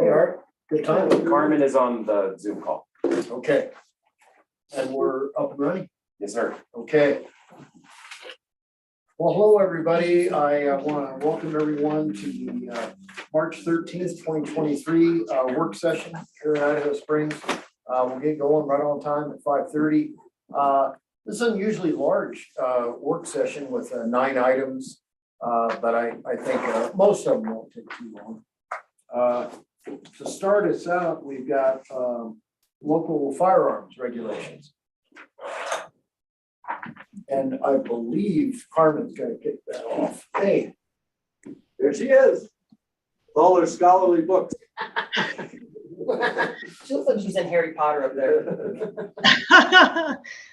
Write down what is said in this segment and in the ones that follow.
Hey, Art, good time. Carmen is on the Zoom call. Okay. And we're up and running? Yes, sir. Okay. Well, hello, everybody. I want to welcome everyone to the March 13th, 2023 work session here in Idaho Springs. We'll get going right on time at 5:30. This is an unusually large work session with 9 items, but I think most of them won't take too long. To start us out, we've got local firearms regulations. And I believe Carmen's gonna kick that off. Hey. There she is, with all her scholarly books. She looks like she's in Harry Potter up there.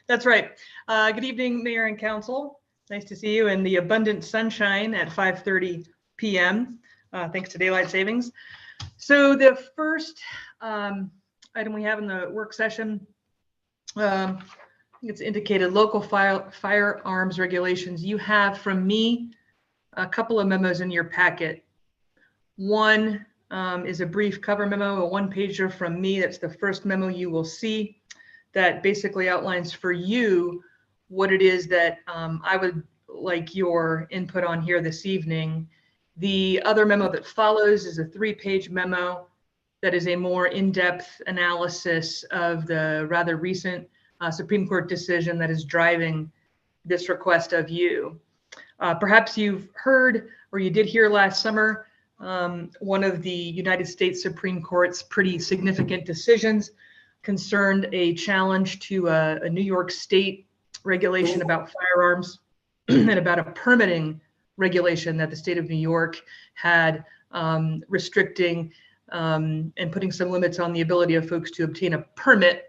That's right. Good evening, Mayor and Council. Nice to see you in the abundant sunshine at 5:30 p.m. Thanks to daylight savings. So the first item we have in the work session, I think it's indicated local firearms regulations. You have from me a couple of memos in your packet. One is a brief cover memo, a one-pager from me. That's the first memo you will see that basically outlines for you what it is that I would like your input on here this evening. The other memo that follows is a 3-page memo that is a more in-depth analysis of the rather recent Supreme Court decision that is driving this request of you. Perhaps you've heard, or you did hear last summer, one of the United States Supreme Court's pretty significant decisions concerned a challenge to a New York State regulation about firearms and about a permitting regulation that the state of New York had restricting and putting some limits on the ability of folks to obtain a permit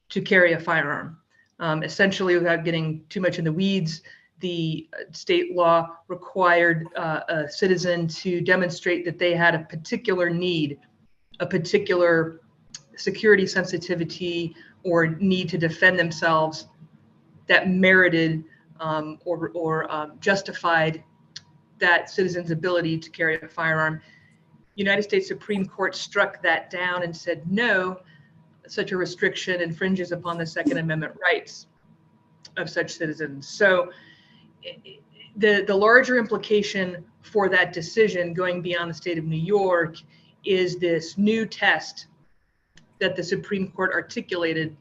to carry a firearm. Essentially, without getting too much in the weeds, the state law required a citizen to demonstrate that they had a particular need, a particular security sensitivity or need to defend themselves that merited or justified that citizen's ability to carry a firearm. United States Supreme Court struck that down and said, no, such a restriction infringes upon the Second Amendment rights of such citizens. So the larger implication for that decision going beyond the state of New York is this new test that the Supreme Court articulated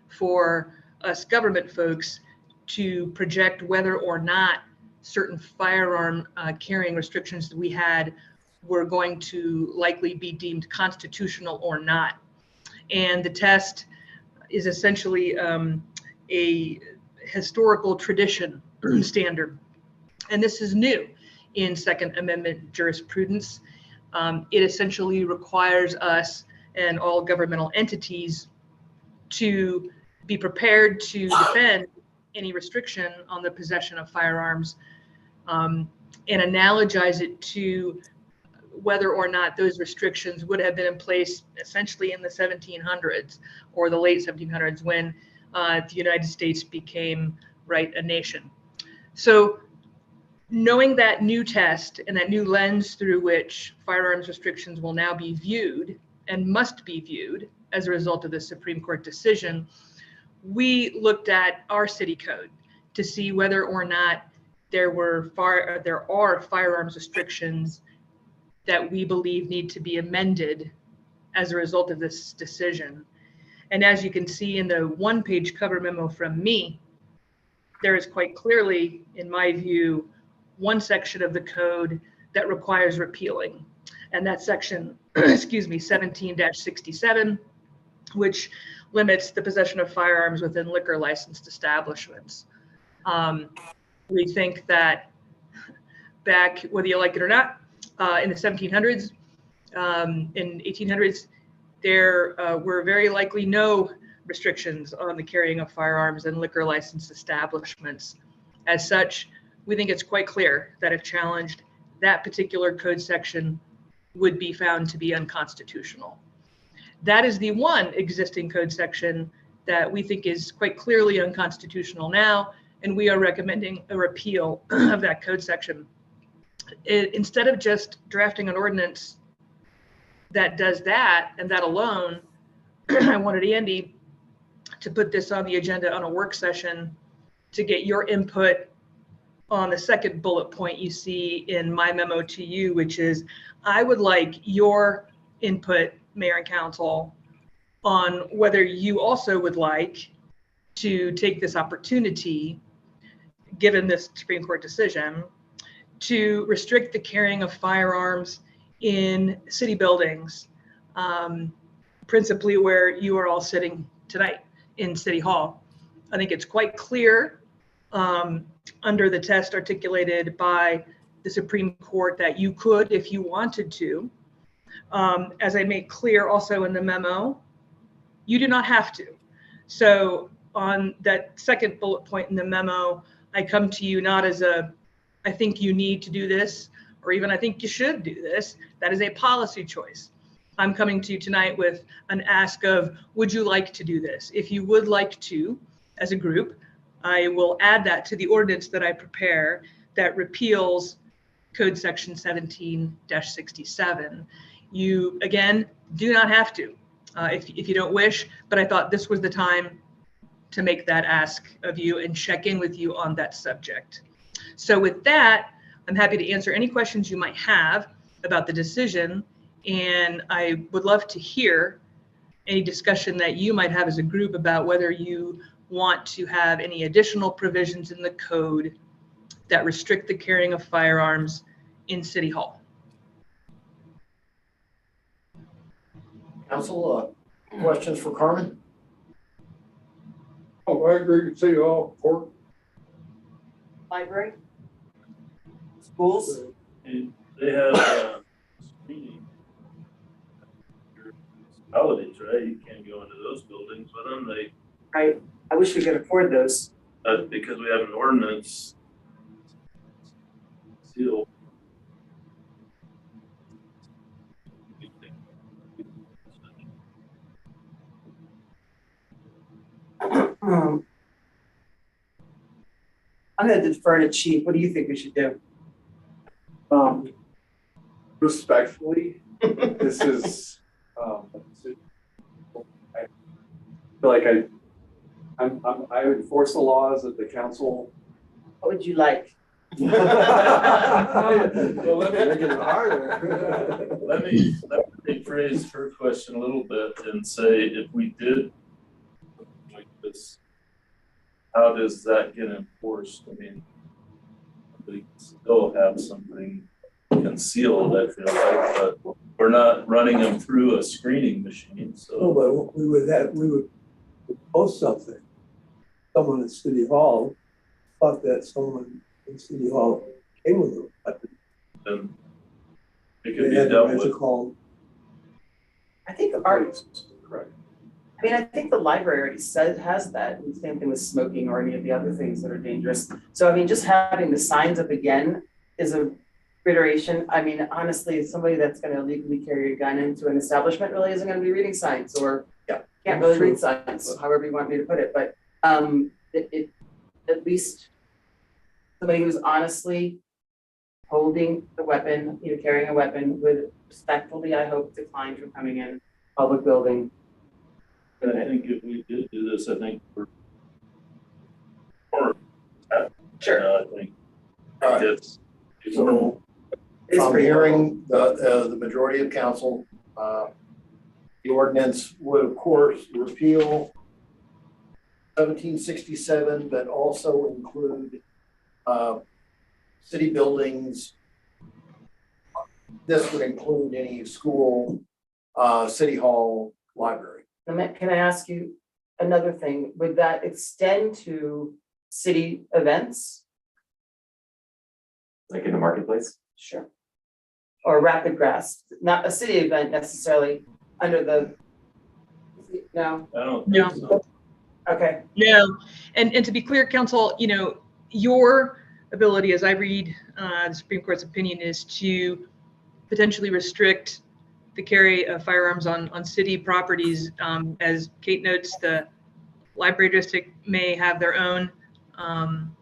for us government folks to project whether or not certain firearm carrying restrictions that we had were going to likely be deemed constitutional or not. And the test is essentially a historical tradition standard. And this is new in Second Amendment jurisprudence. It essentially requires us and all governmental entities to be prepared to defend any restriction on the possession of firearms and analogize it to whether or not those restrictions would have been in place essentially in the 1700s or the late 1700s when the United States became a nation. So knowing that new test and that new lens through which firearms restrictions will now be viewed and must be viewed as a result of the Supreme Court decision, we looked at our city code to see whether or not there are firearms restrictions that we believe need to be amended as a result of this decision. And as you can see in the one-page cover memo from me, there is quite clearly, in my view, one section of the code that requires repealing. And that's section, 17-67, which limits the possession of firearms within liquor licensed establishments. We think that back, whether you like it or not, in the 1700s, in 1800s, there were very likely no restrictions on the carrying of firearms in liquor licensed establishments. As such, we think it's quite clear that if challenged, that particular code section would be found to be unconstitutional. That is the one existing code section that we think is quite clearly unconstitutional now, and we are recommending a repeal of that code section. Instead of just drafting an ordinance that does that and that alone, I wanted Andy to put this on the agenda on a work session to get your input on the second bullet point you see in my memo to you, which is I would like your input, Mayor and Council, on whether you also would like to take this opportunity, given this Supreme Court decision, to restrict the carrying of firearms in city buildings, principally where you are all sitting tonight in City Hall. I think it's quite clear under the test articulated by the Supreme Court that you could, if you wanted to. As I made clear also in the memo, you do not have to. So on that second bullet point in the memo, I come to you not as a, I think you need to do this, or even I think you should do this. That is a policy choice. I'm coming to you tonight with an ask of, would you like to do this? If you would like to, as a group, I will add that to the ordinance that I prepare that repeals Code Section 17-67. You, again, do not have to if you don't wish, but I thought this was the time to make that ask of you and check in with you on that subject. So with that, I'm happy to answer any questions you might have about the decision, and I would love to hear any discussion that you might have as a group about whether you want to have any additional provisions in the code that restrict the carrying of firearms in City Hall. Council, questions for Carmen? Oh, I agree with City Hall, court. Library? Schools? And they have screening. Holidays, right? You can't go into those buildings, but then they, Right. I wish we could afford those. because we have an ordinance. Seal. I'm gonna defer to Chief. What do you think we should do? Respectfully, this is, I feel like I would enforce the laws of the council. What would you like? Well, let me Make it harder. let me rephrase her question a little bit and say, if we did like this, how does that get enforced? I mean, we still have something concealed, I feel like, but we're not running them through a screening machine, No, so. but we would post something. Someone in City Hall thought that someone in City Hall came with a weapon. Then it could They be had to dealt answer with. call. I think our, Correct. I mean, I think the library already has that, and same thing with smoking or any of the other things that are dangerous. So I mean, just having the signs up again is a iteration. I mean, honestly, somebody that's gonna illegally carry a gun into an establishment really isn't gonna be reading signs, or can't really read signs, however you want me to put it, but it at least somebody who's honestly holding the weapon, carrying a weapon, would respectfully, I hope, decline from coming in public building. I think if we did do this, I think we're. Sure. I think All right. it's. So It's I'm pretty hearing the majority of council, the ordinance would of course repeal 1767, but also include city buildings. This would include any school, city hall, library. Can I ask you another thing? Would that extend to city events? Like in the marketplace? Sure. Or rapid grass, not a city event necessarily under the, no, I don't No. think so. okay. No, and to be clear, council, your ability, as I read the Supreme Court's opinion, is to potentially restrict the carry of firearms on city properties. As Kate notes, the library district may have their own,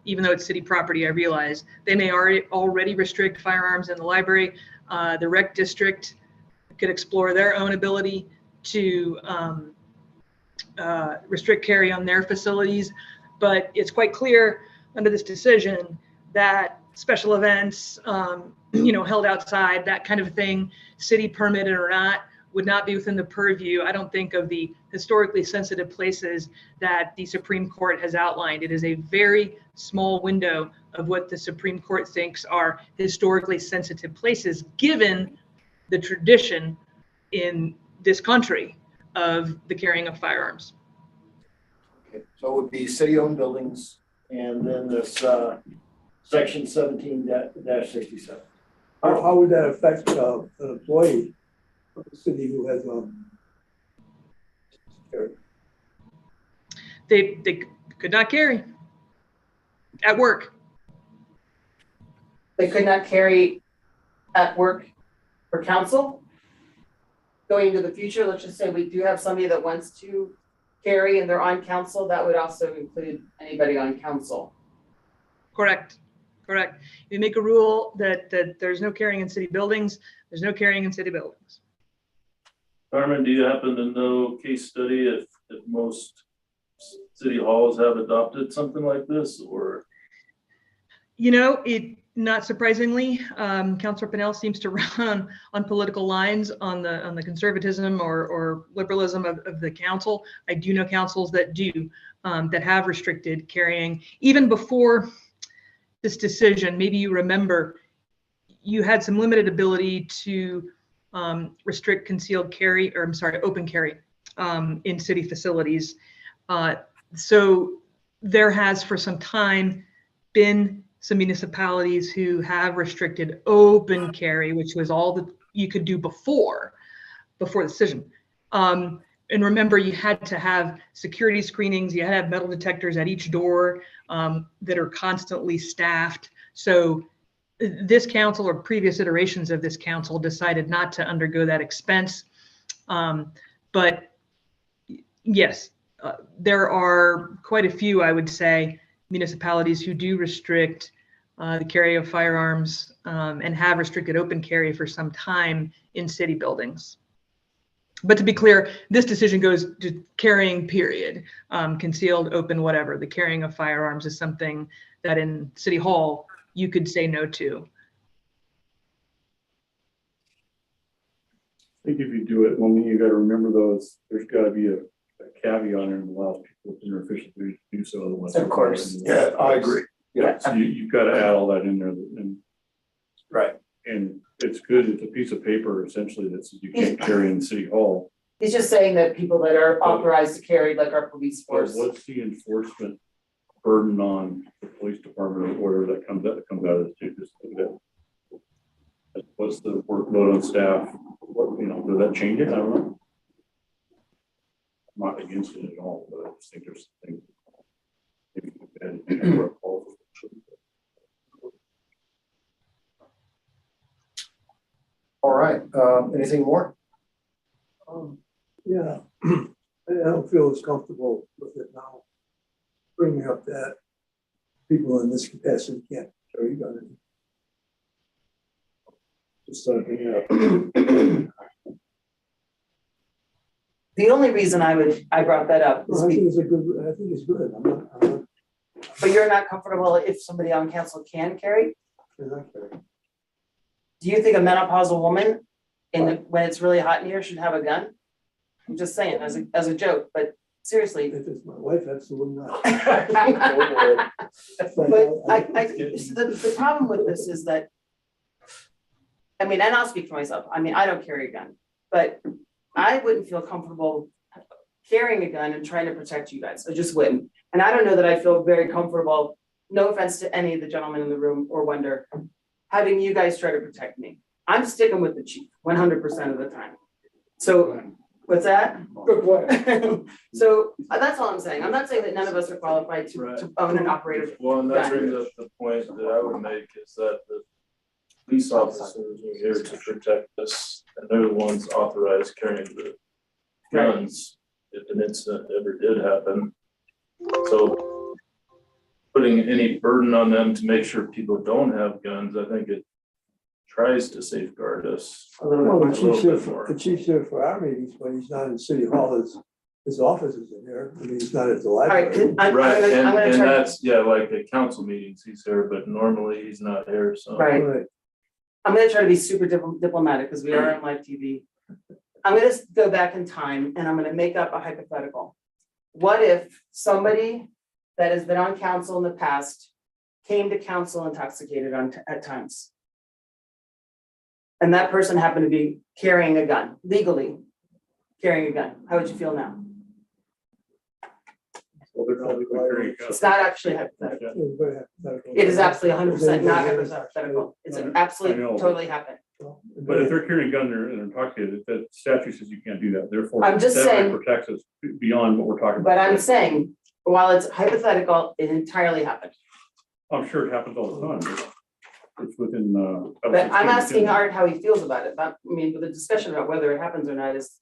even though it's city property, I realize. They may already restrict firearms in the library. The rec district could explore their own ability to restrict carry on their facilities. But it's quite clear under this decision that special events, held outside, that kind of thing, city permitted or not, would not be within the purview, I don't think, of the historically sensitive places that the Supreme Court has outlined. It is a very small window of what the Supreme Court thinks are historically sensitive places, given the tradition in this country of the carrying of firearms. Okay, so it would be city-owned buildings and then this section 17-67. How would that affect an employee of the city who has a? They could not carry at work. They could not carry at work for council. Going into the future, let's just say we do have somebody that wants to carry and they're on council, that would also include anybody on council. Correct. You make a rule that there's no carrying in city buildings, there's no carrying in city buildings. Carmen, do you happen to know case study if most city halls have adopted something like this, or? Not surprisingly, Councilor Pinnell seems to run on political lines on the conservatism or liberalism of the council. I do know councils that do, that have restricted carrying. Even before this decision, maybe you remember, you had some limited ability to restrict concealed carry, open carry in city facilities. So there has for some time been some municipalities who have restricted open carry, which was all that you could do before the decision. And remember, you had to have security screenings, you had to have metal detectors at each door that are constantly staffed. So this council or previous iterations of this council decided not to undergo that expense. But yes, there are quite a few, I would say, municipalities who do restrict the carry of firearms and have restricted open carry for some time in city buildings. But to be clear, this decision goes to carrying, period. Concealed, open, whatever. The carrying of firearms is something that in City Hall you could say no to. I think if you do it, well, you got to remember those, there's got to be a caveat on it that allows people in their official duties to do so. Otherwise, Of course. Yeah, I agree. Yeah, so you've got to add all that in there, and Right. and it's good. It's a piece of paper essentially that says you can't carry in City Hall. He's just saying that people that are authorized to carry, like our police But force. what's the enforcement burden on the police department or whatever that comes out of this too? Just look at it. What's the workload on staff? What, does that change it? I don't know. I'm not against it at all, but I just think there's things. All right, anything more? Yeah, I don't feel as comfortable with it now. Bringing up that people in this capacity can't carry guns. Just something. The only reason I brought that up is I think it's good. I'm not, but you're not comfortable if somebody on council can carry? I'm not carrying. Do you think a menopausal woman when it's really hot in here should have a gun? I'm just saying as a joke, but seriously. If it's my wife, absolutely not. But the problem with this is that, and I'll speak for myself. I don't carry a gun, but I wouldn't feel comfortable carrying a gun and trying to protect you guys. I just wouldn't. And I don't know that I feel very comfortable, no offense to any of the gentlemen in the room or Wonder, having you guys try to protect me. I'm sticking with the chief 100% of the time. So what's that? Good point. So that's all I'm saying. I'm not saying that none of us are qualified to own and operate a Well, and that gun. brings up the point that I would make is that the police officers are here to protect us, and they're the ones authorized carrying the guns if an incident ever did happen. So putting any burden on them to make sure people don't have guns, I think it tries to safeguard us. A little Well, bit the more. chief's little here bit more. for, the chief's here for our meetings, but he's not in City Hall, his office is in here, I mean, he's not at the All right, library. I'm Right, gonna, I'm and gonna try. that's, yeah, like at council meetings, he's here, but normally he's not here, so. Right. Right. I'm gonna try to be super diplomatic because we are on live TV. I'm gonna go back in time and I'm gonna make up a hypothetical. What if somebody that has been on council in the past came to council intoxicated at times? And that person happened to be carrying a gun, legally carrying a gun. How would you feel now? Well, they're probably carrying guns. It's not actually hypothetical. It was very hypothetical. It is absolutely 100% not It is hypothetical. It's I know. absolutely totally happened. But if they're carrying a gun and they're intoxicated, that statute says you can't do that, therefore. I'm just that saying- protects us beyond what we're talking about. But I'm saying, while it's hypothetical, it entirely happened. I'm sure it happens all the time. It's within, But I'm asking Art how he feels about it. But I mean, the discussion about whether it happens or not is,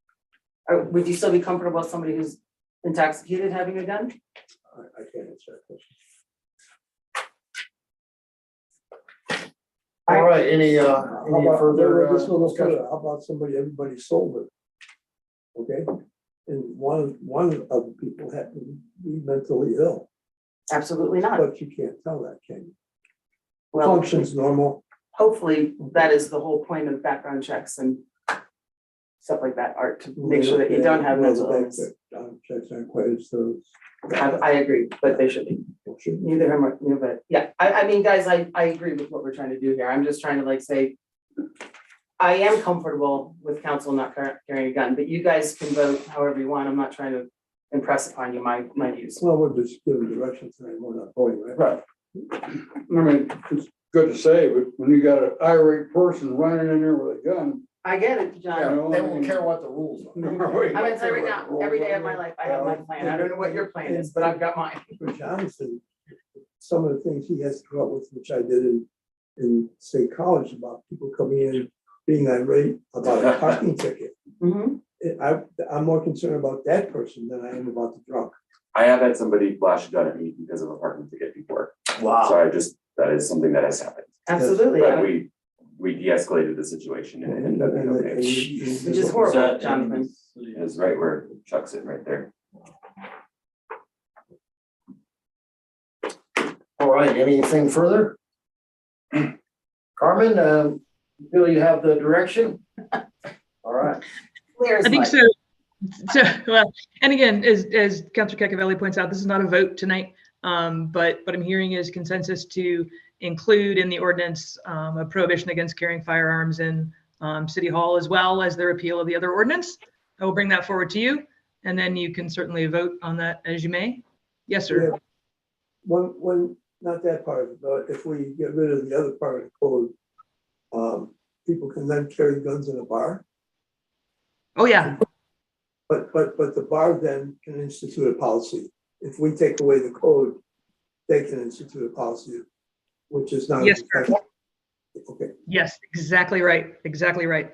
would you still be comfortable with somebody who's intoxicated having a gun? I can't answer that question. All right, any How about, further just a little discussion? further, how about somebody, everybody sober? Okay, and one of the people happened to be mentally ill, Absolutely not. but you can't tell that, can you? Well, Functions normal. hopefully that is the whole point of background checks and stuff like that, Art, to make sure that you don't have mental illness. Checks aren't quite as thorough. I agree, but they should be. Neither am I, but yeah, I mean, guys, I agree with what we're trying to do here. I'm just trying to like say, I am comfortable with council not carrying a gun, but you guys can vote however you want. I'm not trying to impress upon you my views. Well, we're just giving direction tonight, we're not voting, right? Right. I mean, it's good to say, but when you got an irate person running in there with a gun. I get it, John. Yeah, they won't care what the rules are. I'm gonna tell you right now, every day of my life, I have my plan. I don't know what your plan is, but I've got mine. For Jonathan, some of the things he has to come up with, which I did in State College, about people coming in, being irate about a parking ticket. Mhm. I'm more concerned about that person than I am about the drunk. I have had somebody flash a gun at me because of a parking ticket before. So Wow. that is something that has happened. Absolutely, But we de-escalated the situation and it ended up being okay. which is horrible, Jonathan. It's right where Chuck's sitting right there. All right, anything further? Carmen, you feel you have the direction? All right. Where's I think my- so. So, well, and again, as Councilor Cacavelli points out, this is not a vote tonight. But what I'm hearing is consensus to include in the ordinance a prohibition against carrying firearms in City Hall, as well as the repeal of the other ordinance. I will bring that forward to you, and then you can certainly vote on that as you may. Yes, sir. Yeah. One, not that part of it, but if we get rid of the other part of the code, people can then carry guns in a bar. Oh, yeah. But the bar then can institute a policy. If we take away the code, they can institute a policy, which is not. Yes, sir. Okay. Yes, exactly right. Exactly right.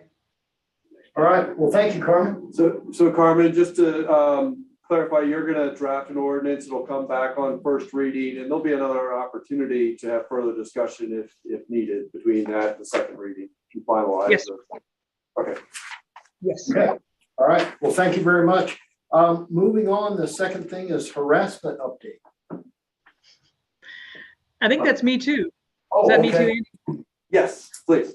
All right, well, thank you, Carmen. So Carmen, just to clarify, you're gonna draft an ordinance, it'll come back on first reading, and there'll be another opportunity to have further discussion if needed between that and the second reading to finalize. Yes. Okay. Yes. Okay, all right, well, thank you very much. Moving on, the second thing is harassment update. I think that's me too. Oh, Is that me okay. too, Andy? Yes, please.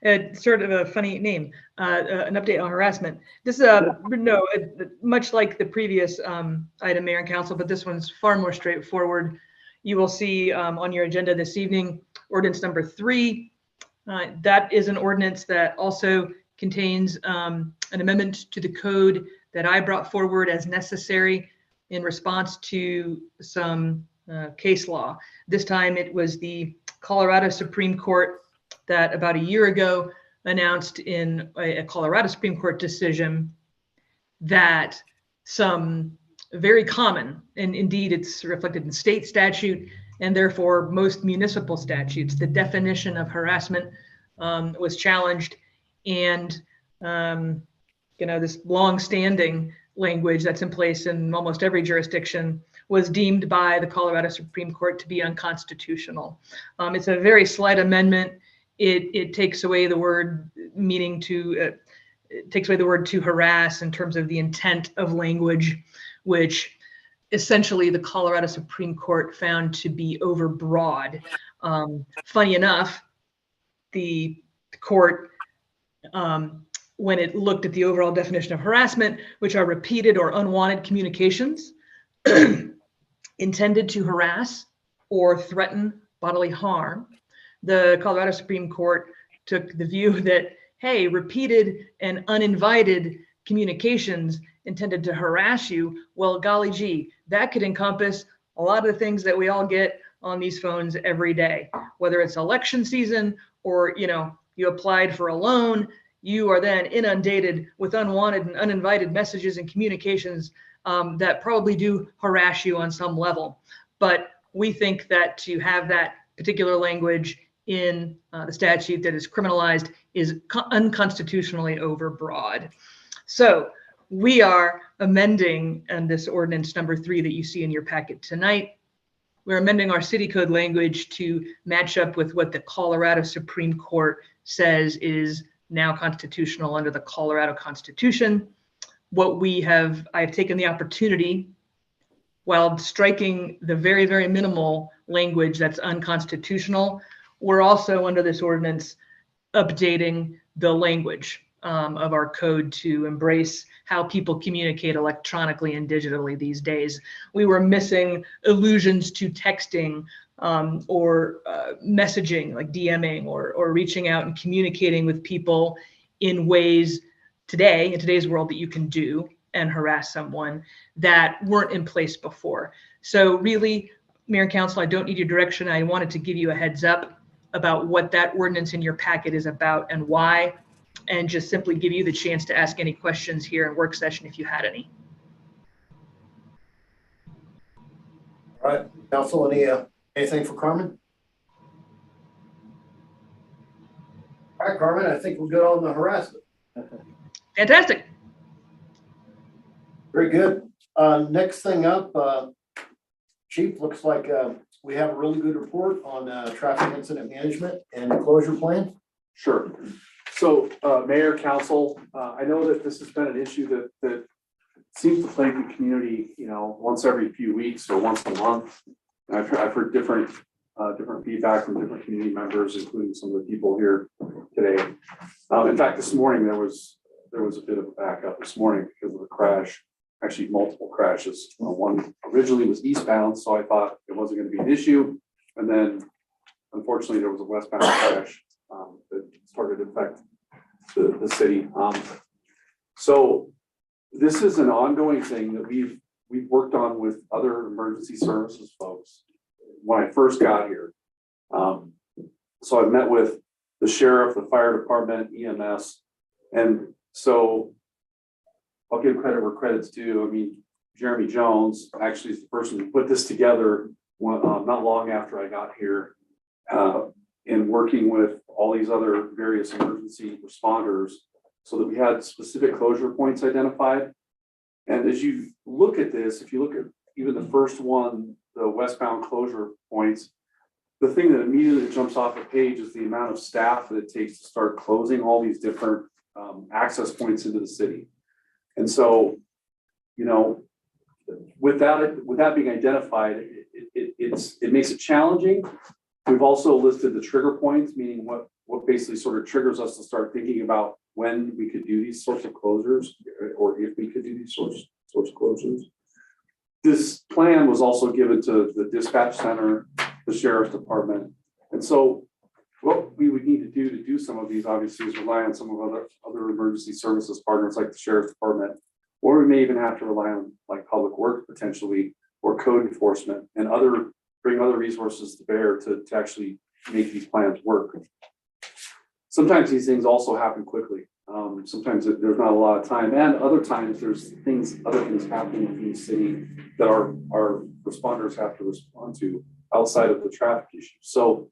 It's sort of a funny name, an update on harassment. This is much like the previous item, Mayor and Council, but this one's far more straightforward. You will see on your agenda this evening, ordinance number 3. That is an ordinance that also contains an amendment to the code that I brought forward as necessary in response to some case law. This time it was the Colorado Supreme Court that about a year ago announced in a Colorado Supreme Court decision that some very common, and indeed it's reflected in state statute and therefore most municipal statutes, the definition of harassment was challenged, and this long-standing language that's in place in almost every jurisdiction was deemed by the Colorado Supreme Court to be unconstitutional. It's a very slight amendment. It takes away the word meaning to, it takes away the word to harass in terms of the intent of language, which essentially the Colorado Supreme Court found to be overbroad. Funny enough, the court, when it looked at the overall definition of harassment, which are repeated or unwanted communications intended to harass or threaten bodily harm, the Colorado Supreme Court took the view that, hey, repeated and uninvited communications intended to harass you, well, golly gee, that could encompass a lot of the things that we all get on these phones every day, whether it's election season or, you know, you applied for a loan, you are then inundated with unwanted and uninvited messages and communications that probably do harass you on some level. But we think that to have that particular language in the statute that is criminalized is unconstitutionally overbroad. So we are amending this ordinance number 3 that you see in your packet tonight. We're amending our city code language to match up with what the Colorado Supreme Court says is now constitutional under the Colorado Constitution. I've taken the opportunity, while striking the very, very minimal language that's unconstitutional, we're also under this ordinance updating the language of our code to embrace how people communicate electronically and digitally these days. We were missing allusions to texting or messaging like DMing or reaching out and communicating with people in ways today, in today's world, that you can do and harass someone that weren't in place before. So really, Mayor and Council, I don't need your direction. I wanted to give you a heads up about what that ordinance in your packet is about and why, and just simply give you the chance to ask any questions here in work session if you had any. All right, Council, anything for Carmen? All right, Carmen, I think we're good on the harassment. Fantastic. Very good. Next thing up, Chief, looks like we have a really good report on traffic incident management and the closure plan. Sure. So, Mayor, Council, I know that this has been an issue that seems to plague the community, you know, once every few weeks or once a month. I've heard different feedback from different community members, including some of the people here today. In fact, this morning there was a bit of a backup this morning because of a crash, actually multiple crashes. One originally was eastbound, so I thought it wasn't going to be an issue. And then unfortunately there was a westbound crash that started to affect the city. So this is an ongoing thing that we've worked on with other emergency services folks when I first got here. So I met with the sheriff, the fire department, EMS, and so I'll give credit where credit's due. I mean, Jeremy Jones actually is the person who put this together not long after I got here, in working with all these other various emergency responders so that we had specific closure points identified. And as you look at this, if you look at even the first one, the westbound closure points, the thing that immediately jumps off the page is the amount of staff that it takes to start closing all these different access points into the city. And so, you know, with that being identified, it makes it challenging. We've also listed the trigger points, meaning what basically sort of triggers us to start thinking about when we could do these sorts of closures, or if we could do these sorts of closures. This plan was also given to the dispatch center, the sheriff's department. And so what we would need to do some of these, obviously, is rely on some of other emergency services partners like the sheriff's department, or we may even have to rely on like public works potentially, or code enforcement, and bring other resources to bear to actually make these plans work. Sometimes these things also happen quickly. Sometimes there's not a lot of time, and other times there's other things happening in the city that our responders have to respond to outside of the traffic issue. So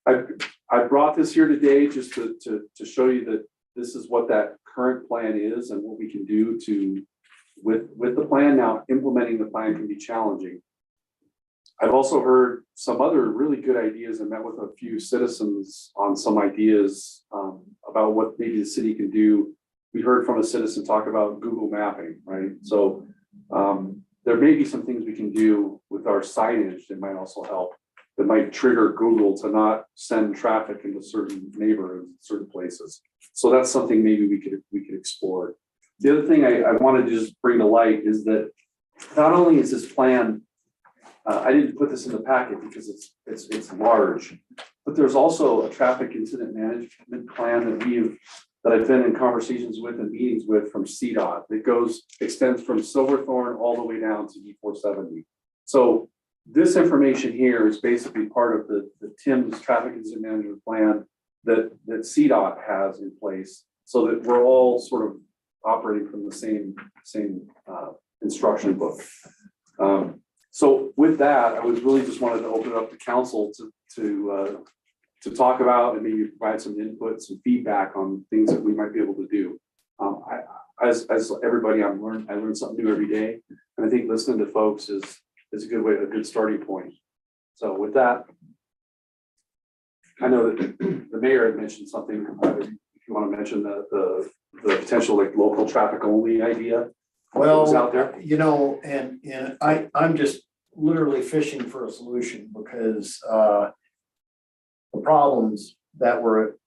I brought this here today just to show you that this is what that current plan is and what we can do to with the plan now, implementing the plan can be challenging. I've also heard some other really good ideas and met with a few citizens on some ideas about what maybe the city can do. We heard from a citizen talk about Google mapping, right? So there may be some things we can do with our signage that might also help, that might trigger Google to not send traffic into certain neighborhoods, certain places. So that's something maybe we could explore. The other thing I wanted to just bring to light is that not only is this plan, I didn't put this in the packet because it's large, but there's also a traffic incident management plan that I've been in conversations with and meetings with from CDOT that extends from Silverthorne all the way down to E470. So this information here is basically part of the TIM's traffic incident management plan that CDOT has in place, so that we're all sort of operating from the same instruction book. So with that, I was really just wanted to open it up to council to talk about and maybe provide some input, some feedback on things that we might be able to do. As everybody, I learn something new every day, and I think listening to folks is a good starting point. So with that, I know that the mayor had mentioned something. If you want to mention the potential like local traffic only idea. Well, out there. you know, and I'm just literally fishing for a solution because the problems that were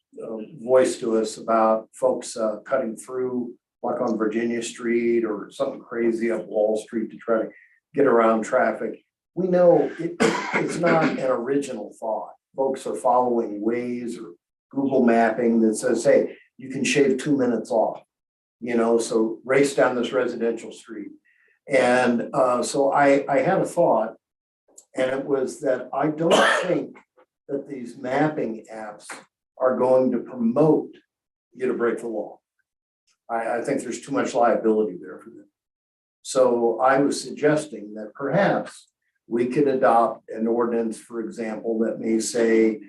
voiced to us about folks cutting through, like on Virginia Street or something crazy up Wall Street to try to get around traffic. We know it's not an original thought. Folks are following Waze or Google mapping that says, hey, you can shave 2 minutes off, you know, so race down this residential street. And so I had a thought, and it was that I don't think that these mapping apps are going to promote you to break the law. I think there's too much liability there for them. So I was suggesting that perhaps we could adopt an ordinance, for example, that may say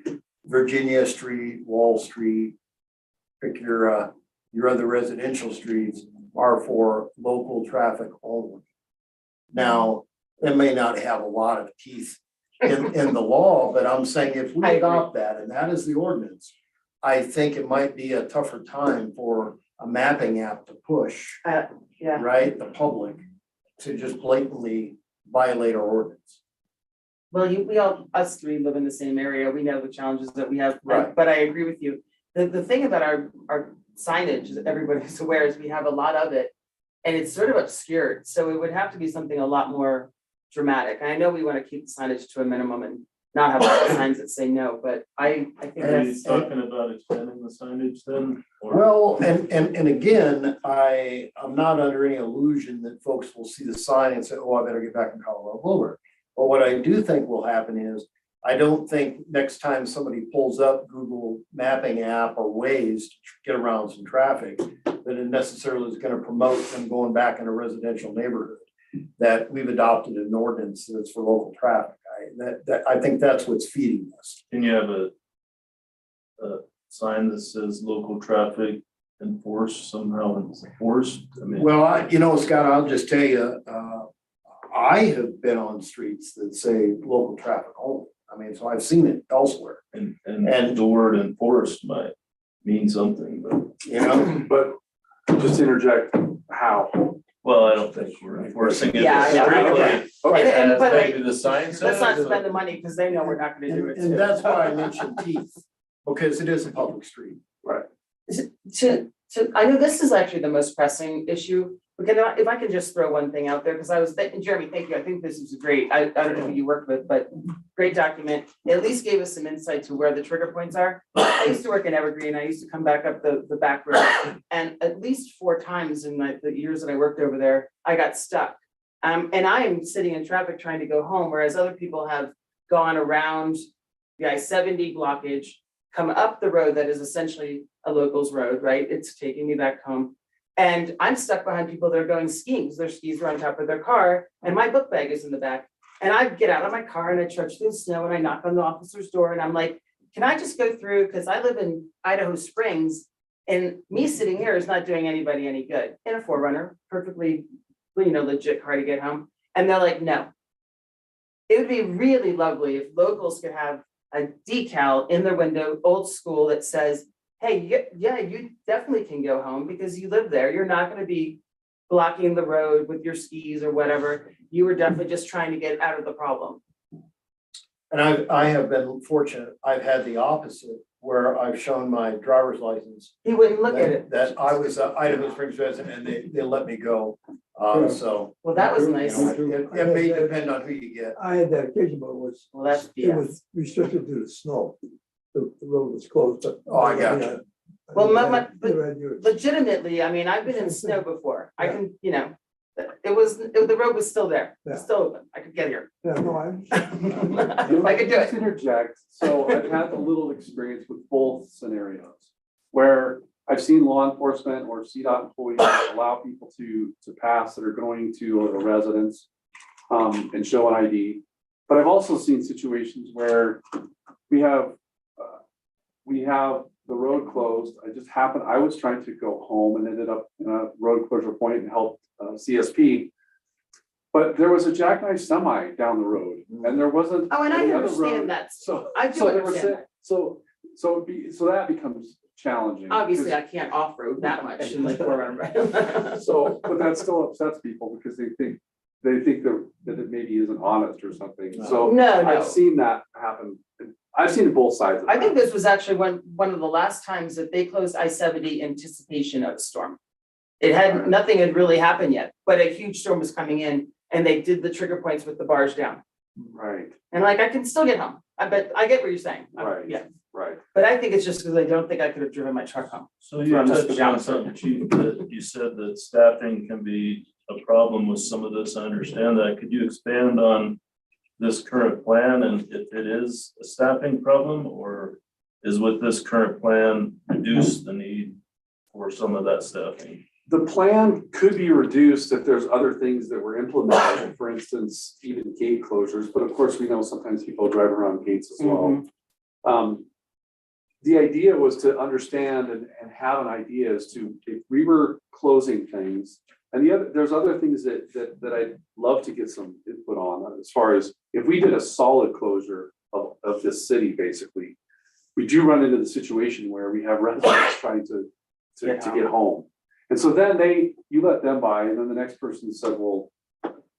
Virginia Street, Wall Street, pick your other residential streets are for local traffic only. Now, it may not have a lot of teeth in the law, but I'm saying if we adopt that, and that is the ordinance, I think it might be a tougher time for a mapping app to push, right, the public to just blatantly violate our ordinance. Well, we all, us three live in the same area. We know the challenges that we have, Right. but I agree with you. The thing about our signage, as everybody's aware, is we have a lot of it and it's sort of obscured. So it would have to be something a lot more dramatic. And I know we want to keep the signage to a minimum and not have a lot of signs that say no, but I think Are you that's. talking about extending the signage then? Or- Well, and again, I'm not under any illusion that folks will see the sign and say, oh, I better get back in Colorado Boulevard. But what I do think will happen is, I don't think next time somebody pulls up Google mapping app or Waze to get around some traffic, that it necessarily is going to promote them going back in a residential neighborhood, that we've adopted an ordinance that's for local traffic. I think that's what's feeding us. Can you have a sign that says local traffic enforced somehow enforced? I mean, Well, Scott, I'll just tell you, I have been on streets that say local traffic only. I mean, so I've seen it elsewhere. and And- the word enforced might mean something, but But just to interject, how? well, I don't think we're enforcing it. Yeah, yeah, strictly. Okay. And- but Maybe the sign says. Let's not spend the money because they know we're not gonna do it. And too. that's why I mentioned teeth, because it is a public street. I know this is actually the most pressing issue, but if I can just throw one thing out there, because I was thinking, Jeremy, thank you, I think this is great, I don't know who you worked with, but great document. It at least gave us some insight to where the trigger points are. I used to work in Evergreen, I used to come back up the back road, and at least 4 times in the years that I worked over there, I got stuck. And I am sitting in traffic trying to go home, whereas other people have gone around the I-70 blockage, come up the road that is essentially a locals road, right? It's taking me back home. And I'm stuck behind people that are going skiing because their skis are on top of their car and my book bag is in the back. And I get out of my car and I trudge through the snow and I knock on the officer's door and I'm like, can I just go through? Because I live in Idaho Springs and me sitting here is not doing anybody any good. In a 4Runner, perfectly legit car to get home. And they're like, no. It would be really lovely if locals could have a decal in their window, old school, that says, hey, yeah, you definitely can go home because you live there. You're not gonna be blocking the road with your skis or whatever. You were definitely just trying to get out of the problem. And I have been fortunate, I've had the opposite, where I've shown my driver's license. He wouldn't look at it. That I was a Idaho Springs resident and they let me go, so. Well, that was you nice. know, It may depend on who you get. I had that occasion, but Well, that's it was restricted due to snow. The road was closed, but. Oh, I got you. Well, but legitimately, I mean, I've been in snow before. I can, the road was still there, Yeah. still open. I could get here. Yeah, no, I could do Just it. interject, so I've had a little experience with both scenarios, where I've seen law enforcement or CDOT employees allow people to pass that are going to a residence, and show an ID. But I've also seen situations where we have the road closed. I was trying to go home and ended up in a road closure point and helped CSP. But there was a jackknife semi down the road and there wasn't. Oh, and I any other road. understand that. So. I do so there was understand a- So that becomes challenging. Obviously, I can't off-road that much in like 4 So, but that still upsets people because they think that it maybe isn't honest or something. So No, I've seen that happen. I've seen both sides of I that. think this was actually one of the last times that they closed I-70 in anticipation of a storm. Nothing had really happened yet, but a huge storm was coming in and they did the trigger points with the bars down. Right, And like, I can still get home. I get what you're saying. Right. Yeah, right. but I think it's just because I don't think I could have driven my truck home. So you touched on something, Chief, that you said that staffing can be a problem with some of this. I understand that. Could you expand on this current plan and if it is a staffing problem, or is with this current plan reduce the need for some of that staffing? The plan could be reduced if there's other things that were implemented, for instance, even gate closures, but of course, we know sometimes people drive around gates as well. The idea was to understand and have an idea as to if we were closing things. And there's other things that I'd love to get some input on, as far as if we did a solid closure of this city, basically, we do run into the situation where we have residents trying to get home. And so then you let them by, and then the next person said, well,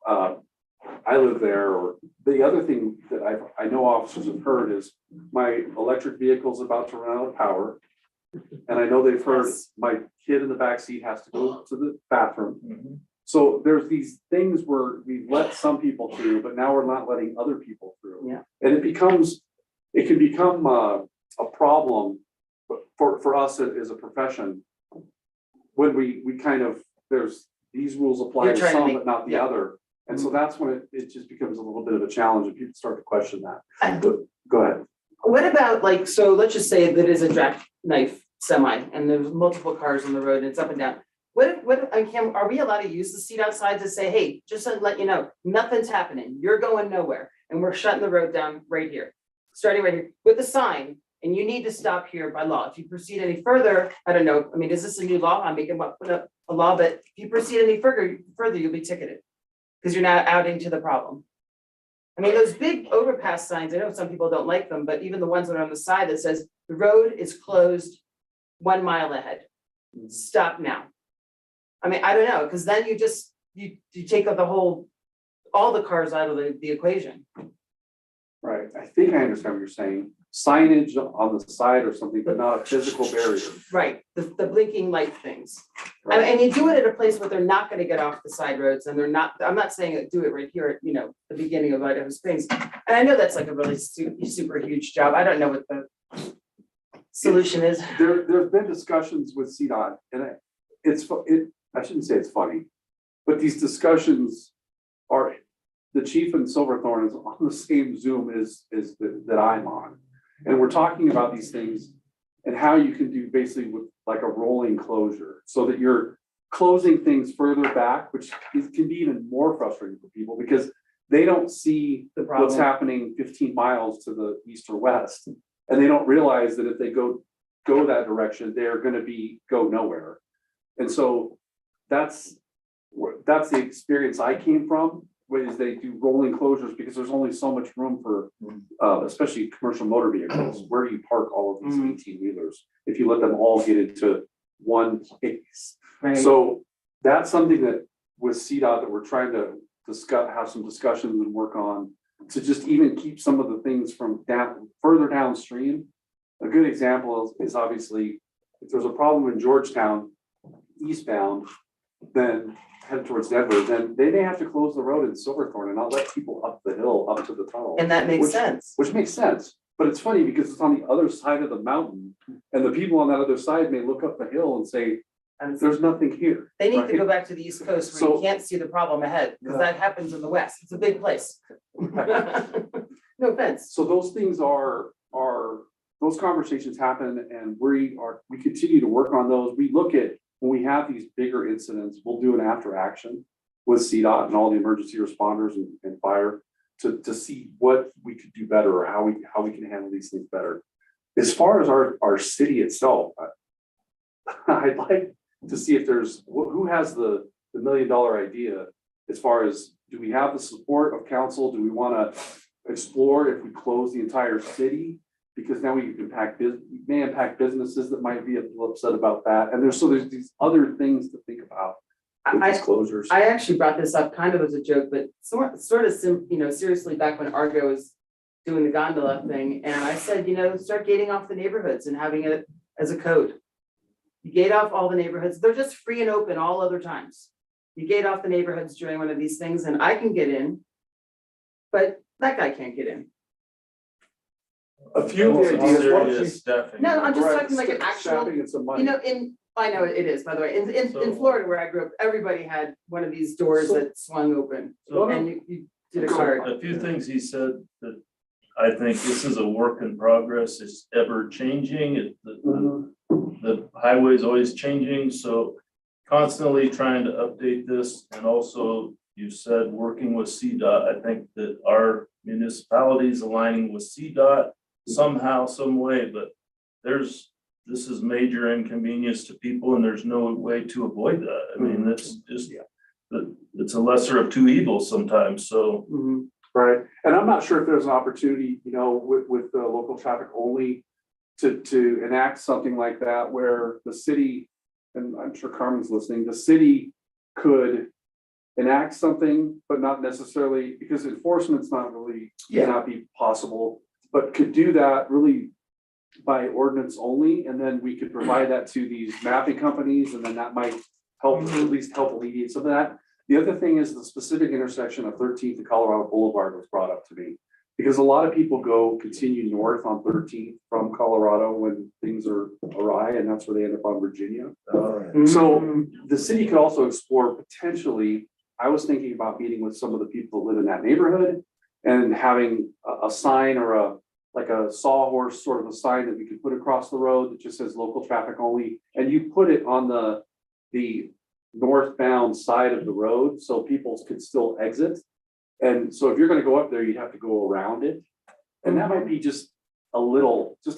I live there. Or the other thing that I know officers have heard is my electric vehicle is about to run out of power. And I know they've heard my kid in the back seat has to go to the bathroom. So there's these things where we let some people through, but now we're not letting other people through. Yeah. And it can become a problem for us as a profession. When we kind of, there's these rules apply You're to trying to some, make- but not the other. And so that's when it just becomes a little bit of a challenge and people start to question that. Go ahead. What about so let's just say that is a jackknife semi and there's multiple cars on the road and it's up and down. Are we allowed to use the seat outside to say, hey, just to let you know, nothing's happening. You're going nowhere. And we're shutting the road down right here, starting right here with a sign. And you need to stop here by law. If you proceed any further, I don't know. I mean, is this a new law? I'm making up a law, but if you proceed any further, you'll be ticketed because you're not outing to the problem. I mean, those big overpass signs, I know some people don't like them, but even the ones that are on the side that says the road is closed 1 mile ahead. Stop now. I mean, I don't know, because then you take out all the cars out of the equation. Right. I think I understand what you're saying. Signage on the side or something, but not a physical barrier. Right, the blinking light things. And you do it at a place where they're not gonna get off the side roads and I'm not saying do it right here at, the beginning of Idaho Springs. And I know that's like a really super huge job. I don't know what the solution is. There've been discussions with CDOT and I shouldn't say it's funny, but these discussions are, the chief in Silverthorne is on the same Zoom that I'm on. And we're talking about these things and how you can do basically with like a rolling closure so that you're closing things further back, which can be even more frustrating for people because they don't see what's happening 15 miles to the east or west. And they don't realize that if they go that direction, they're going to go nowhere. And so that's that's the experience I came from, is they do rolling closures because there's only so much room for, especially commercial motor vehicles. Where do you park all of these 18-wheelers if you let them all get into one place? Right. So that's something that with CDOT that we're trying to discuss, have some discussions and work on to just even keep some of the things from further downstream. A good example is obviously if there's a problem in Georgetown eastbound, then head towards Denver, then they may have to close the road in Silverthorne and not let people up the hill, up to the tunnel. And that makes Which- sense. Which makes sense, but it's funny because it's on the other side of the mountain and the people on that other side may look up the hill and say, And there's nothing here. they need to right? go back to the East Coast where So- you can't see the problem ahead, because that happens in the West. It's a big place. No offense. So those things are, those conversations happen and we continue to work on those. We look at, when we have these bigger incidents, we'll do an after action with CDOT and all the emergency responders and fire to see what we could do better or how we can handle these things better. As far as our city itself, I'd like to see if there's, who has the $1 million idea as far as, do we have the support of council? Do we want to explore if we close the entire city? Because now we may impact businesses that might be a little upset about that. And there's these other things to think about with these closures. I actually brought this up kind of as a joke, but sort of seriously back when Argo was doing the gondola thing. And I said, start gating off the neighborhoods and having it as a code. You gate off all the neighborhoods. They're just free and open all other times. You gate off the neighborhoods during one of these things and I can get in, but that guy can't get in. A few of the ideas. Serious staffing. No, I'm just Right, talking like an actual, staffing and some money. I know it is, by the way, in So- Florida where I grew up, everybody had one of these doors that swung open. So- And you did a So card. a few things he said that I think this is a work in progress. It's ever changing. The highway's always changing, so constantly trying to update this. And also, you said working with CDOT. I think that our municipalities aligning with CDOT somehow, some way, but this is major inconvenience to people and there's no way to avoid that. I mean, that's just, it's a lesser of two evils sometimes, so. Mhm. Right, and I'm not sure if there's an opportunity, with the local traffic only to enact something like that where the city, and I'm sure Carmen's listening, the city could enact something, but not necessarily, because enforcement's not really, cannot be possible, but could do that really by ordinance only, and then we could provide that to these mapping companies, and then that might help, at least help alleviate some of that. The other thing is the specific intersection of 13th and Colorado Boulevard was brought up to me. Because a lot of people continue north on 13th from Colorado when things are awry, and that's where they end up on Virginia. So the city could also explore potentially, I was thinking about meeting with some of the people that live in that neighborhood and having a sign or like a sawhorse sort of a sign that we could put across the road that just says local traffic only. And you put it on the northbound side of the road so people could still exit. And so if you're gonna go up there, you'd have to go around it. And that might be just a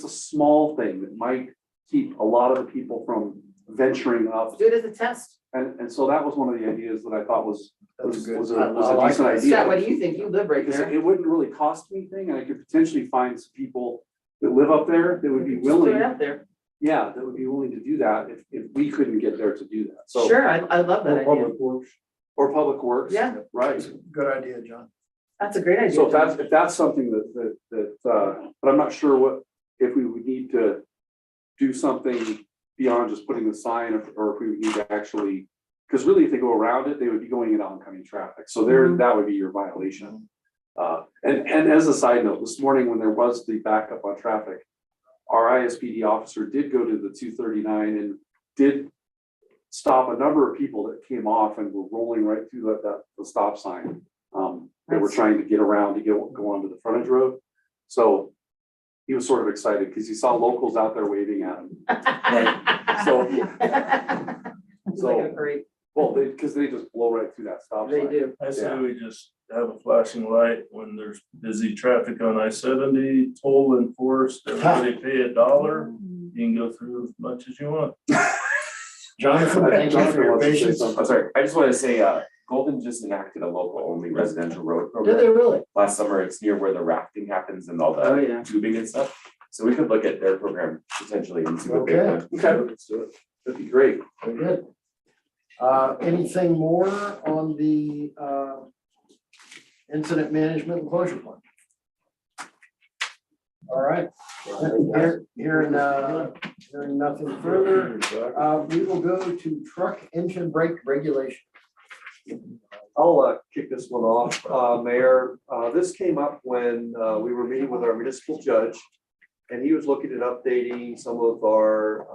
small thing that might keep a lot of the people from venturing up. Do it as a test. And so that was one of the ideas that I thought was a I like decent that. idea. Scott, what do you think? You live right Because there. it wouldn't really cost anything, and I could potentially find some people that live up there that would be Just put it willing, out there. that would be willing to do that if we couldn't get there to do that. So, Sure, I love that idea. or public works. Yeah. Right. Good idea, John. That's a great idea. So if that's something but I'm not sure if we would need to do something beyond just putting the sign or if we would need to actually, because really if they go around it, they would be going into oncoming traffic. So that would be your violation. And as a side note, this morning when there was the backup on traffic, our ISPD officer did go to the 239 and did stop a number of people that came off and were rolling right through the stop sign. They were trying to get around to go onto the frontage road. So he was sort of excited because he saw locals out there waving at him. So, well, because they just blow right through that stop sign. They do. I say we just have a flashing light when there's busy traffic on I-70, toll enforced, everybody pay $1. You can go through as much as you want. Jonathan, thank you for your patience. I'm sorry, I just wanted to say, Golden just enacted a local only residential road Did they program really? last summer. It's near where the rafting happens and all Oh, the yeah. tubing and stuff. So we could look at their program potentially and see what they've Okay. done. Okay, let's do it. That'd be great. Very good. Anything more on the incident management and closure plan? All right, hearing nothing further, we will go to truck engine brake regulation. I'll kick this one off, Mayor. This came up when we were meeting with our municipal judge, and he was looking at updating some of our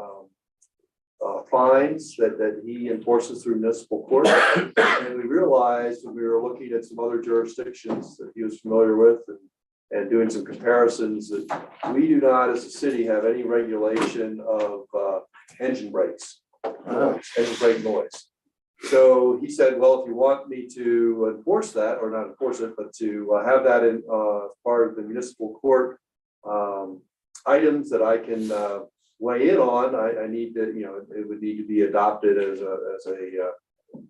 fines that he enforces through municipal court. And we realized when we were looking at some other jurisdictions that he was familiar with and doing some comparisons that we do not, as a city, have any regulation of engine brakes, engine brake noise. So he said, well, if you want me to enforce that, or not enforce it, but to have that in part of the municipal court items that I can weigh in on, I need to, it would need to be adopted as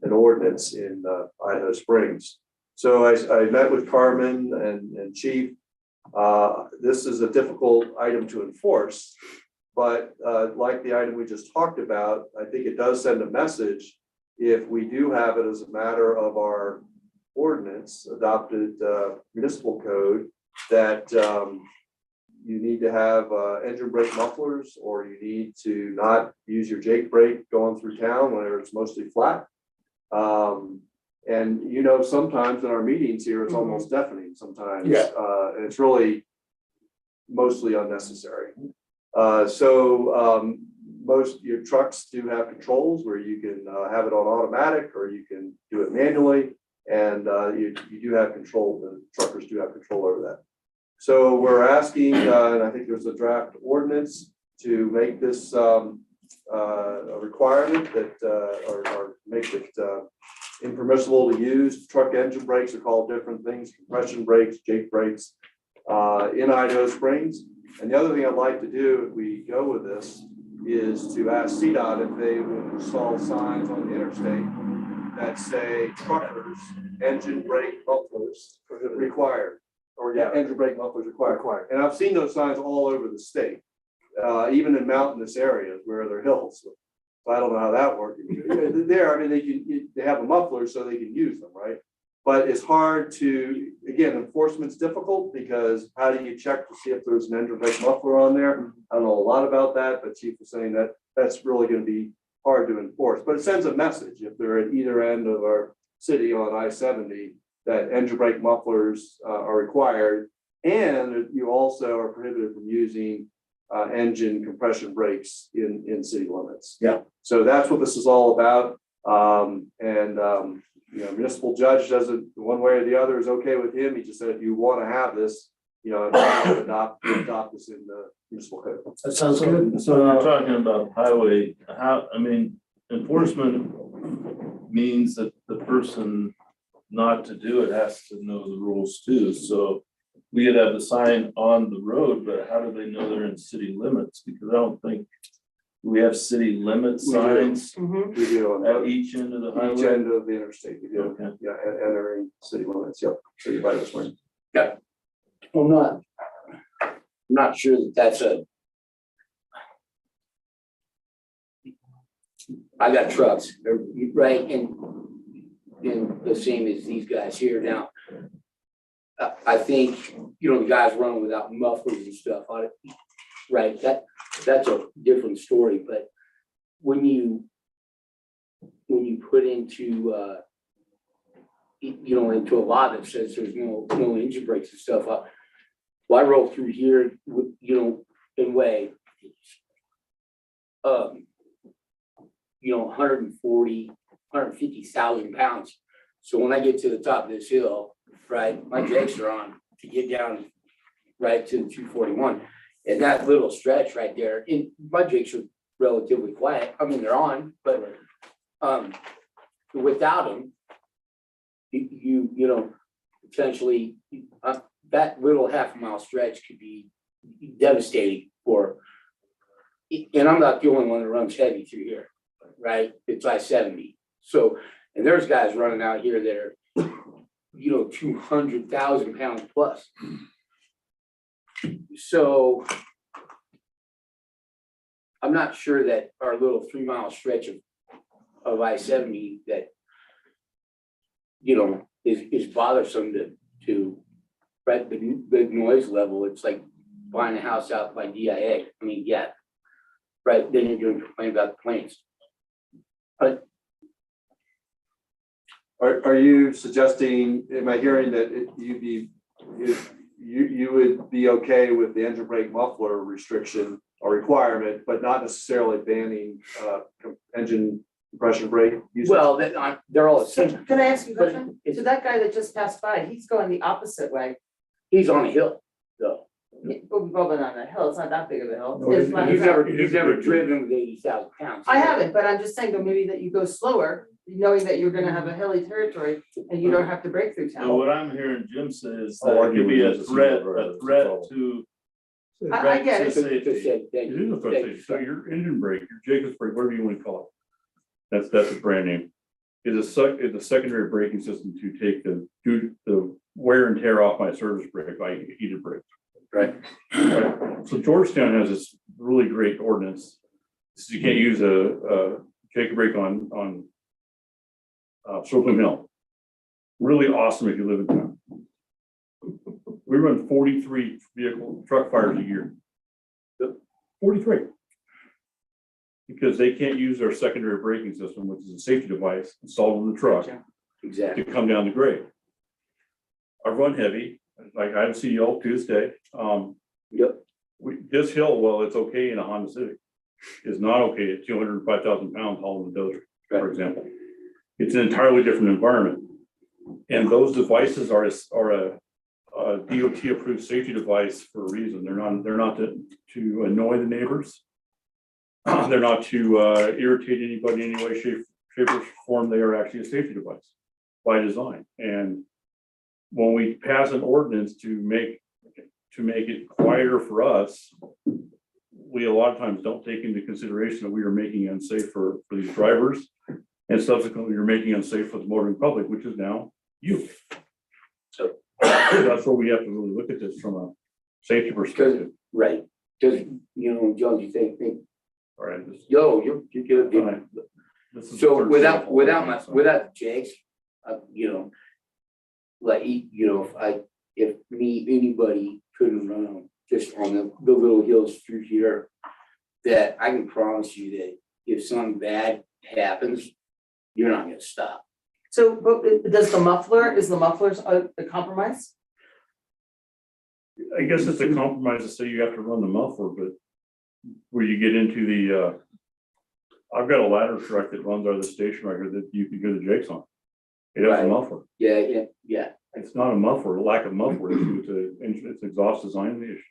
an ordinance in Idaho Springs. So I met with Carmen and Chief. This is a difficult item to enforce, but like the item we just talked about, I think it does send a message if we do have it as a matter of our ordinance, adopted municipal code, that you need to have engine brake mufflers, or you need to not use your Jake brake going through town where it's mostly flat. And sometimes in our meetings here, it's almost deafening sometimes. Yeah. And it's really mostly unnecessary. So most your trucks do have controls where you can have it on automatic, or you can do it manually. And you do have control, the truckers do have control over that. So we're asking, and I think there's a draft ordinance to make this a requirement that, or make it impermissible to use. Truck engine brakes are called different things, compression brakes, Jake brakes, in Idaho Springs. And the other thing I'd like to do if we go with this is to ask CDOT if they would install signs on the interstate that say truckers, engine brake mufflers required, or engine brake mufflers required. And I've seen those signs all over the state, even in mountainous areas where they're hills. So I don't know how that works. They have a muffler so they can use them, right? But it's hard to, again, enforcement's difficult because how do you check to see if there's an engine brake muffler on there? I don't know a lot about that, but Chief was saying that that's really going to be hard to enforce. But it sends a message if they're at either end of our city on I-70 that engine brake mufflers are required, and you also are prohibited from using engine compression brakes in city limits. Yeah. So that's what this is all about. Municipal judge doesn't, one way or the other is okay with him. He just said, if you want to have this, adopt this in the municipal code. That sounds good. So you're talking about highway, enforcement means that the person not to do it has to know the rules too. So we could have the sign on the road, but how do they know they're in city limits? Because I don't think we have city limit We do. signs We do on at each end of the each highway. end of the interstate. We do, Okay. entering city limits. Yep. So you're right this morning. I'm not sure that's I got trucks, they're right, and the same as these guys here now. I think, the guys running without mufflers and stuff on it, right, that's a different story, but when you put into into a law that says there's no engine brakes and stuff up. Well, I roll through here with, in way, 140, 150,000 pounds. So when I get to the top of this hill, right, my brakes are on to get down right to the 241. And that little stretch right there, and my brakes are relatively quiet. I mean, they're on, but without them, potentially that little half-mile stretch could be devastating for, and I'm not the only one that runs heavy through here, right? It's I-70. So And there's guys running out here that are, 200,000 pounds plus. So I'm not sure that our little 3 mile stretch of I-70 that, is bothersome to, right, the noise level. It's like buying a house out by DIA. I mean, yeah, right, then you're going to complain about the planes. But Are you suggesting, am I hearing that you would be okay with the engine brake muffler restriction or requirement, but not necessarily banning engine compression brake usage? well, they're all the same. Can I ask you a But question? it's- So that guy that just passed by, he's going the opposite way. He's on a hill, though. We've all been on that hill, it's not that big of a hill. No, It's it- flat You've as hell. never driven with 80,000 pounds. I haven't, but I'm just saying that maybe that you go slower, knowing that you're gonna have a hilly territory and you don't have to break through So town. what I'm hearing Jim say is I'll that it argue could be with a you as a threat, single driver, a threat that's to. I get it. Just said, thank It you. is a threat safety. So your engine brake, your Jacobs brake, whatever you want to call it. That's a brand name. Is a secondary braking system to take the wear and tear off my service brake by heated brakes. Right. Right. So Georgetown has this really great ordinance. Says you can't use a Jacob brake on Slocum Hill. Really awesome if you live in town. We run 43 truck fires a year. 43. Because they can't use their secondary braking system, which is a safety device installed in the truck, Exactly. to come down the grade. I run heavy, like I have a CDL to this day. Yep. This hill, well, it's okay in a Honda Civic, is not okay at 205,000 pounds hauling the dozer, for example. It's an entirely different environment. And those devices are a DOT approved safety device for a reason. They're not to annoy the neighbors. They're not to irritate anybody in any way, shape or form. They are actually a safety device by design. And when we pass an ordinance to make it quieter for us, we a lot of times don't take into consideration that we are making it unsafe for these drivers, and subsequently you're making it unsafe for the motoring public, which is now you. So that's where we have to really look at this from a safety perspective. Right. Because, Jones, you think, All right. you're good. This is the So third without sample, so. without Jake's, like, if anybody couldn't run them just on the little hills through here, that I can promise you that if something bad happens, you're not gonna stop. So, but is the muffler's a compromise? I guess it's a compromise to say you have to run the muffler, but where you get into the, I've got a ladder truck that runs out of the station right here that you can go to Jake's on. It has a Right. muffler. Yeah. It's not a muffler, a lack of muffler issue. It's exhaust design issue.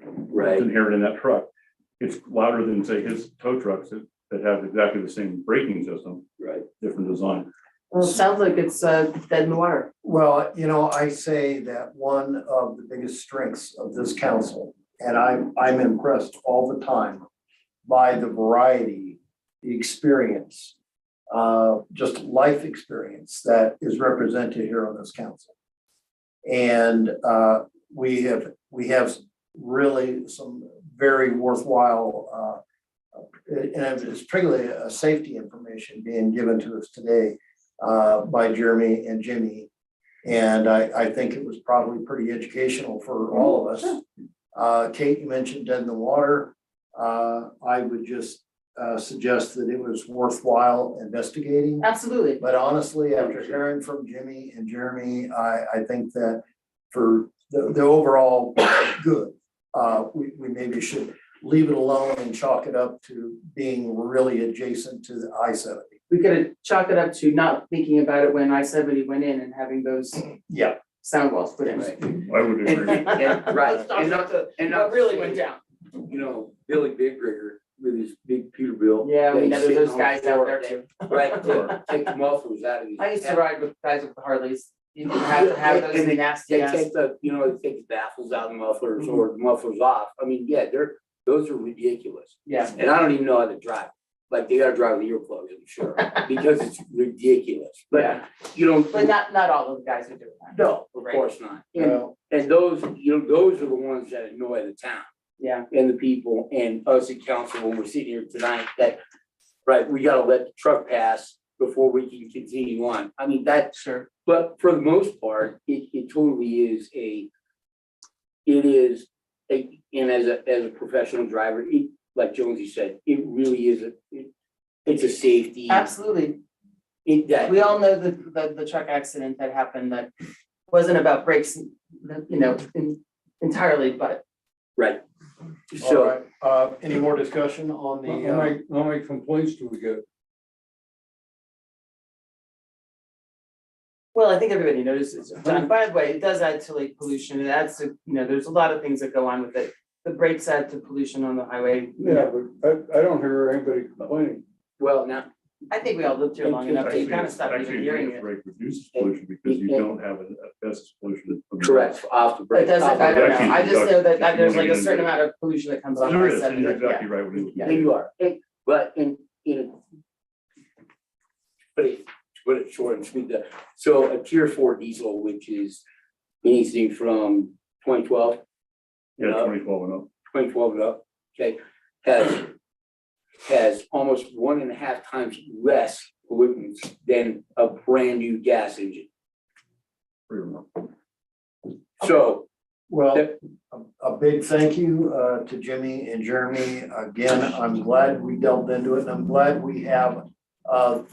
Right. It's inherent in that truck. It's louder than, say, his tow trucks that have exactly the same braking system, Right. different design. Well, it sounds like it's dead in the water. Well, I say that one of the biggest strengths of this council, and I'm impressed all the time by the variety, the experience, just life experience that is represented here on this council. And we have really some very worthwhile, and it's particularly a safety information being given to us today by Jeremy and Jimmy. And I think it was probably pretty educational for all of us. Kate, you mentioned dead in the water. I would just suggest that it was worthwhile investigating. Absolutely. But honestly, after hearing from Jimmy and Jeremy, I think that for the overall good, we maybe should leave it alone and chalk it up to being really adjacent to the I-70. We could chalk it up to not thinking about it when I-70 went in and having those Yeah. sound walls put in. Right. I would agree. Right. Let's talk about what really went down. Billy Big Rigger with his big Peterbilt. Yeah, we they know sit there's on guys the out floor, there too. Right, take the mufflers out of these. I used to ride with guys with Harleys. You didn't have to have those And nasty They ass. take they take the baffles out of the mufflers or the mufflers off. I mean, yeah, those are ridiculous. Yeah. And I don't even know how to drive. like they gotta drive with earplugs, I'm sure, because it's ridiculous. But, Yeah, you know, but not all of the guys are doing that. no, of Right. course not. Well, And those, you know, those are the ones that annoy the town Yeah, and the people and us at council when we're sitting here tonight that, right, we gotta let the truck pass before we can continue on. I mean, that, sure. but for the most part, it totally is and as a professional driver, like Jonesy said, it really is it's a safety. Absolutely. That, We all know the truck accident that happened that wasn't about brakes, you know, entirely, but right. all So, right, any more discussion on How many complaints do we get? well, I think everybody notices. And by the way, it does add to like pollution. It adds to, you know, there's a lot of things that go on with it. The brakes add to pollution on the highway. Yeah, but I don't hear anybody complaining. well, now, I think we all lived here long enough, that you kind of Actually, stop even actually, hearing it. rate reduces pollution because you don't have a pest pollution. correct, off the break. It doesn't, I don't know. I just know that there's like a Actually, certain amount of pollution that comes off There by is, seven. you're Yeah. exactly right. when you- There you are. But put it short and sweet, so a tier 4 diesel, which is anything from 2012, Yeah, 2012 and up. 2012 and up, okay, has almost 1.5 times less pollutants than a brand new gas engine. Pretty remarkable. So, well, a big thank you to Jimmy and Jeremy. Again, I'm glad we delved into it, and I'm glad we have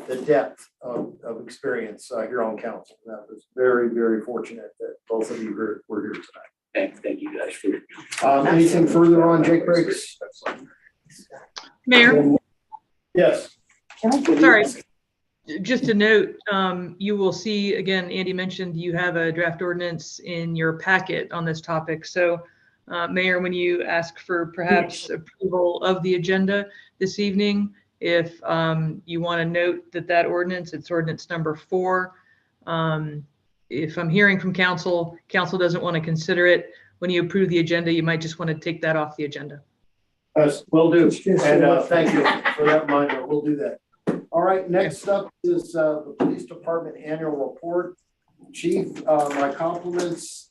the depth of experience here on council. That was very, very fortunate that both of you were here tonight. thank you guys for. Anything further on Jake Briggs? Mayor, Yes. sorry, just a note, you will see, again, Andy mentioned you have a draft ordinance in your packet on this topic. So, Mayor, when you ask for perhaps approval of the agenda this evening, if you want to note that ordinance, it's ordinance number 4. If I'm hearing from council doesn't want to consider it, when you approve the agenda, you might just want to take that off the agenda. Yes, will do. And thank you for that reminder. We'll do that. All right, next up is the police department annual report. Chief, my compliments.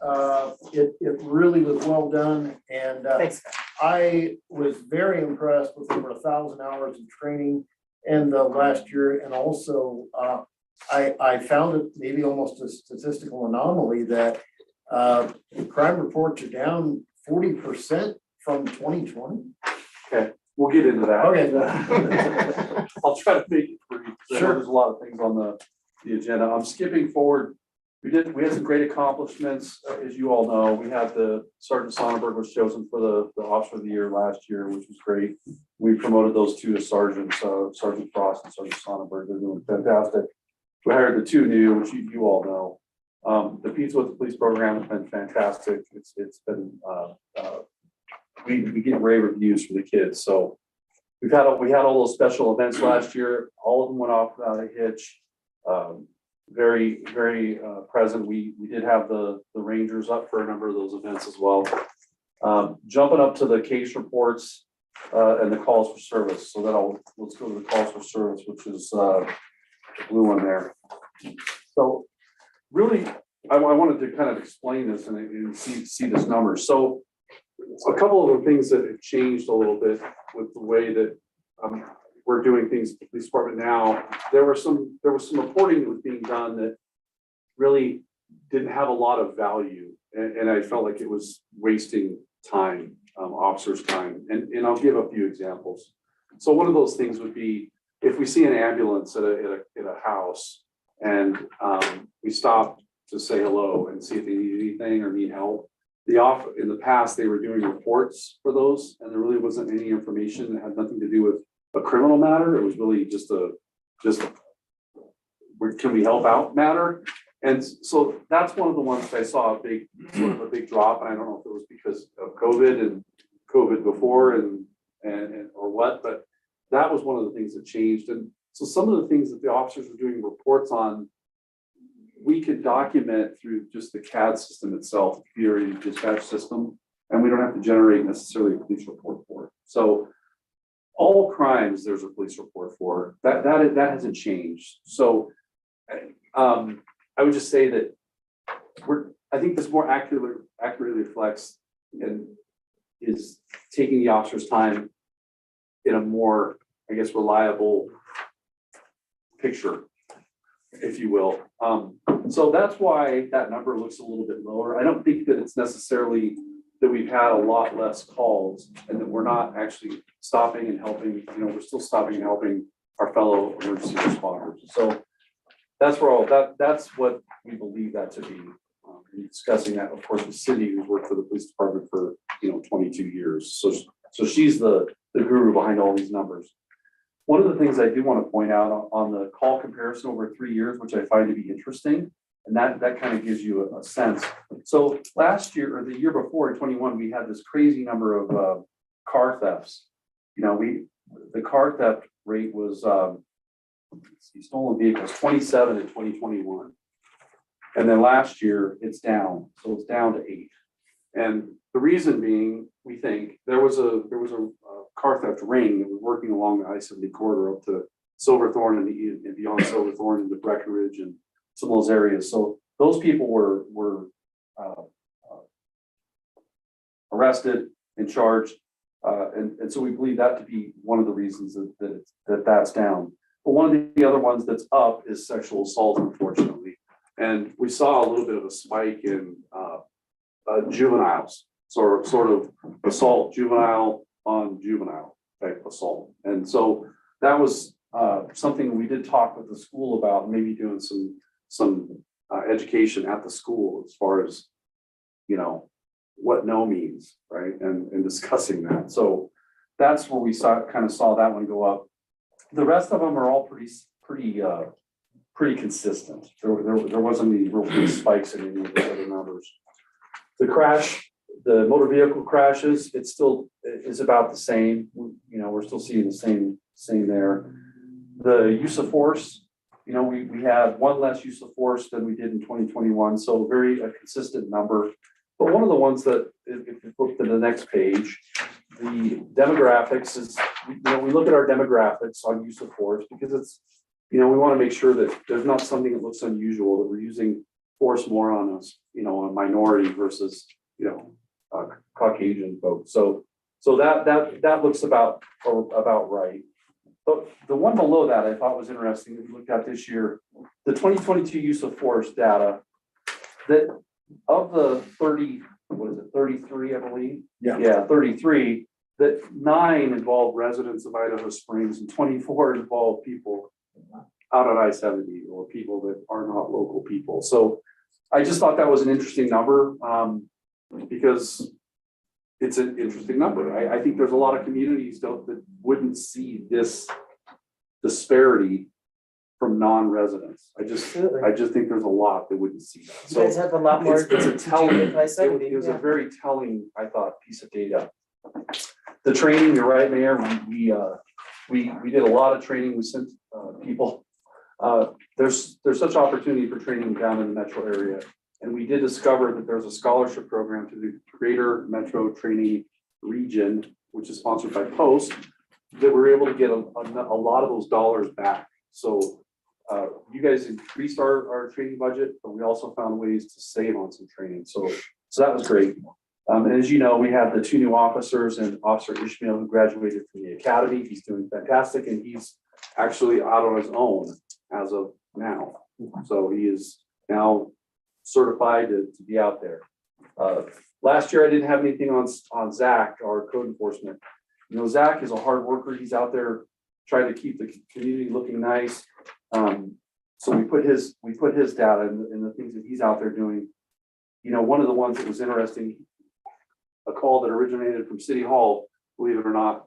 It really was well done, and Thanks. I was very impressed with over 1,000 hours of training in the last year, and also I found it maybe almost a statistical anomaly that crime reports are down 40% from 2020. Okay, we'll get into that. Okay. I'll try to make it brief, because I know Sure. there's a lot of things on the agenda. I'm skipping forward. We had some great accomplishments, as you all know. We had Sergeant Sonnenberg was chosen for the Officer of the Year last year, which was great. We promoted those 2 to sergeants, Sergeant Frost and Sergeant Sonnenberg. They're doing fantastic. We hired the 2 new, which you all know. The Pizza with the Police program has been fantastic. It's been, we get rave reviews for the kids. So we had all those special events last year. All of them went off without a hitch. Very, very present. We did have the Rangers up for a number of those events as well. Jumping up to the case reports and the calls for service. So let's go to the calls for service, which is the blue one there. So really, I wanted to kind of explain this and see this number. So a couple of the things that have changed a little bit with the way that we're doing things at the police department now. There was some reporting that was being done that really didn't have a lot of value, and I felt like it was wasting time, officers' time. And I'll give a few examples. So one of those things would be if we see an ambulance at a house and we stop to say hello and see if they need anything or need help. In the past, they were doing reports for those, and there really wasn't any information that had nothing to do with a criminal matter. It was really just can we help out matter. And so that's one of the ones that I saw a big drop. And I don't know if it was because of COVID and COVID before and or what, but that was one of the things that changed. And so some of the things that the officers were doing reports on, we could document through just the CAD system itself, the computer-aided dispatch system, and we don't have to generate necessarily a police report for it. So all crimes, there's a police report for. That hasn't changed. So I would just say that I think this more accurately reflects and is taking the officer's time in a more, I guess, reliable picture, if you will. So that's why that number looks a little bit lower. I don't think that it's necessarily that we've had a lot less calls and that we're not actually stopping and helping, we're still stopping and helping our fellow emergency responders. So that's that's what we believe that to be. And discussing that, of course, with Cindy, who's worked for the police department for 22 years. So she's the guru behind all these numbers. One of the things I do want to point out on the call comparison over 3 years, which I find to be interesting, and that kind of gives you a sense. So last year or the year before in 21, we had this crazy number of car thefts. The car theft rate was stolen vehicles 27 in 2021. And then last year it's down. So it's down to 8. And the reason being, we think there was a car theft ring that was working along the I-70 corridor up to Silverthorne and beyond Silverthorne into Breckenridge and some of those areas. So those people were arrested and charged. And so we believe that to be one of the reasons that's down. But one of the other ones that's up is sexual assault, unfortunately. And we saw a little bit of a spike in juveniles, sort of assault, juvenile on juvenile type assault. And so that was something we did talk with the school about, maybe doing some education at the school as far as, what no means, right? And discussing that. So that's where we kind of saw that one go up. The rest of them are all pretty consistent. There wasn't any real big spikes in any of the other numbers. The motor vehicle crashes, it still is about the same. We're still seeing the same there. The use of force, we had one less use of force than we did in 2021. So a consistent number. But one of the ones that, if you look to the next page, the demographics is, we look at our demographics on use of force because it's, we want to make sure that there's not something that looks unusual, that we're using force more on us, a minority versus, Caucasian folks. So that looks about right. But the one below that I thought was interesting that we looked at this year, the 2022 use of force data, that of the 33, I believe? Yeah, 33, that 9 involved residents of Idaho Springs and 24 involved people out on I-70 or people that are not local people. So I just thought that was an interesting number because it's an interesting number. I think there's a lot of communities that wouldn't see this disparity from non-residents. I just think there's a lot that wouldn't see that. You guys have a lot more. It's a telling, to do with I-70, it was a very telling, I thought, piece of data. The training, you're right, Mayor, we did a lot of training. We sent people. There's such opportunity for training down in the metro area. And we did discover that there's a scholarship program to the Greater Metro Training Region, which is sponsored by Post, that we're able to get a lot of those dollars back. So you guys increased our training budget, but we also found ways to save on some training. So that was great. And as you know, we have the 2 new officers and Officer Ishmael, who graduated from the academy. He's doing fantastic, and he's actually out on his own as of now. So he is now certified to be out there. Last year, I didn't have anything on Zach, our code enforcement. Zach is a hard worker. He's out there trying to keep the community looking nice. So we put his data and the things that he's out there doing. One of the ones that was interesting, a call that originated from City Hall, believe it or not,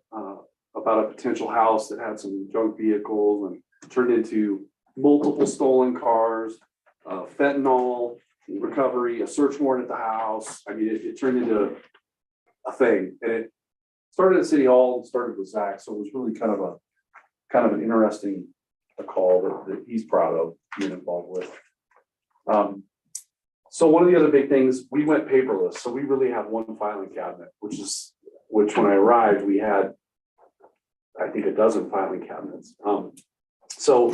about a potential house that had some junk vehicles and turned into multiple stolen cars, fentanyl recovery, a search warrant at the house. I mean, it turned into a thing, and it started at City Hall and started with Zach. So it was really kind of an interesting call that he's proud of being involved with. So one of the other big things, we went paperless. So we really have one filing cabinet, which when I arrived, we had I think a dozen filing cabinets. So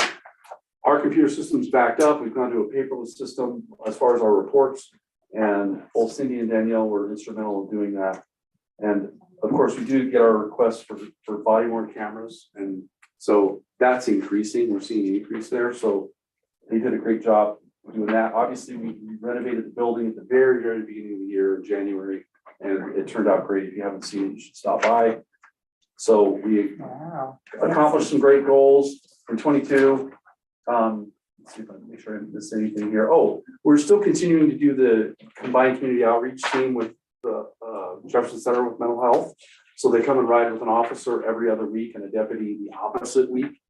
our computer system's backed up. We've gone to a paperless system as far as our reports. And both Cindy and Danielle were instrumental in doing that. And of course, we do get our requests for body worn cameras. And so that's increasing. We're seeing an increase there. So they did a great job doing that. Obviously, we renovated the building at the very, very beginning of the year in January, and it turned out great. If you haven't seen it, you should stop by. So we accomplished some great goals in 22. Let's see if I can make sure I didn't miss anything here. Oh, we're still continuing to do the combined community outreach team with the Jefferson Center with mental health. So they come and ride with an officer every other week and a deputy the opposite week.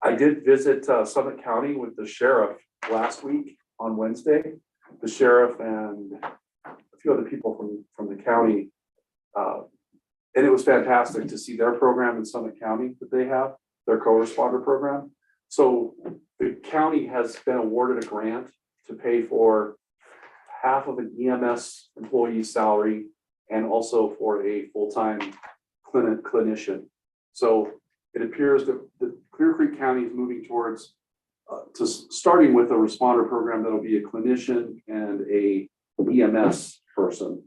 I did visit Summit County with the sheriff last week on Wednesday. The sheriff and a few other people from the county. And it was fantastic to see their program in Summit County that they have, their co-responder program. So the county has been awarded a grant to pay for half of an EMS employee's salary and also for a full-time clinician. So it appears that the Clear Creek County is moving towards starting with a responder program that'll be a clinician and a EMS person.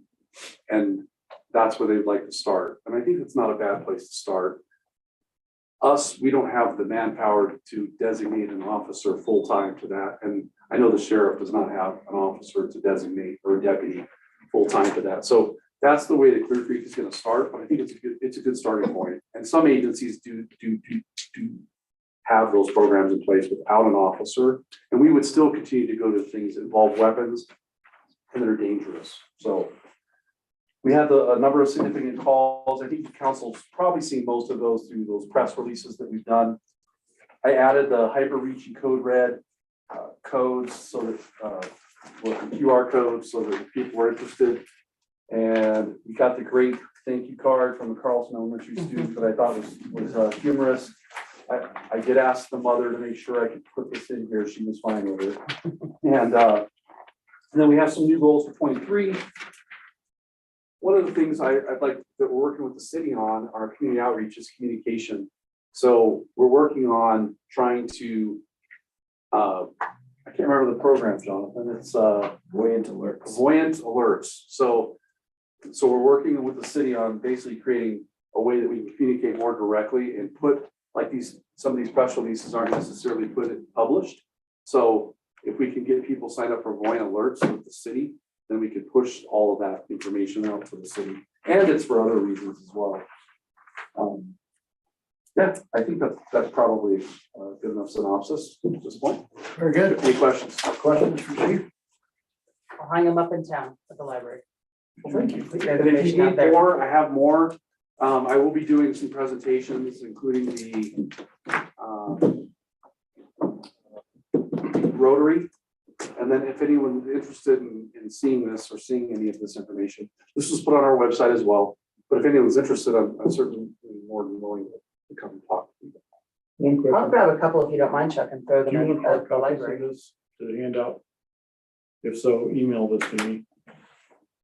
And that's where they'd like to start. And I think it's not a bad place to start. Us, we don't have the manpower to designate an officer full-time to that. And I know the sheriff does not have an officer to designate or a deputy full-time to that. So that's the way that Clear Creek is going to start, but I think it's a good starting point. And some agencies do have those programs in place without an officer. And we would still continue to go to things that involve weapons and that are dangerous. So we had a number of significant calls. I think the council's probably seen most of those through those press releases that we've done. I added the hyper-reach and code red codes so that with the QR codes so that if people were interested. And we got the great thank you card from the Carlson Elementary student that I thought was humorous. I did ask the mother to make sure I could put this in here. She was fine with it. And then we have some new goals for 23. One of the things I'd like that we're working with the city on our community outreach is communication. So we're working on trying to, I can't remember the program, Jonathan. It's Voyant Alerts. So we're working with the city on basically creating a way that we can communicate more directly and put like some of these press releases aren't necessarily published. So if we can get people signed up for Voyant Alerts with the city, then we could push all of that information out to the city. And it's for other reasons as well. Yeah, I think that's probably a good enough synopsis at this point. Very good. Any questions? Questions for Chief? I'll hang them up in town at the library. Thank you. Put your And if information you out need there. more, I have more. I will be doing some presentations, including the Rotary. And then if anyone's interested in seeing this or seeing any of this information, this was put on our website as well. But if anyone's interested, I'm certainly more than willing to come and talk to people. I'll grab a couple if you don't mind, Chuck, and throw Do them you in want hard the copies library. of this to hand out? If so, email this to me.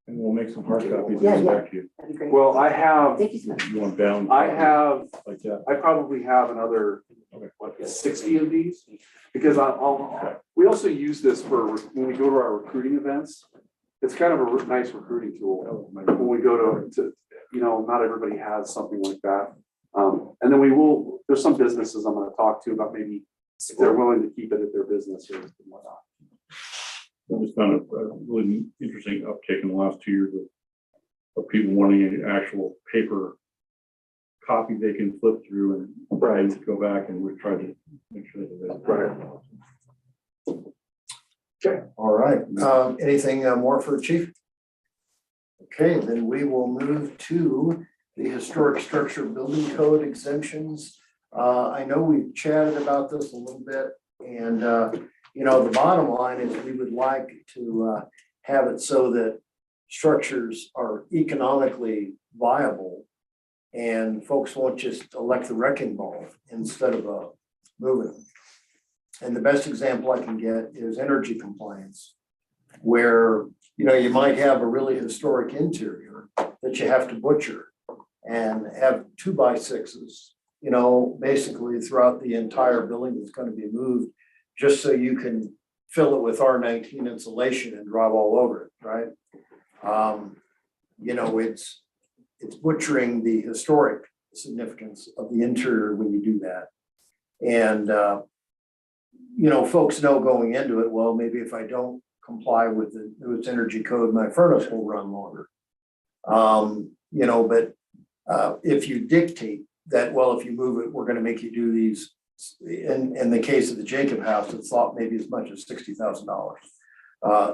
And we'll make some hard copies and Yeah, send yeah. back to you. That'd be great. Well, I have, Thank you so much. You want bound? I have, Like that. I probably have another, Okay. what, 60 of these? Because we also use this for when we go to our recruiting events. It's kind of a nice recruiting tool when we go to not everybody has something like that. And then there's some businesses I'm going to talk to about maybe if they're willing to keep it at their business or whatnot. I just found a really interesting uptick in the last 2 years of people wanting an actual paper copy they can flip through and go back, and we've tried to make sure that they Right. Okay, all right. Anything more for Chief? Okay, then we will move to the historic structure building code exemptions. I know we've chatted about this a little bit, and the bottom line is we would like to have it so that structures are economically viable and folks won't just elect the wrecking ball instead of moving them. And the best example I can get is energy compliance, where you might have a really historic interior that you have to butcher and have 2x6s you know, basically throughout the entire building that's gonna be moved, just so you can fill it with R19 insulation and drive all over it, right? You know, it's butchering the historic significance of the interior when you do that. And, you know, folks know going into it, well, maybe if I don't comply with its energy code, my furnace will run longer. You know, but if you dictate that, well, if you move it, we're gonna make you do these, in the case of the Jacob House, it's thought maybe as much as $60,000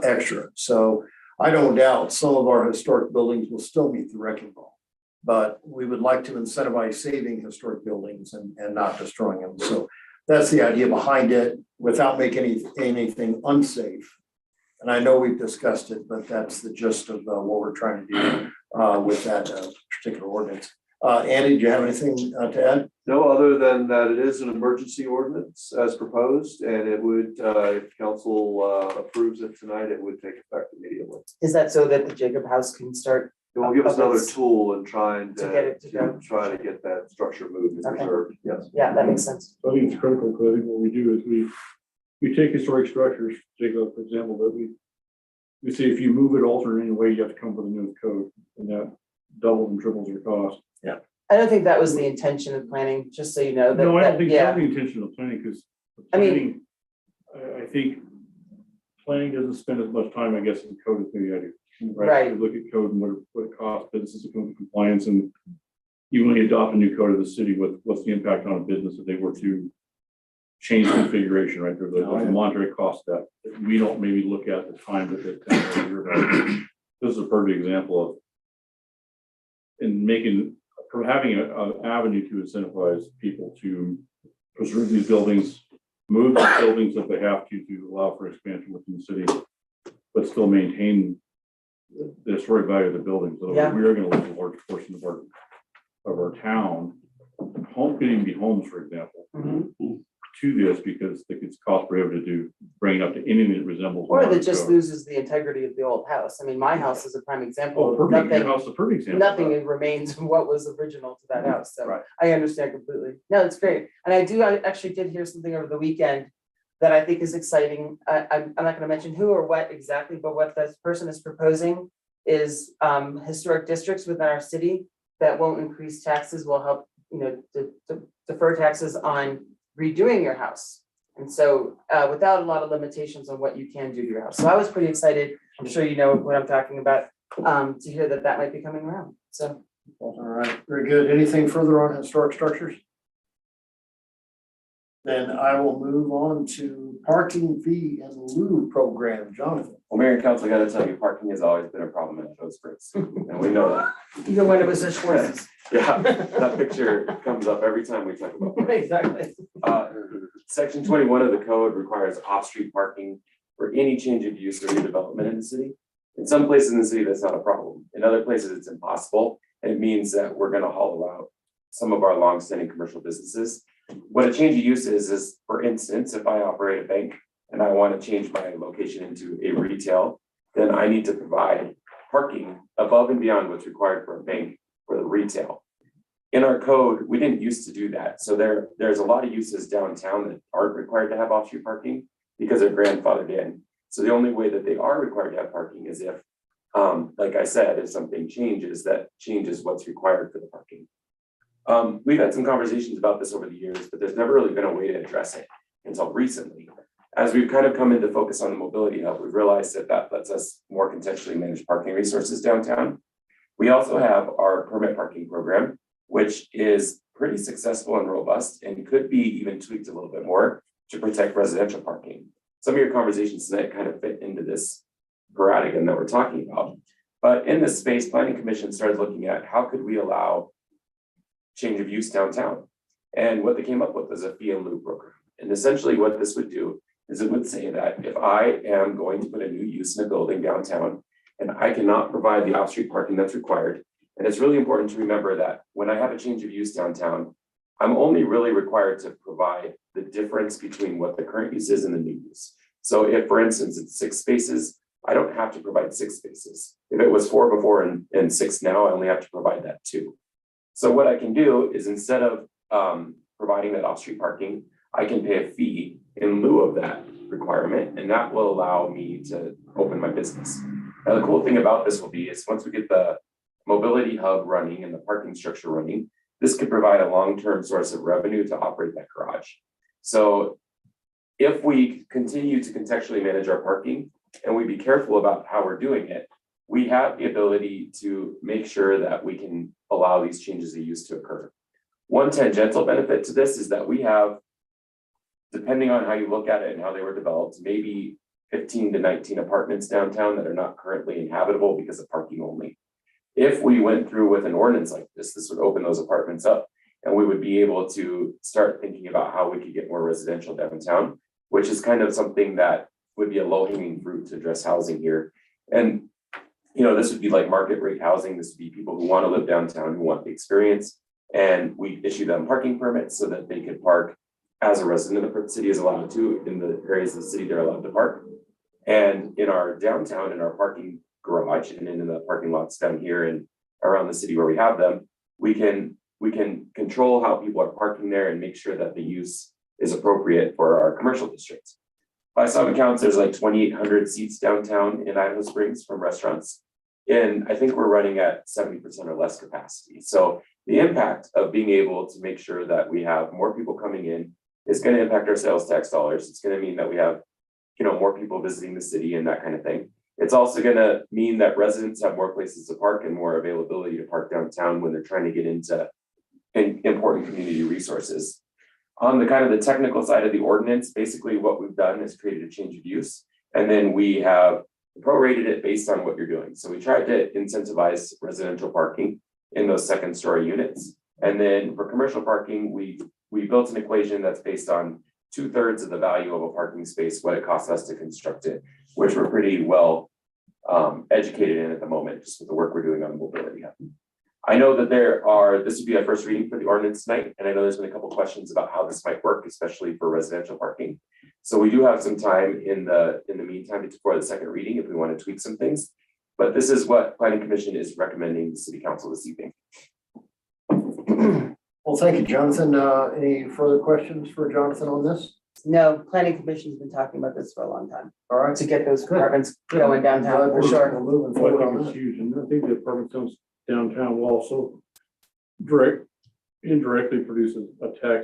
extra. So I don't doubt some of our historic buildings will still meet the wrecking ball, but we would like to incentivize saving historic buildings and not destroying them. So that's the idea behind it, without making anything unsafe. And I know we've discussed it, but that's the gist of what we're trying to do with that particular ordinance. Andy, do you have anything to add? No, other than that it is an emergency ordinance as proposed, and it would, if council approves it tonight, it would take effect immediately. Is that so that the Jacob House can start? It will give us another Updates. tool in trying To get it to go. try to get that structure moved and Okay. preserved, yes. Yeah, that makes sense. So I think it's critical, because I think what we do is we take historic structures, Jacob, for example, that we say if you move it, alter in any way, you have to come with a new code, and that doubles and triples your cost. I don't think that was the intention of planning, just so you know. No, I don't think Yeah, that's the intention of planning, because I mean- planning, I think planning doesn't spend as much time, I guess, in code as maybe I do. Right. You look at code and what it costs businesses to come to compliance, and even when you adopt a new code of the city, what's the impact on a business if they were to change configuration, right? There's a monetary cost that we don't maybe look at the time that they. This is a perfect example of from having an avenue to incentivize people to preserve these buildings, move the buildings if they have to allow for expansion within the city, but still maintain the historic value of the buildings. So Yeah. we are going to lose a large portion of our town. Home could even be homes, for example, Mhm. to this, because it's cost prohibitive to bring it up to anything that resembles. Or that modern just code. loses the integrity of the old house. I mean, my house is a prime example Oh, of perfect, your nothing, house is a perfect example. of that. nothing remains of what was original to that house, so Right. I understand completely. No, it's great, and I actually did hear something over the weekend that I think is exciting. I'm not gonna mention who or what exactly, but what this person is proposing is historic districts within our city that won't increase taxes, will help, you know, defer taxes on redoing your house. And so without a lot of limitations on what you can do to your house. So I was pretty excited, I'm sure you know what I'm talking about, to hear that might be coming around, so. All right, very good. Anything further on historic structures? Then I will move on to parking fee and lieu program. Jonathan. Well, Mayor and Council, I gotta tell you, parking has always been a problem at Those Springs, and we know that. Even when it was a Schwartz's. Yeah, that picture comes up every time we talk about parking. Exactly. Section 21 of the code requires off-street parking for any change of use or redevelopment in the city. In some places in the city, that's not a problem. In other places, it's impossible. And it means that we're gonna hollow out some of our long-standing commercial businesses. What a change of use is for instance, if I operate a bank and I want to change my location into a retail, then I need to provide parking above and beyond what's required for a bank for the retail. In our code, we didn't used to do that. So there's a lot of uses downtown that aren't required to have off-street parking because they're grandfathered in. So the only way that they are required to have parking is if, like I said, if something changes, that changes what's required for the parking. We've had some conversations about this over the years, but there's never really been a way to address it until recently. As we've kind of come into focus on the mobility hub, we've realized that lets us more contextually manage parking resources downtown. We also have our permit parking program, which is pretty successful and robust and could be even tweaked a little bit more to protect residential parking. Some of your conversations tonight kind of fit into this paradigm that we're talking about. But in this space, Planning Commission started looking at how could we allow change of use downtown. And what they came up with was a fee and lieu program. And essentially what this would do is it would say that if I am going to put a new use in a building downtown and I cannot provide the off-street parking that's required, and it's really important to remember that when I have a change of use downtown, I'm only really required to provide the difference between what the current use is and the new use. So if, for instance, it's 6 spaces, I don't have to provide 6 spaces. If it was 4 before and 6 now, I only have to provide that 2. So what I can do is instead of providing that off-street parking, I can pay a fee in lieu of that requirement, and that will allow me to open my business. Now, the cool thing about this will be is once we get the mobility hub running and the parking structure running, this could provide a long-term source of revenue to operate that garage. So if we continue to contextually manage our parking and we be careful about how we're doing it, we have the ability to make sure that we can allow these changes of use to occur. One tangential benefit to this is that we have, depending on how you look at it and how they were developed, maybe 15 to 19 apartments downtown that are not currently inhabitable because of parking only. If we went through with an ordinance like this would open those apartments up, and we would be able to start thinking about how we could get more residential downtown, which is kind of something that would be a low-hanging fruit to address housing here. And this would be like market rate housing. This would be people who want to live downtown, who want the experience, and we issue them parking permits so that they could park as a resident of the city is allowed to in the areas of the city they're allowed to park. And in our downtown, in our parking garage and in the parking lots down here and around the city where we have them, we can control how people are parking there and make sure that the use is appropriate for our commercial districts. By some accounts, there's like 2,800 seats downtown in Idaho Springs from restaurants. And I think we're running at 70% or less capacity. So the impact of being able to make sure that we have more people coming in is going to impact our sales tax dollars. It's going to mean that we have, more people visiting the city and that kind of thing. It's also going to mean that residents have more places to park and more availability to park downtown when they're trying to get into important community resources. On the kind of the technical side of the ordinance, basically what we've done is created a change of use, and then we have prorated it based on what you're doing. So we tried to incentivize residential parking in those second story units. And then for commercial parking, we built an equation that's based on 2/3 of the value of a parking space, what it costs us to construct it, which we're pretty well educated in at the moment, just with the work we're doing on mobility hub. I know that this would be our first reading for the ordinance tonight, and I know there's been a couple questions about how this might work, especially for residential parking. So we do have some time in the meantime before the second reading if we want to tweak some things. But this is what Planning Commission is recommending to City Council this evening. Well, thank you, Jonathan. Any further questions for Jonathan on this? No, planning commission's been talking about this for a long time, All right. to get those apartments going downtown for sure. We're moving Well, forward I on think this. it's huge, and I think the apartment comes downtown will also indirectly produce a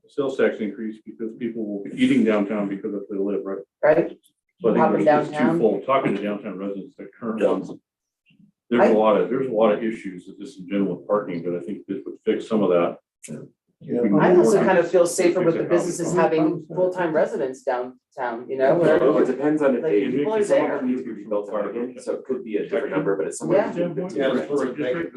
sales tax increase because people will be eating downtown because that's where they live, right? Right? So I Hopping think there's downtown. twofold, talking to downtown residents, the current ones. There's a lot of issues that just in general with parking, but I think this would fix some of that. Yeah. I also kind of feel safer with the businesses having full-time residents downtown, Well, it depends on if Like, they, people are some of there. them need to be rebuilt again, so it could be a different number, but it's somewhere Yeah. between 15 Yeah, and for a 19. district,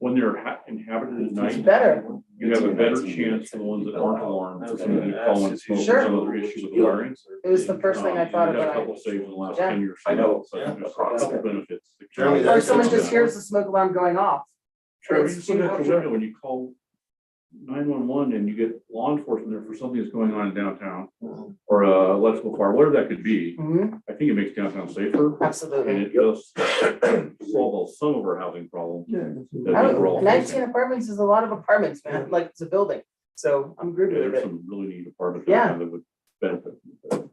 when they're inhabited at it's night, better. you have a better chance than the ones that aren't alarmed. For somebody to call and smoke or Sure. some other issue with the wiring. It was the first thing I thought You got a about. couple saves in the last Yeah. 10 years. I know. So there's a couple benefits. Jeremy, Or that's- someone just hears the smoke alarm going off. Sure, It's you see that when you call 911 and you get law enforcement there for something that's going on in downtown or a electrical fire, whatever that could be, Mhm, I think it makes downtown safer. And absolutely. it does solve some of our housing problems. that we're all 19 facing. apartments is a lot of apartments, man, like it's a building. So I'm good Yeah, with there's it. some really neat apartments Yeah. downtown that would benefit.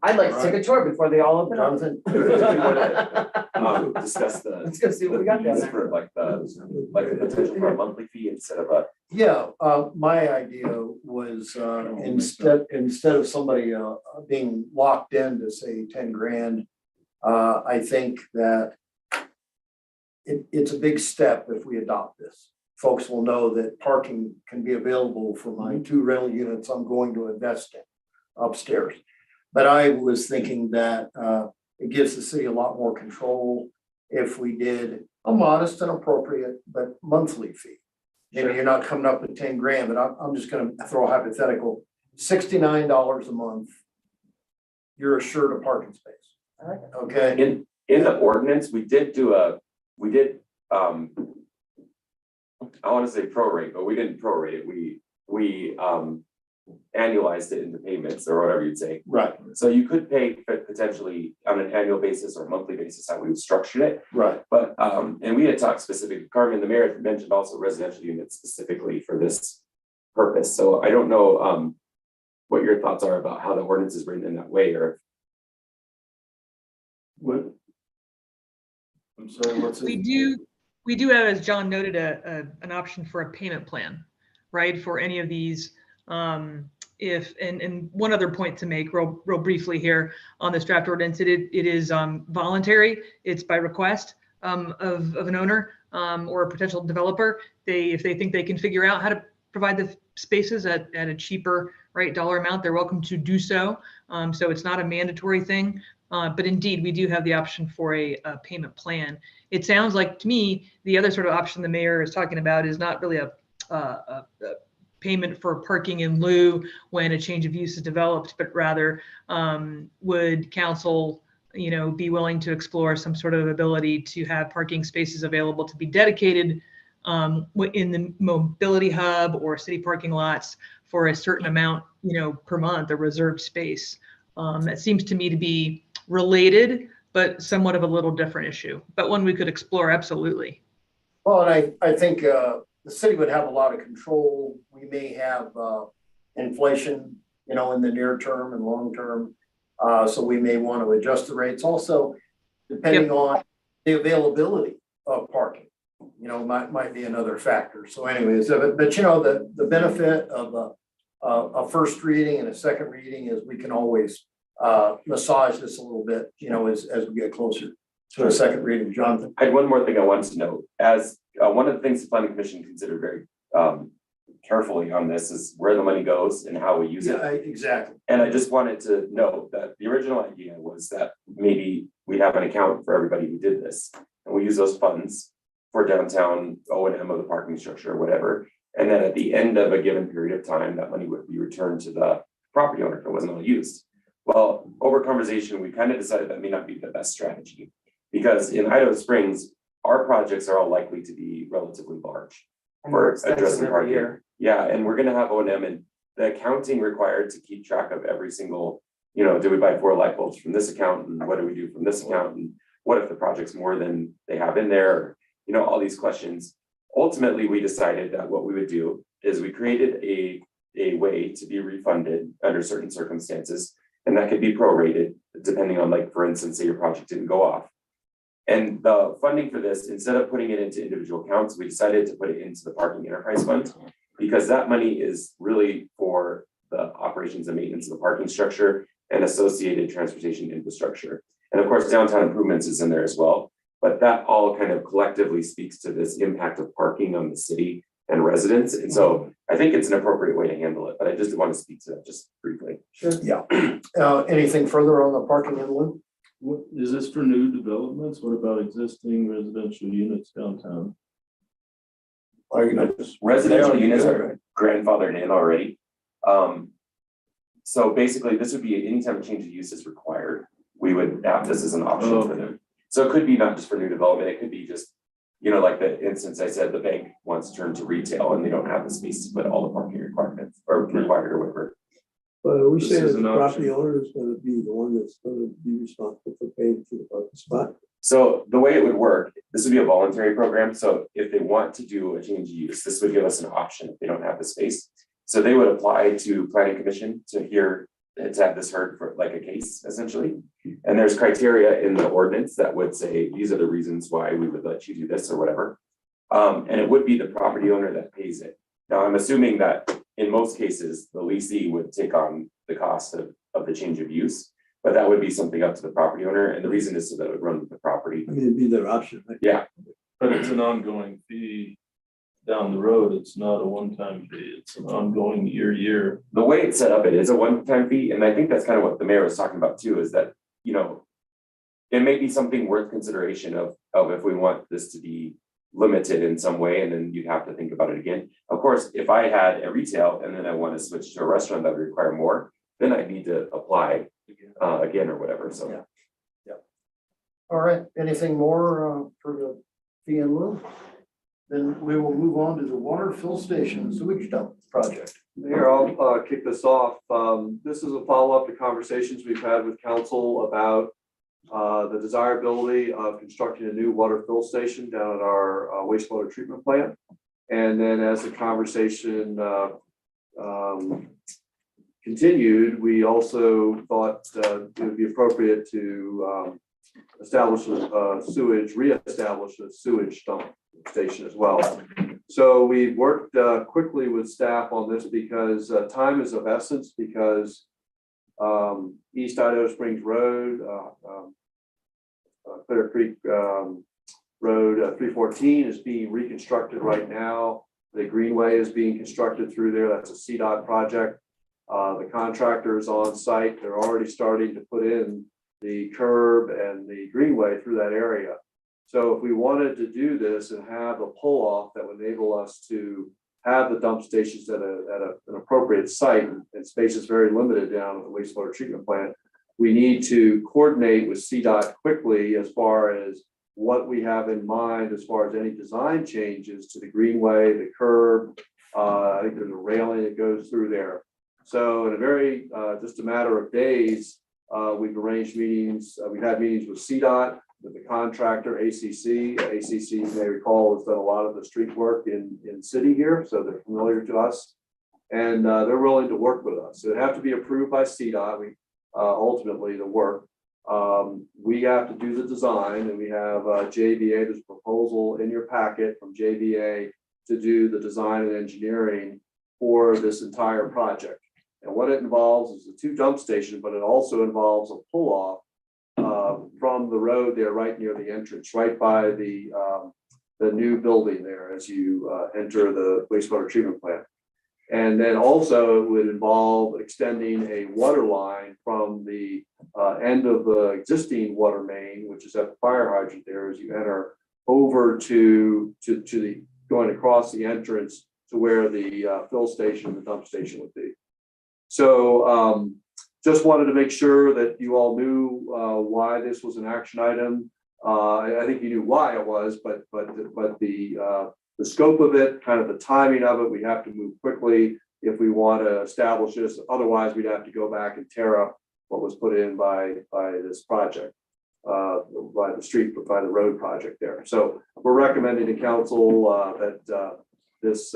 I'd like to take a tour before they all open up. Jonathan? Discuss the. Let's go see what we got down use there. for like the potential for a monthly fee instead of a. Yeah, my idea was, instead of somebody, being locked in to say 10 grand, I think that it's a big step if we adopt this. Folks will know that parking can be available for my 2 rental units I'm going to invest in upstairs. But I was thinking that, it gives the city a lot more control if we did a modest and appropriate, but monthly fee. Maybe you're not coming up with 10 grand, but I'm just gonna throw a hypothetical, $69 a month. You're assured a parking space, I like it. okay? In the ordinance, we did I want to say prorate, but we didn't prorate it. We annualized it into payments or whatever you'd say. Right, So you could pay potentially on an annual basis or monthly basis how we structured it. right. But, and we had talked specifically, Carmen, the mayor had mentioned also residential units specifically for this purpose. So I don't know what your thoughts are about how the ordinance is written in that way, or What? I'm sorry, what's it? We do have, as John noted, an option for a payment plan, right? For any of these, and one other point to make real briefly here on this draft ordinance, it is voluntary. It's by request of an owner or a potential developer. If they think they can figure out how to provide the spaces at a cheaper dollar amount, they're welcome to do so. So it's not a mandatory thing. But indeed, we do have the option for a payment plan. It sounds like to me, the other sort of option the mayor is talking about is not really a payment for parking in lieu when a change of use is developed, but rather would council, be willing to explore some sort of ability to have parking spaces available to be dedicated in the mobility hub or city parking lots for a certain amount, per month, a reserved space. That seems to me to be related, but somewhat of a little different issue, but one we could explore, absolutely. Well, and I think the city would have a lot of control. We may have inflation, in the near term and long term. So we may want to adjust the rates also, depending on the availability of parking, might be another factor. So anyways, but the benefit of a first reading and a second reading is we can always massage this a little bit, as we get closer to a second reading. Jonathan? I had one more thing I wanted to note. As one of the things the planning commission considered very carefully on this is where the money goes and how we use it. Exactly. And I just wanted to note that the original idea was that maybe we'd have an account for everybody who did this, and we use those funds for downtown O&M of the parking structure or whatever. And then at the end of a given period of time, that money would be returned to the property owner if it wasn't all used. Well, over conversation, we kind of decided that may not be the best strategy, because in Idaho Springs, our projects are all likely to be relatively large for addressing parking. Yeah, and we're gonna have O&M, and the accounting required to keep track of every single, do we buy 4 light bulbs from this account, and what do we do from this account, and what if the project's more than they have in there, all these questions. Ultimately, we decided that what we would do is we created a way to be refunded under certain circumstances, and that could be prorated depending on, like, for instance, say your project didn't go off. And the funding for this, instead of putting it into individual accounts, we decided to put it into the parking enterprise fund, because that money is really for the operations and maintenance of the parking structure and associated transportation infrastructure. And of course, downtown improvements is in there as well, but that all kind of collectively speaks to this impact of parking on the city and residents. And so I think it's an appropriate way to handle it, but I just want to speak to that just briefly. Sure. Yeah. Anything further on the parking in lieu? What, is this for new developments? What about existing residential units downtown? Residential units are grandfathered in already. So basically, this would be anytime a change of use is required, we would have this as an option for them. So it could be not just for new development, it could be just, like the instance I said, the bank wants to turn to retail and they don't have the space to put all the parking requirements or required or whatever. But are we This saying is that an the property option. owner is gonna be the one that's gonna be responsible for paying for the parking spot? So the way it would work, this would be a voluntary program. So if they want to do a change of use, this would give us an option if they don't have the space. So they would apply to planning commission to have this heard for like a case essentially. And there's criteria in the ordinance that would say, these are the reasons why we would let you do this or whatever. And it would be the property owner that pays it. Now, I'm assuming that in most cases, the leasing would take on the cost of the change of use, but that would be something up to the property owner. And the reason is so that it would run with the property. I mean, it'd be their option, right? Yeah. But it's an ongoing fee down the road. It's not a one-time fee. It's an ongoing year. The way it's set up, it is a one-time fee. And I think that's kind of what the mayor was talking about too, is that, it may be something worth consideration of if we want this to be limited in some way, and then you'd have to think about it again. Of course, if I had a retail and then I want to switch to a restaurant that would require more, then I need to apply again or whatever, so. Yeah. All right, anything more for the fee in lieu? Then we will move on to the water fill station sewage dump project. Mayor, I'll kick this off. This is a follow-up to conversations we've had with council about the desirability of constructing a new water fill station down at our wastewater treatment plant. And then as the conversation continued, we also thought it would be appropriate to reestablish a sewage dump station as well. So we worked quickly with staff on this because time is of essence, because East Idaho Springs Road, Clear Creek Road 314 is being reconstructed right now. The Greenway is being constructed through there. That's a CDOT project. The contractor is on site. They're already starting to put in the curb and the Greenway through that area. So if we wanted to do this and have a pull off that would enable us to have the dump stations at an appropriate site, and space is very limited down at the wastewater treatment plant, we need to coordinate with CDOT quickly as far as what we have in mind as far as any design changes to the Greenway, the curb. I think there's a railing that goes through there. So in a very, just a matter of days, we've arranged meetings. We've had meetings with CDOT, with the contractor, ACC. ACC, you may recall, has done a lot of the street work in city here, so they're familiar to us. And they're willing to work with us. So it have to be approved by CDOT, ultimately the work. We have to do the design, and we have JVA, there's a proposal in your packet from JVA to do the design and engineering for this entire project. And what it involves is a 2 dump station, but it also involves a pull off from the road there, right near the entrance, right by the new building there as you enter the wastewater treatment plant. And then also it would involve extending a water line from the end of the existing water main, which is at the fire hydrant there as you enter, over to the, going across the entrance to where the fill station, the dump station would be. So just wanted to make sure that you all knew why this was an action item. I think you knew why it was, but the scope of it, kind of the timing of it, we have to move quickly if we want to establish this. Otherwise, we'd have to go back and tear up what was put in by this project, by the road project there. So we're recommending to council that this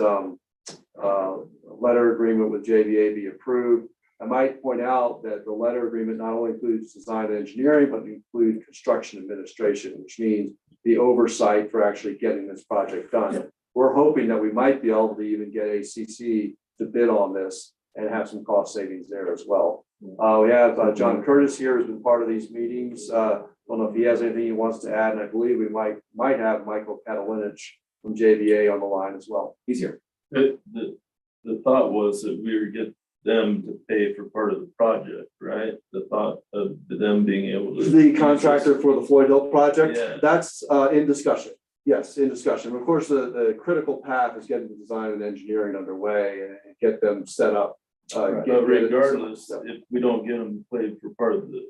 letter agreement with JVA be approved. I might point out that the letter agreement not only includes design and engineering, but includes construction administration, which means the oversight for actually getting this project done. We're hoping that we might be able to even get ACC to bid on this and have some cost savings there as well. We have John Curtis here, who's been part of these meetings. I don't know if he has anything he wants to add, and I believe we might have Michael Catalinich from JVA on the line as well. He's here. The thought was that we would get them to pay for part of the project, right? The thought of them being able to. The contractor for the Floyd Hill project, Yeah. That's in discussion. Yes, in discussion. Of course, the critical path is getting the design and engineering underway and get them set up. But regardless, if we don't get them to pay for part of the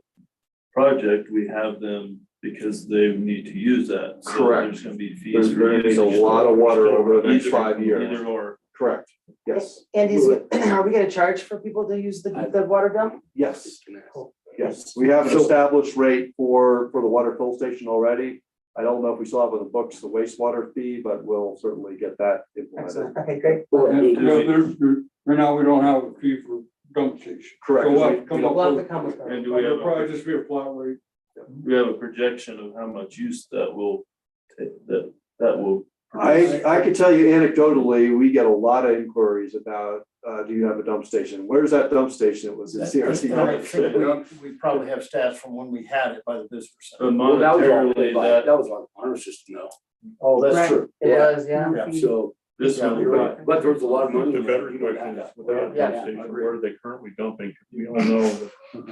project, we have them because they need to use that. So Correct. There's gonna be fees. There's going to be a lot of water over the next 5 years. Either or. Correct. Yes. And are we gonna charge for people to use the water dump? Yes. Yes. We have an established rate for the water fill station already. I don't know if we still have on the books the wastewater fee, but we'll certainly get that implemented. Excellent. Okay, great. Right now, we don't have a fee for dump station. Correct. So what come We'll have to up come with And that. do we have, It'll probably just be a flat rate. we have a projection of how much use that will take, that will. I can tell you anecdotally, we get a lot of inquiries about, do you have a dump station? Where's that dump station? It was in CRC. We probably have stats from when we had it by the visitor center. But Well, that was all, monetarily, that, that was on our system though. Oh, that's Right. true. It was, yeah. Yeah. So, this Yeah, one, you're right. but there was a lot of money. The better you know, question is, that. without a Yeah. dump station, where are they currently dumping? We all know.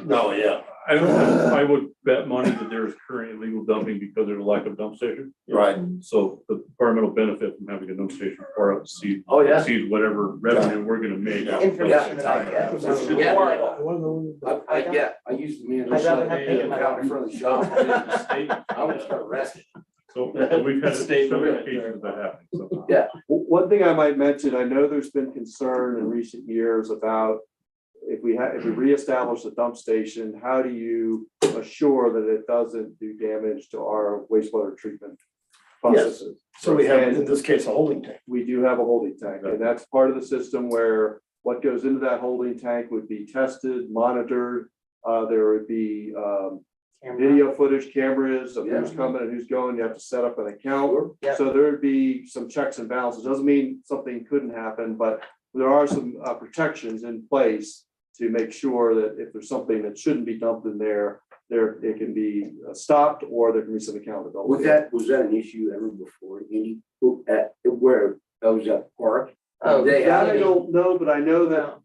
No, yeah. I would bet money that there is currently illegal dumping because there's a lack of dump station. Right. So the departmental benefit from having a dump station far exceeds Oh, yeah. whatever revenue we're gonna make. Information that I get. Yeah. Horrible. I used to be in. I'd rather have bacon out in front of the shop. I almost got arrested. So we've had several occasions of that happening. So. Yeah. One thing I might mention, I know there's been concern in recent years about if we reestablish the dump station, how do you assure that it doesn't do damage to our wastewater treatment processes? So we have, in this case, a holding tank. We do have a holding tank, and that's part of the system where what goes into that holding tank would be tested, monitored. There would be video footage, cameras of who's coming and who's going. You have to set up an account. Yeah. So there would be some checks and balances. Doesn't mean something couldn't happen, but there are some protections in place to make sure that if there's something that shouldn't be dumped in there, it can be stopped, or there can be some accountability. Was that an issue ever before? Any, at where I was at park? Oh, They That had I any- don't know, but I know that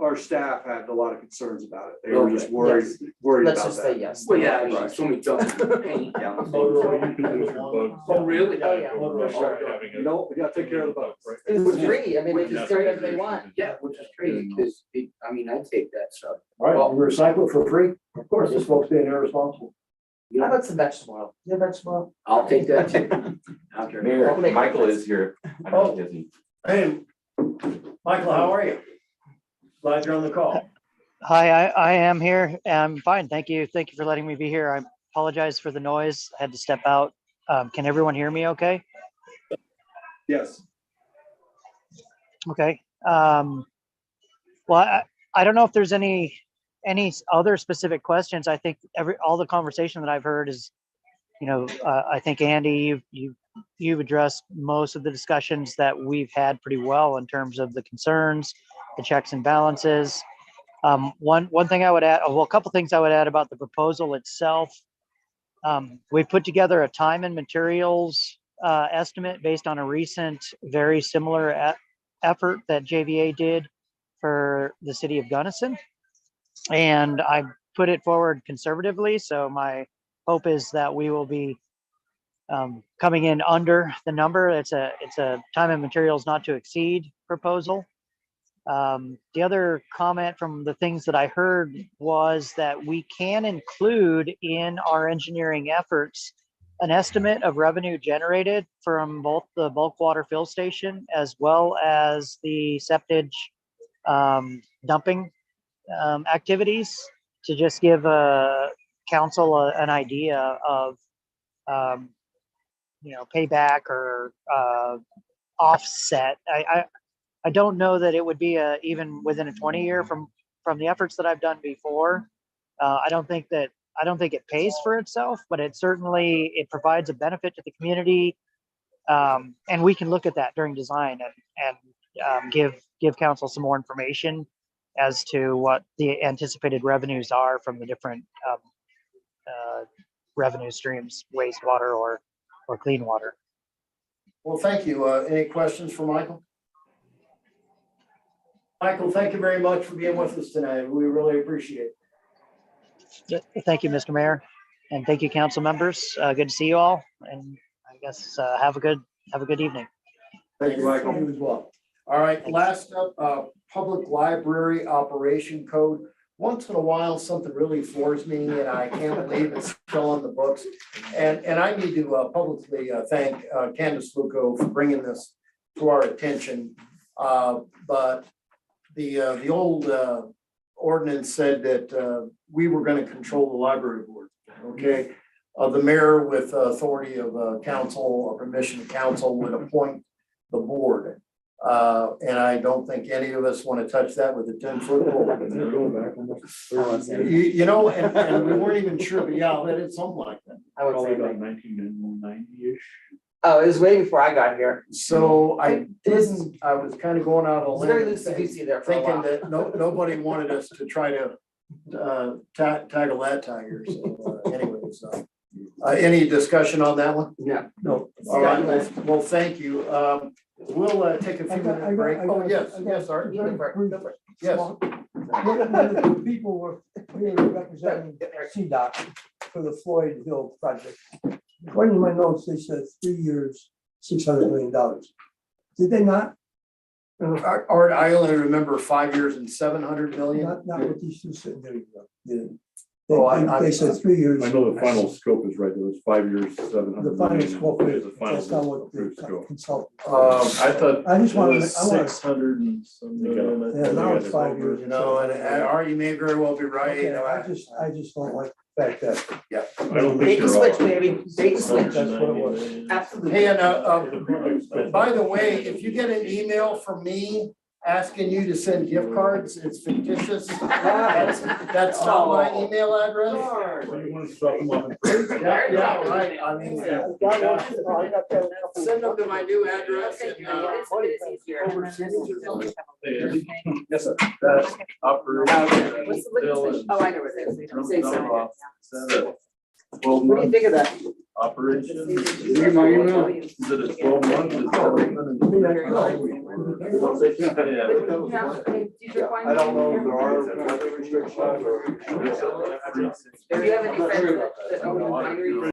our staff had a lot of concerns about it. They were just Okay. worried, Yes. worried Let's about just say that. yes. Well, yeah, I mean, so many times. paint down. So you can lose your bugs. Oh, really? Oh, yeah. You know, we gotta take care of the bugs. It was free, I mean, they just do whatever they want. Yeah, which is crazy, because I mean, I take that stuff. All right, we recycle it for free. Of course, this folks being irresponsible. You How know, about some vegetable oil? You have vegetable oil? I'll take that too. After. Mayor, I'll make Michael breakfast. is here. I Oh. know he isn't. Hey, Michael, how are you? Glad you're on the call. Hi, I am here. I'm fine. Thank you. Thank you for letting me be here. I apologize for the noise. I had to step out. Can everyone hear me okay? Yes. Okay. Well, I don't know if there's any other specific questions. I think all the conversation that I've heard is, I think Andy, you've addressed most of the discussions that we've had pretty well in terms of the concerns, the checks and balances. One thing I would add, well, a couple things I would add about the proposal itself. We put together a time and materials estimate based on a recent, very similar effort that JVA did for the city of Gunnison. And I put it forward conservatively. So my hope is that we will be coming in under the number. It's a time and materials not to exceed proposal. The other comment from the things that I heard was that we can include in our engineering efforts an estimate of revenue generated from both the bulk water fill station as well as the septage dumping activities, to just give council an idea of payback or offset. I don't know that it would be even within a 20-year from the efforts that I've done before. I don't think it pays for itself, but it provides a benefit to the community. And we can look at that during design and give council some more information as to what the anticipated revenues are from the different revenue streams, wastewater or clean water. Well, thank you. Any questions for Michael? Michael, thank you very much for being with us tonight. We really appreciate it. Thank you, Mr. Mayor, and thank you, council members. Good to see you all, and I guess have a good evening. Thank you, Michael. You as well. All right, last up, public library operation code. Once in a while, something really floors me and I can't believe it's still on the books. And I need to publicly thank Candace Luco for bringing this to our attention. But the old ordinance said that we were going to control the library board, okay? The mayor with authority of council or permission of council would appoint the board. And I don't think any of us want to touch that with a 10-foot pole. And we weren't even sure, but yeah, but it's something like that. I would Probably say, about 1990-ish. oh, it was way before I got here. So I was kind of going out It on a was very limb, loosey-goosey there for a thinking while. that nobody wanted us to try to tackle that tiger. So anyways, any discussion on that one? Yeah. No. All right, well, thank you. We'll take a few minute break. Oh, yes, Art. You go for it, go for it. Yes. The people were here representing CDOT for the Floyd Hill project. According to my notes, they said 3 years, $600 million. Did they not? Art, I only remember 5 years and 700 million. Not what these two said. There you go. Did. Oh, They said 3 years. I know the final scope is right, there was 5 years, 700. The final scope is is, the final that's not what approved the scope. consultant. I thought I just it wanted, was I wanted, 600 and some million. yeah, now it's 5 years. You know, and Art, you may very well be right. You Okay, know, I just don't like the fact that. I don't Bait think and they're all. switch, baby, bait and switch, That's what it was. absolutely. Hey, and by the way, if you get an email from me asking you to send gift cards. It's fictitious. That's not my email address. So you want to swap them off in trade? Yeah, right. I mean, Send them to my new address. Thank you. and, It's easier. Yes, sir. That's operation. What's the liquid? Oh, I know what it is. Say so. Well, What do you think of that? operation. Read my email. Is it a 12 month? I don't know if there are weather restrictions or. Do you have any friends that own wineries?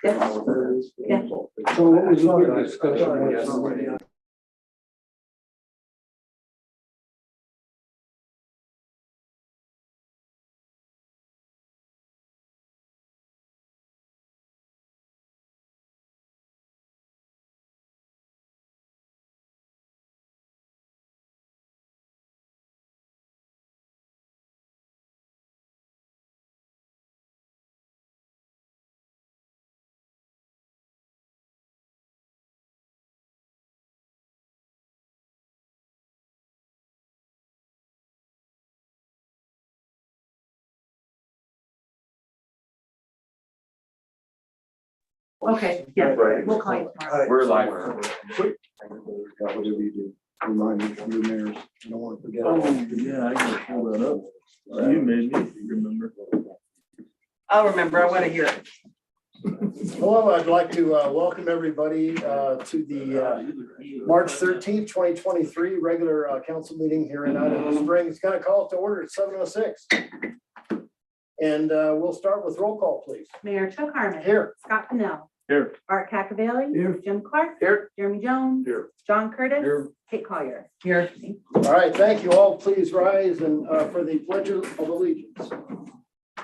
So what was the big discussion? Okay, yeah, Right. we'll call you tomorrow. We're live. Whatever you do, remind me from your mayors, you don't want to forget. Oh, yeah, I can pull that up. You made me remember. I'll remember, I want to hear it. Hello, I'd like to welcome everybody to the March 13th, 2023 regular council meeting here in Idaho Springs. Got a call to order at 7:06. And we'll start with roll call, please. Mayor Chuck Harmon. Here. Scott Pennell. Here. Art Cacavelli. Here. Jim Clark. Here. Jeremy Jones. Here. John Curtis. Here. Kate Collier. Here. All right, thank you all. Please rise and for the pledge of allegiance. I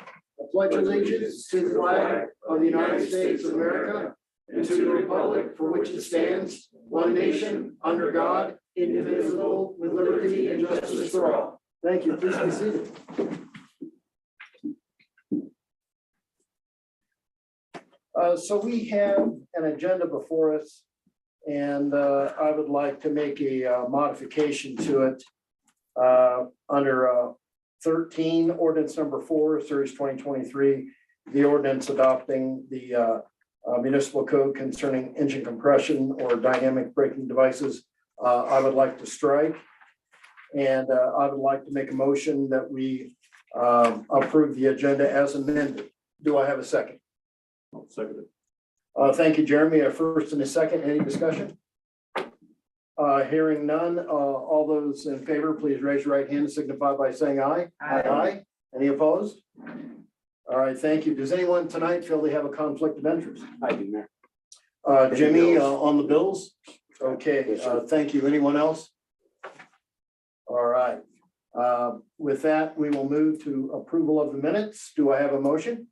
pledge allegiance to the flag of the United States of America and to the republic for which it stands, one nation, under God, indivisible, with liberty and justice for all. Thank you. Please be seated. So we have an agenda before us, and I would like to make a modification to it under 13, ordinance number 4, series 2023, the ordinance adopting the municipal code concerning engine compression or dynamic braking devices. I would like to strike, and I would like to make a motion that we approve the agenda as amended. Do I have a second? I'll second it. Thank you, Jeremy. A first and a second. Any discussion? Hearing none, all those in favor, please raise your right hand and signify by saying aye. Aye. Any opposed? All right, thank you. Does anyone tonight feel they have a conflict of interest? I do, Mayor. Jimmy, on the bills? Okay, thank you. Anyone else? All right. With that, we will move to approval of the minutes. Do I have a motion?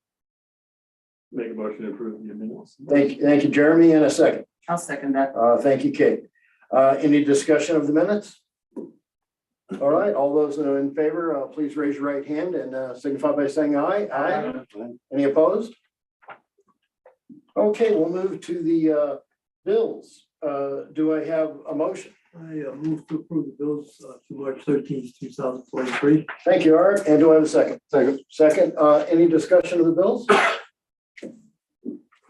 Make a motion to approve the minutes. Thank you, Jeremy, and a second. I'll second that. Thank you, Kate. Any discussion of the minutes? All right, all those that are in favor, please raise your right hand and signify by saying aye. Aye. Any opposed? Okay, we'll move to the bills. Do I have a motion? I move to approve the bills to March 13th, 2023. Thank you, Art. And do I have a second? Second, any discussion of the bills?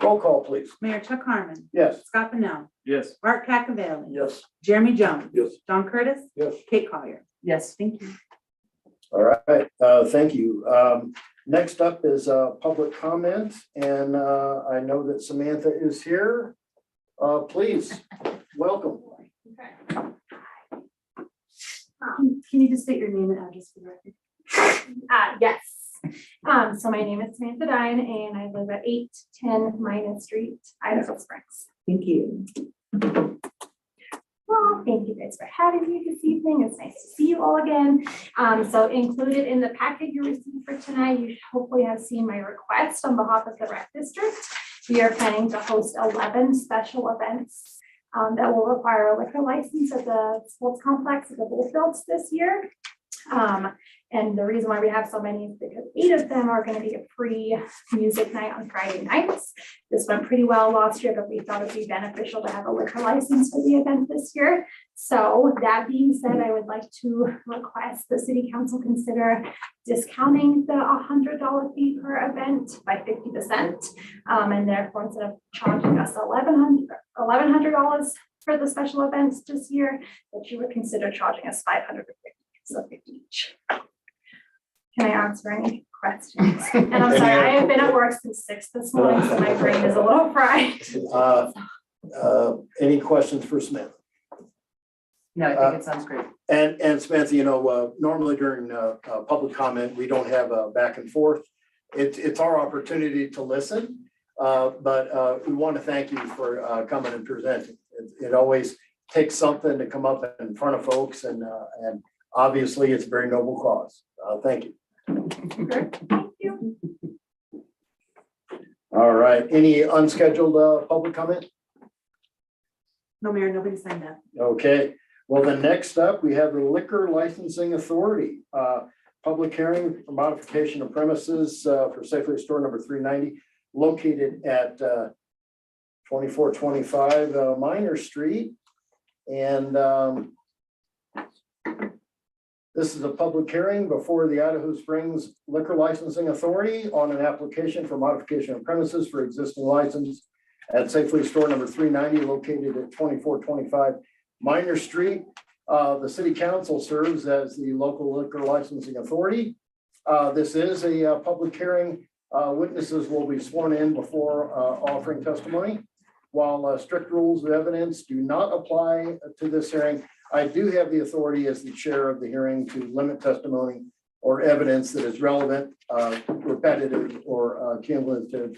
Roll call, please. Mayor Chuck Harmon. Yes. Scott Pennell. Yes. Art Cacavelli. Yes. Jeremy Jones. Yes. John Curtis. Yes. Kate Collier. Yes. Thank you. All right, thank you. Next up is public comment, and I know that Samantha is here. Please, welcome. Can you just state your name and address for the record? Yes. So my name is Samantha Dine and I live at 810 Minot Street, Idaho Springs. Thank you. Well, thank you guys for having me this evening. It's nice to see you all again. So included in the packet you received for tonight, you hopefully have seen my request on behalf of the rec district. We are planning to host 11 special events that will require a liquor license at the sports complex at the Bullfields this year. And the reason why we have so many is because 8 of them are going to be a free music night on Friday nights. This went pretty well last year, but we thought it'd be beneficial to have a liquor license for the event this year. So that being said, I would like to request the city council consider discounting the $100 fee per event by 50%. And therefore, instead of charging us $1,100 for the special events this year, that you would consider charging us $550, so 50 each. Can I answer any questions? And I'm sorry, I have been at work since 6 this morning, so my brain is a little fried. Any questions for Samantha? No, I think it sounds great. And Samantha, you know, normally during public comment, we don't have a back and forth. It's our opportunity to listen. But we want to thank you for coming and presenting. It always takes something to come up in front of folks, and obviously it's a very noble cause. Thank you. Thank you. All right, any unscheduled public comment? No, Mayor, nobody signed up. Okay, well, then next up, we have the Liquor Licensing Authority. Public hearing for modification of premises for Safeway store number 390 located at 2425 Minor Street. And this is a public hearing before the Idaho Springs Liquor Licensing Authority on an application for modification of premises for existing license at Safeway store number 390 located at 2425 Minor Street. The city council serves as the local liquor licensing authority. This is a public hearing. Witnesses will be sworn in before offering testimony. While strict rules of evidence do not apply to this hearing, I do have the authority as the chair of the hearing to limit testimony or evidence that is relevant, repetitive, or cumulative.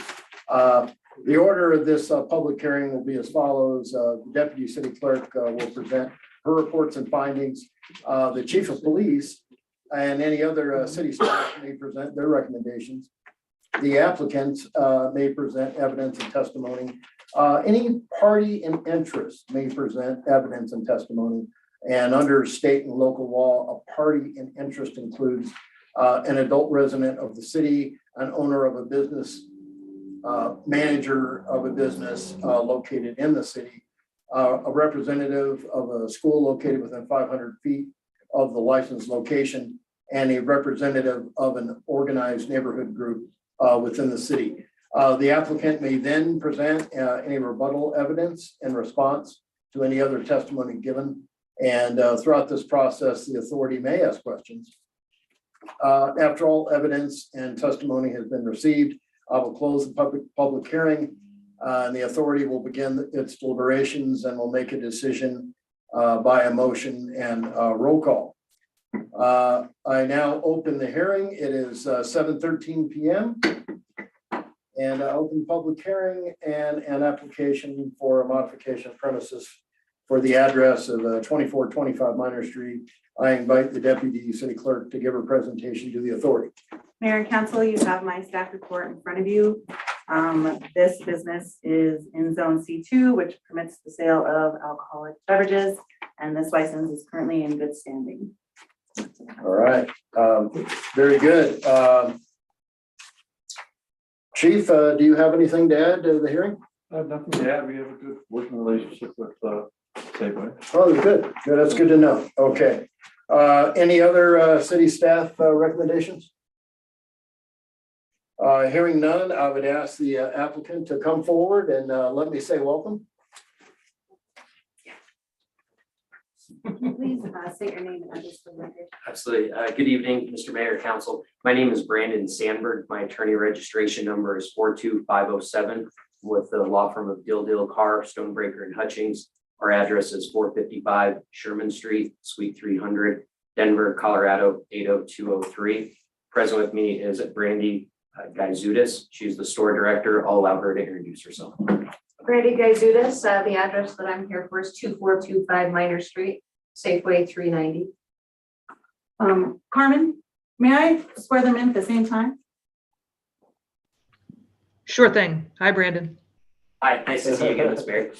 The order of this public hearing will be as follows. The deputy city clerk will present her reports and findings. The chief of police and any other city staff may present their recommendations. The applicants may present evidence and testimony. Any party in interest may present evidence and testimony. And under state and local law, a party in interest includes an adult resident of the city, an owner of a business, manager of a business located in the city, a representative of a school located within 500 feet of the licensed location, and a representative of an organized neighborhood group within the city. The applicant may then present any rebuttal evidence in response to any other testimony given. And throughout this process, the authority may ask questions. After all evidence and testimony has been received, I will close the public hearing. And the authority will begin its deliberations and will make a decision by a motion and roll call. I now open the hearing. It is 7:13 p.m. And I open public hearing and an application for a modification of premises for the address of 2425 Minor Street. I invite the deputy city clerk to give her presentation to the authority. Mayor and council, you have my staff report in front of you. This business is in zone C2, which permits the sale of alcoholic beverages, and this license is currently in good standing. All right, very good. Chief, do you have anything to add to the hearing? I have nothing to add. We have a good working relationship with Safeway. Oh, good. Good. That's good to know. Okay. Any other city staff recommendations? Hearing none, I would ask the applicant to come forward and let me say welcome. Please state your name and address for the record. Absolutely. Good evening, Mr. Mayor, Council. My name is Brandon Sandberg. My attorney registration number is 42507 with the law firm of Dill, Carr, Stonebreaker, and Hutchings. Our address is 455 Sherman Street, Suite 300, Denver, Colorado, 80203. Present with me is Brandy Gaizutis. She's the store director. I'll allow her to introduce herself. Brandy Gaizutis, the address that I'm here for is 2425 Minor Street, Safeway 390. Carmen, may I swear them in at the same time? Sure thing. Hi, Brandon. Hi, nice to see you again, Ms. Barry.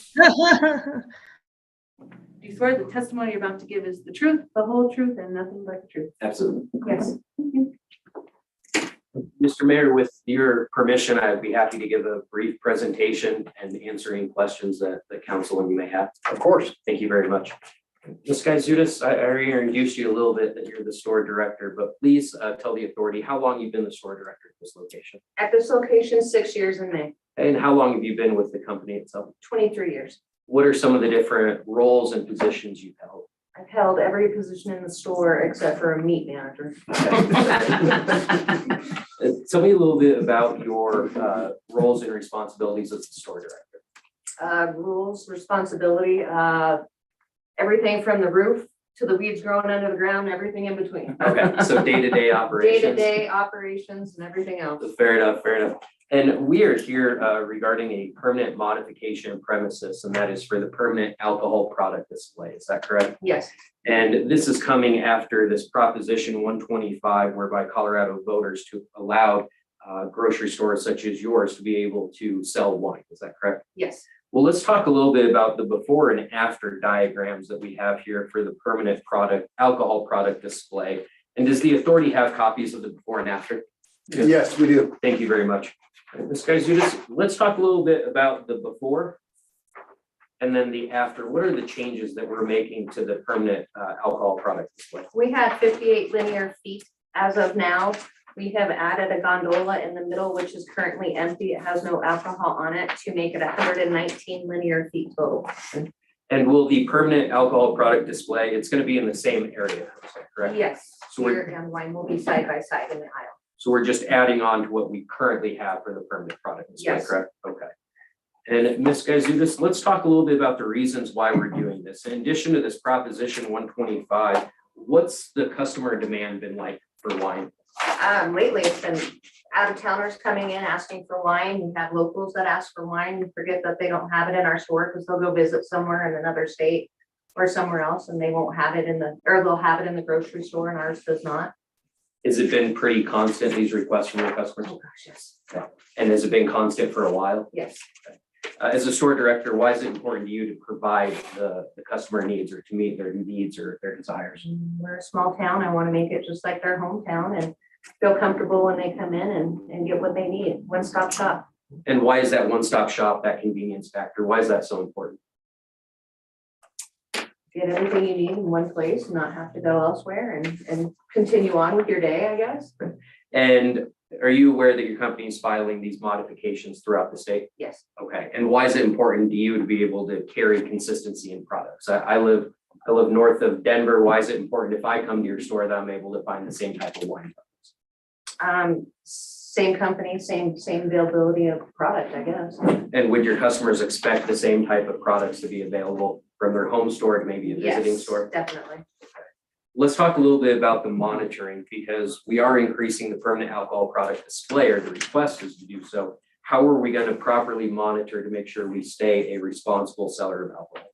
Do you swear the testimony you're about to give is the truth, the whole truth, and nothing but the truth? Absolutely. Yes. Thank you. Mr. Mayor, with your permission, I'd be happy to give a brief presentation and answer any questions that the council and you may have. Of course. Thank you very much. Ms. Gaizutis, I already introduced you a little bit that you're the store director, but please tell the authority how long you've been the store director at this location. At this location, 6 years in May, And how long have you been with the company itself? 23 years. What are some of the different roles and positions you've held? I've held every position in the store except for a meat manager. Tell me a little bit about your roles and responsibilities as the store director. Rules, responsibility, everything from the roof to the weeds growing under the ground, everything in between. Okay, so day-to-day operations. Day-to-day operations and everything else. Fair enough, fair enough. And we are here regarding a permanent modification premises, and that is for the permanent alcohol product display. Is that correct? Yes, And this is coming after this Proposition 125, whereby Colorado voters to allow grocery stores such as yours to be able to sell wine. Is that correct? yes. Well, let's talk a little bit about the before and after diagrams that we have here for the permanent product, alcohol product display. And does the authority have copies of the before and after? Yes, we do. Thank you very much. Ms. Gaizutis, let's talk a little bit about the before and then the after. What are the changes that we're making to the permanent alcohol product display? We had 58 linear feet as of now. We have added a gondola in the middle, which is currently empty. It has no alcohol on it to make it 119 linear feet total. And will the permanent alcohol product display, it's going to be in the same area, is that correct? Yes, So beer and wine will be side by side in the aisle. So we're just adding on to what we currently have for the permanent product display, Yes. correct? Okay. And Ms. Gaizutis, let's talk a little bit about the reasons why we're doing this. In addition to this Proposition 125, what's the customer demand been like for wine? Lately, it's been out of towners coming in asking for wine. You have locals that ask for wine. You forget that they don't have it in our store because they'll go visit somewhere in another state or somewhere else and they won't have it or they'll have it in the grocery store and ours does not. Has it been pretty constant, these requests from your customers? Oh, gosh, yes. And has it been constant for a while? Yes. As a store director, why is it important to you to provide the customer needs or to meet their needs or their desires? We're a small town. I want to make it just like their hometown and feel comfortable when they come in and get what they need. One-stop shop. And why is that one-stop shop, that convenience factor? Why is that so important? Get everything you need in one place, not have to go elsewhere and continue on with your day, I guess. And are you aware that your company is filing these modifications throughout the state? Yes. Okay, and why is it important to you to be able to carry consistency in products? I live north of Denver. Why is it important if I come to your store that I'm able to find the same type of wine? Same company, same availability of product, I guess. And would your customers expect the same type of products to be available from their home store to maybe a visiting store? Definitely. Let's talk a little bit about the monitoring because we are increasing the permanent alcohol product display, or the request is to do so. How are we going to properly monitor to make sure we stay a responsible seller of alcohol?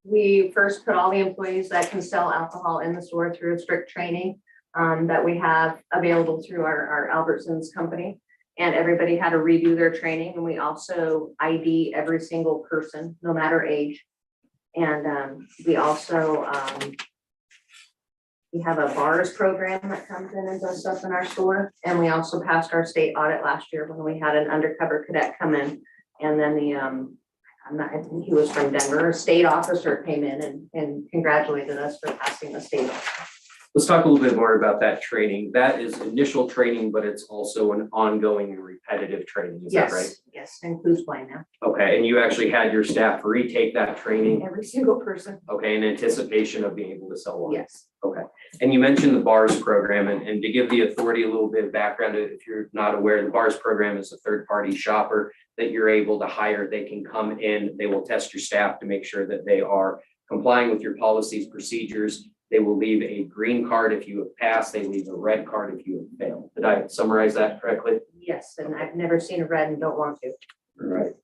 We first put all the employees that can sell alcohol in the store through a strict training that we have available through our Albertsons company. And everybody had to redo their training. And we also ID every single person, no matter age. And we also, we have a bars program that comes in and does stuff in our store. And we also passed our state audit last year when we had an undercover cadet come in. And then I think he was from Denver, a state officer came in and congratulated us for passing the state audit. Let's talk a little bit more about that training. That is initial training, but it's also an ongoing and repetitive training. Is that right? Yes, includes wine now. Okay, and you actually had your staff retake that training, Every single person. okay, in anticipation of being able to sell wine? Yes. Okay, and you mentioned the bars program, and to give the authority a little bit of background, if you're not aware, the bars program is a third-party shopper that you're able to hire. They can come in, they will test your staff to make sure that they are complying with your policies, procedures. They will leave a green card if you have passed, they leave a red card if you have failed. Did I summarize that correctly? Yes, and I've never seen a red and don't want to. All right.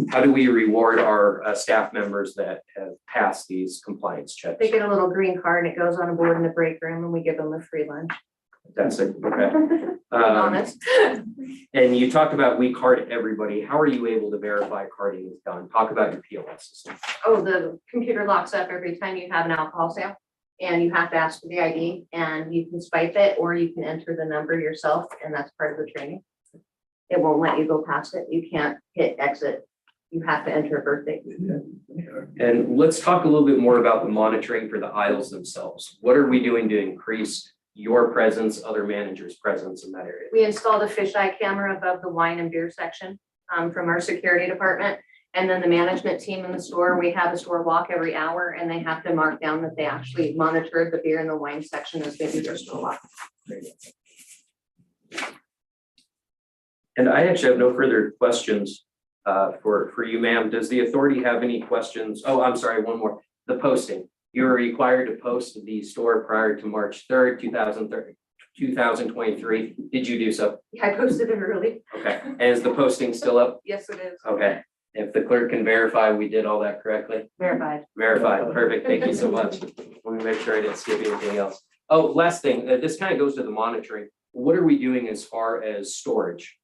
How do we reward our staff members that have passed these compliance checks? They get a little green card and it goes on a board in the break room and we give them a free lunch. That's it, okay. Being honest. And you talked about we card everybody. How are you able to verify carding is done? Talk about your POS system. Oh, the computer locks up every time you have an alcohol sale. And you have to ask for the ID and you can swipe it or you can enter the number yourself and that's part of the training. It won't let you go past it. You can't hit exit. You have to enter a birthday. And let's talk a little bit more about the monitoring for the aisles themselves. What are we doing to increase your presence, other managers' presence in that area? We installed a fisheye camera above the wine and beer section from our security department. And then the management team in the store, we have a store walk every hour and they have to mark down that they actually monitored the beer and the wine section as they do their store walk. And I actually have no further questions for you, ma'am. Does the authority have any questions? Oh, I'm sorry, one more. The posting. You're required to post the store prior to March 3rd, 2023. Did you do so? Yeah, I posted it early. Okay. And is the posting still up? Yes, it is. Okay. If the clerk can verify we did all that correctly. Verified. Verified. Perfect. Thank you so much. Let me make sure I didn't skip anything else. Oh, last thing, this kind of goes to the monitoring. What are we doing as far as storage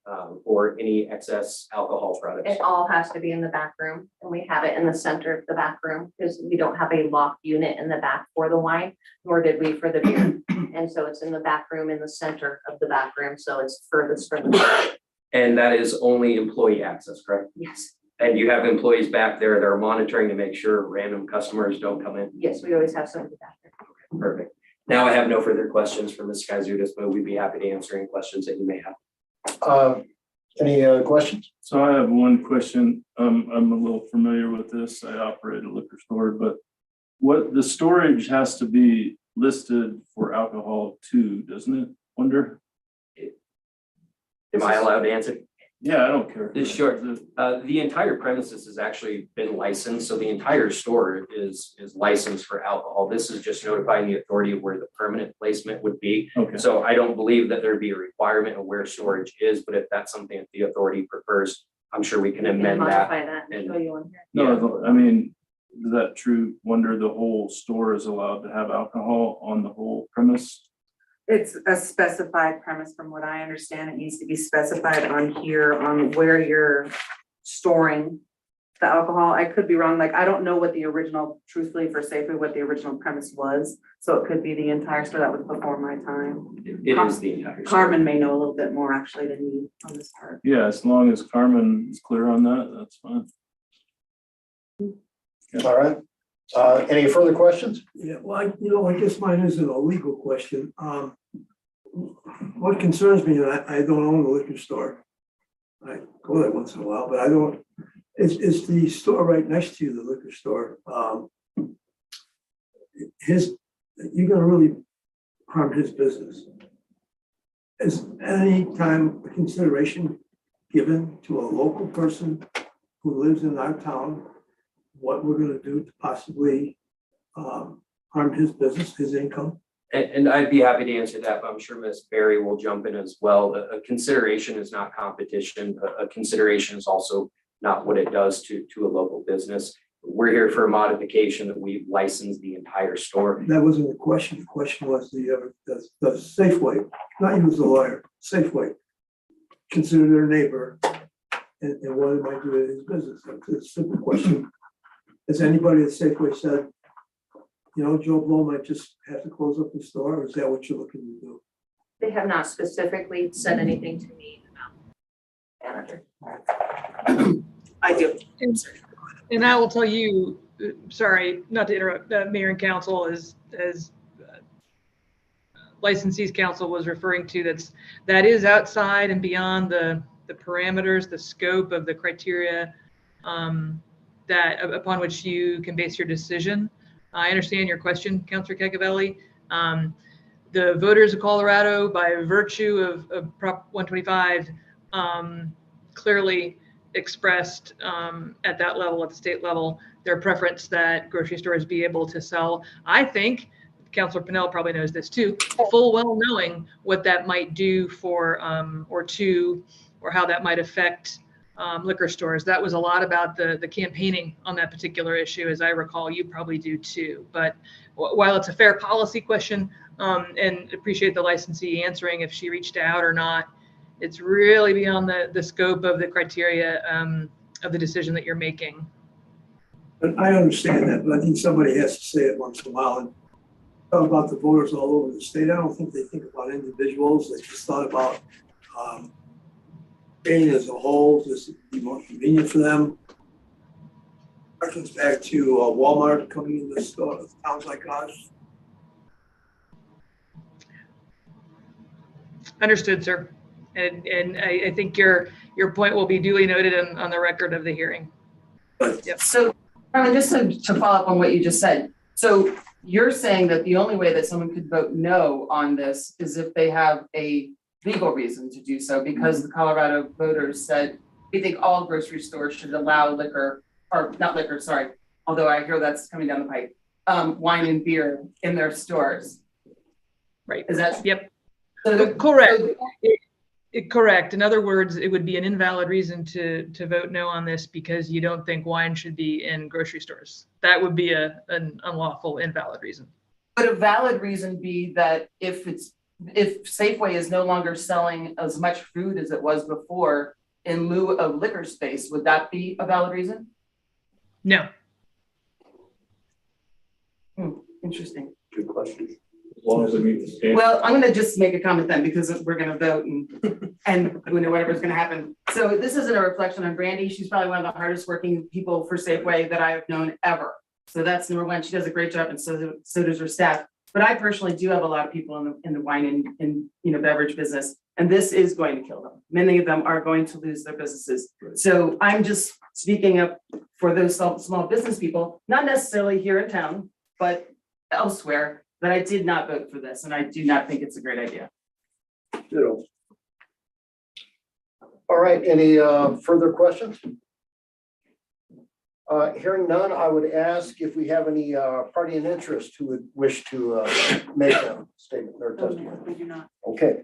or any excess alcohol products? It all has to be in the back room, and we have it in the center of the back room because we don't have a locked unit in the back for the wine, nor did we for the beer. And so it's in the back room in the center of the back room, so it's furthest from the. And that is only employee access, correct? Yes, And you have employees back there that are monitoring to make sure random customers don't come in? yes, we always have somebody back there. Perfect. Now I have no further questions for Ms. Kaizudis, but we'd be happy to answer any questions that you may have. Any questions? So I have one question. I'm a little familiar with this. I operate a liquor store, but what the storage has to be listed for alcohol too, doesn't it? Wonder? Am I allowed to answer? Yeah, I don't care. Sure. The entire premises has actually been licensed, so the entire store is licensed for alcohol. This is just notifying the authority of where the permanent placement would be. Okay. So I don't believe that there'd be a requirement of where storage is, but if that's something that the authority prefers, I'm sure we can We can amend that. modify that and and- show you on here. No, I mean, is that true? Wonder the whole store is allowed to have alcohol on the whole premise? It's a specified premise from what I understand. It needs to be specified on here on where you're storing the alcohol. I could be wrong. Like, I don't know what the original, truthfully for Safeway, what the original premise was. So it could be the entire store. That was before my time. It is the entire store. Carmen may know a little bit more actually than me on this part. Yeah, as long as Carmen is clear on that, that's fine. All right. Any further questions? Yeah, well, I guess mine isn't a legal question. What concerns me, and I don't own a liquor store. I go there once in a while, but I don't, it's the store right next to you, the liquor store. You're gonna really harm his business. Is any time a consideration given to a local person who lives in our town, what we're gonna do to possibly harm his business, his income? And I'd be happy to answer that, but I'm sure Ms. Berry will jump in as well. A consideration is not competition. A consideration is also not what it does to a local business. We're here for a modification that we've licensed the entire store. That wasn't the question. The question was the Safeway, not you as a lawyer, Safeway, consider their neighbor and what it might do to his business. It's a simple question. Has anybody at Safeway said, Joe Blow might just have to close up the store, or is that what you're looking to do? They have not specifically said anything to me about manager. I do. And I will tell you, sorry, not to interrupt, Mayor and Council, as licensees council was referring to, that is outside and beyond the parameters, the scope of the criteria that upon which you can base your decision. I understand your question, Councilor Cacavelli. The voters of Colorado, by virtue of Prop 125, clearly expressed at that level, at the state level, their preference that grocery stores be able to sell. I think Councilor Pinnell probably knows this too, full well knowing what that might do for or how that might affect liquor stores. That was a lot about the campaigning on that particular issue, as I recall. You probably do too. But while it's a fair policy question, and appreciate the licensee answering if she reached out or not, it's really beyond the scope of the criteria of the decision that you're making. And I understand that, but I think somebody has to say it once in a while. And talk about the voters all over the state. I don't think they think about individuals. They just thought about Maine as a whole, just to be more convenient for them. Harkens back to Walmart coming in the store, towns like ours. Understood, sir. And I think your point will be duly noted on the record of the hearing. Yep. So, Carmen, just to follow up on what you just said. So you're saying that the only way that someone could vote no on this is if they have a legal reason to do so, because the Colorado voters said, we think all grocery stores should allow liquor, or not liquor, sorry, although I hear that's coming down the pipe, wine and beer in their stores. Right. Is that? Yep. Correct. Correct. In other words, it would be an invalid reason to vote no on this because you don't think wine should be in grocery stores. That would be an unlawful, invalid reason. But a valid reason be that if Safeway is no longer selling as much food as it was before in lieu of liquor space, would that be a valid reason? No. Interesting. Good question. As long as it meets the standard. Well, I'm gonna just make a comment then because we're gonna vote and we know whatever's gonna happen. So this isn't a reflection on Brandy. She's probably one of the hardest working people for Safeway that I have known ever. So that's number one. She does a great job and so does her staff. But I personally do have a lot of people in the wine and beverage business, and this is going to kill them. Many of them are going to lose their businesses. So I'm just speaking up for those small business people, not necessarily here in town, but elsewhere, that I did not vote for this, and I do not think it's a great idea. Ditto. All right, any further questions? Hearing none, I would ask if we have any party in interest who would wish to make a statement or testimony. We do not. Okay.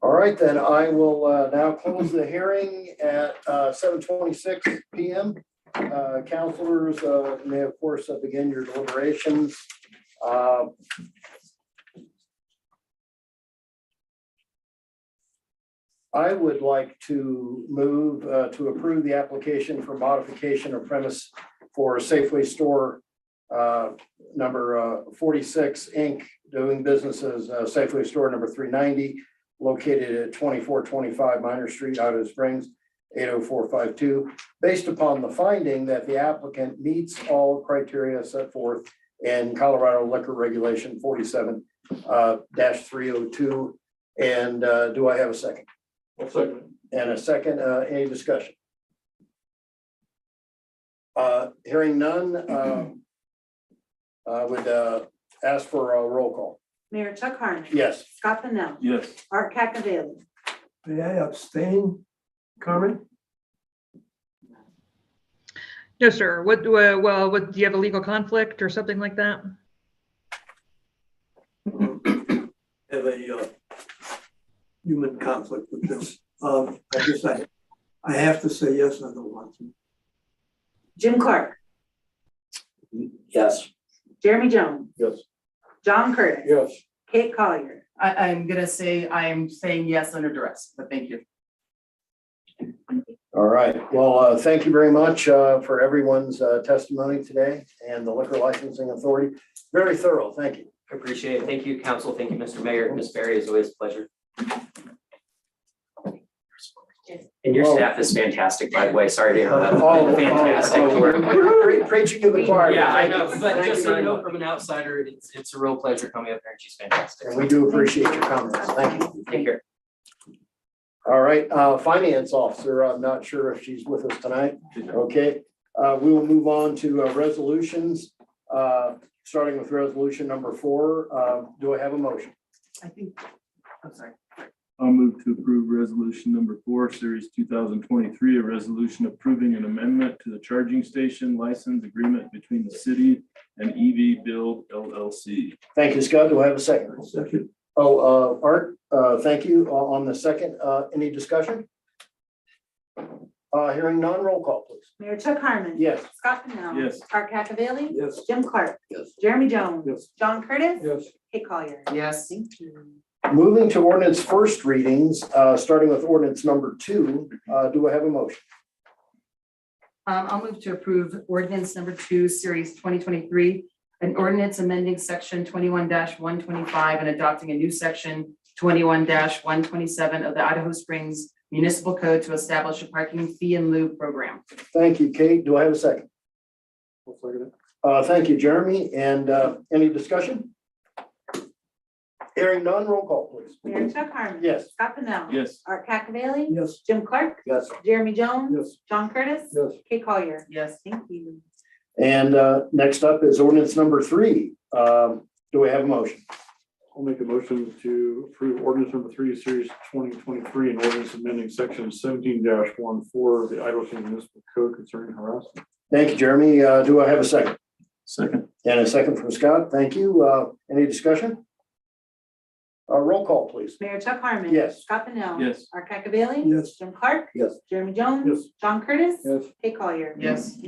All right, then I will now close the hearing at 7:26 p.m. Counselors may of course begin your deliberations. I would like to move to approve the application for modification of premise for Safeway store number 46 Inc. doing business as Safeway store number 390 located at 2425 Minor Street, Idaho Springs, 80452, based upon the finding that the applicant meets all criteria set forth in Colorado Liquor Regulation 47-302. And do I have a second? I'll second. And a second, any discussion? Hearing none, I would ask for a roll call. Mayor Chuck Harmon. Yes. Scott Pennell. Yes. Art Cacavelli. May I abstain, Carmen? No, sir. What do you have a legal conflict or something like that? Have a human conflict with this. I have to say yes, I don't want to. Jim Clark. Yes. Jeremy Jones. Yes. John Curtis. Yes. Kate Collier. I'm gonna say I am saying yes under duress, but thank you. All right. Well, thank you very much for everyone's testimony today and the Liquor Licensing Authority. Very thorough. Thank you. Appreciate it. Thank you, council. Thank you, Mr. Mayor. Ms. Barry, is always a pleasure. And your staff is fantastic, by the way. Sorry to interrupt. Fantastic work. We're preaching to the choir. Yeah, I know, but just so you know, from an outsider, it's a real pleasure coming up there and she's fantastic. And we do appreciate your comments. Thank you. Take care. All right, Finance Officer, I'm not sure if she's with us tonight. Okay, we will move on to resolutions, starting with resolution number 4. Do I have a motion? I'm sorry. I'll move to approve resolution number 4, series 2023, a resolution approving an amendment to the charging station license agreement between the city and EV Build LLC. Thank you, Scott. Do I have a second? Second. Oh, Art, thank you. On the second, any discussion? Hearing none, roll call, please. Mayor Chuck Harmon. Yes. Scott Pennell. Yes. Art Cacavelli. Yes. Jim Clark. Yes. Jeremy Jones. Yes. John Curtis. Yes. Kate Collier. Yes. Thank you. Moving to ordinance first readings, starting with ordinance number 2, do I have a motion? I'll move to approve ordinance number 2, series 2023, an ordinance amending section 21-125 and adopting a new section 21-127 of the Idaho Springs Municipal Code to establish a parking fee in lieu program. Thank you, Kate. Do I have a second? I'll second it. Thank you, Jeremy. And any discussion? Hearing none, roll call, please. Mayor Chuck Harmon. Yes. Scott Pennell. Yes. Art Cacavelli. Yes. Jim Clark. Yes. Jeremy Jones. Yes. John Curtis. Yes. Kate Collier. Yes. Thank you. And next up is ordinance number 3. Do we have a motion? I'll make a motion to approve ordinance number 3, series 2023, and ordinance amending section 17-14 of the Idaho Municipal Code concerning harassment. Thank you, Jeremy. Do I have a second? Second. And a second from Scott. Thank you. Any discussion? Roll call, please. Mayor Chuck Harmon. Yes. Scott Pennell. Yes. Art Cacavelli. Yes. Jim Clark. Yes. Jeremy Jones. Yes. John Curtis. Yes. Kate Collier. Yes.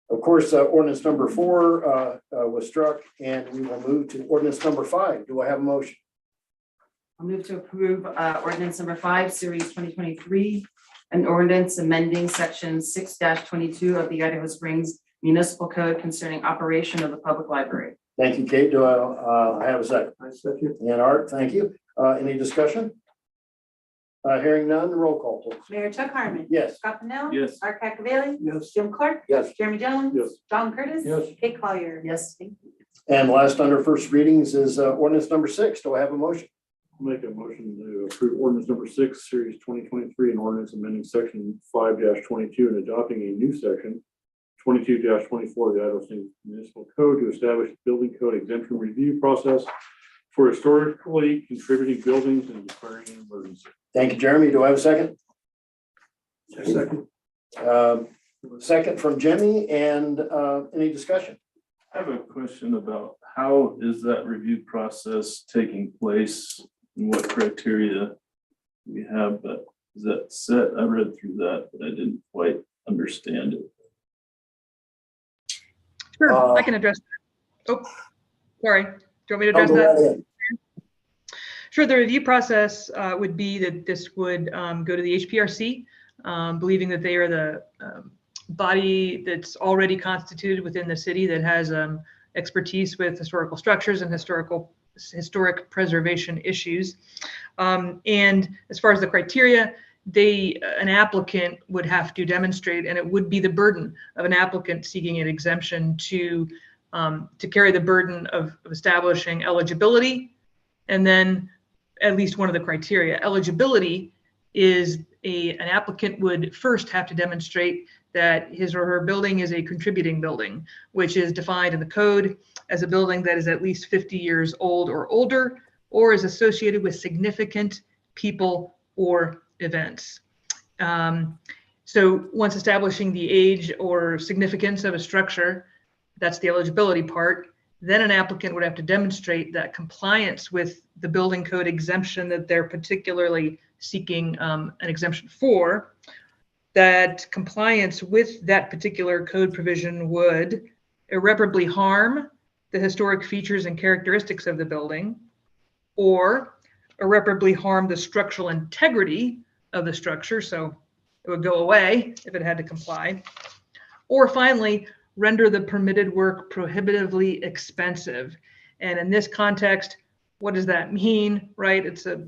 Of course, ordinance number 4 was struck, and we will move to ordinance number 5. Do I have a motion? I'll move to approve ordinance number 5, series 2023, an ordinance amending section 6-22 of the Idaho Springs Municipal Code concerning operation of the public library. Thank you, Kate. Do I have a second? I second. And Art, thank you. Any discussion? Hearing none, roll call, please. Mayor Chuck Harmon. Yes. Scott Pennell. Yes. Art Cacavelli. Yes. Jim Clark. Yes. Jeremy Jones. Yes. John Curtis. Yes. Kate Collier. Yes. And last under first readings is ordinance number 6. Do I have a motion? Make a motion to approve ordinance number 6, series 2023, and ordinance amending section 5-22 and adopting a new section 22-24 of the Idaho State Municipal Code to establish a building code exemption review process for historically contributing buildings and declaring an emergency. Thank you, Jeremy. Do I have a second? Second. Second from Jimmy, and any discussion? I have a question about how is that review process taking place and what criteria we have, but is that set? I read through that, but I didn't quite understand it. Sure, I can address that. Oh, sorry. Do you want me to address Go right that? ahead. Sure, the review process would be that this would go to the HPRC, believing that they are the body that's already constituted within the city that has expertise with historical structures and historic preservation issues. And as far as the criteria, an applicant would have to demonstrate, and it would be the burden of an applicant seeking an exemption to carry the burden of establishing eligibility, and then at least one of the criteria. Eligibility is an applicant would first have to demonstrate that his or her building is a contributing building, which is defined in the code as a building that is at least 50 years old or older, or is associated with significant people or events. So once establishing the age or significance of a structure, that's the eligibility part, then an applicant would have to demonstrate that compliance with the building code exemption that they're particularly seeking an exemption for, that compliance with that particular code provision would irreparably harm the historic features and characteristics of the building, or irreparably harm the structural integrity of the structure, so it would go away if it had to comply, or finally, render the permitted work prohibitively expensive. And in this context, what does that mean, right?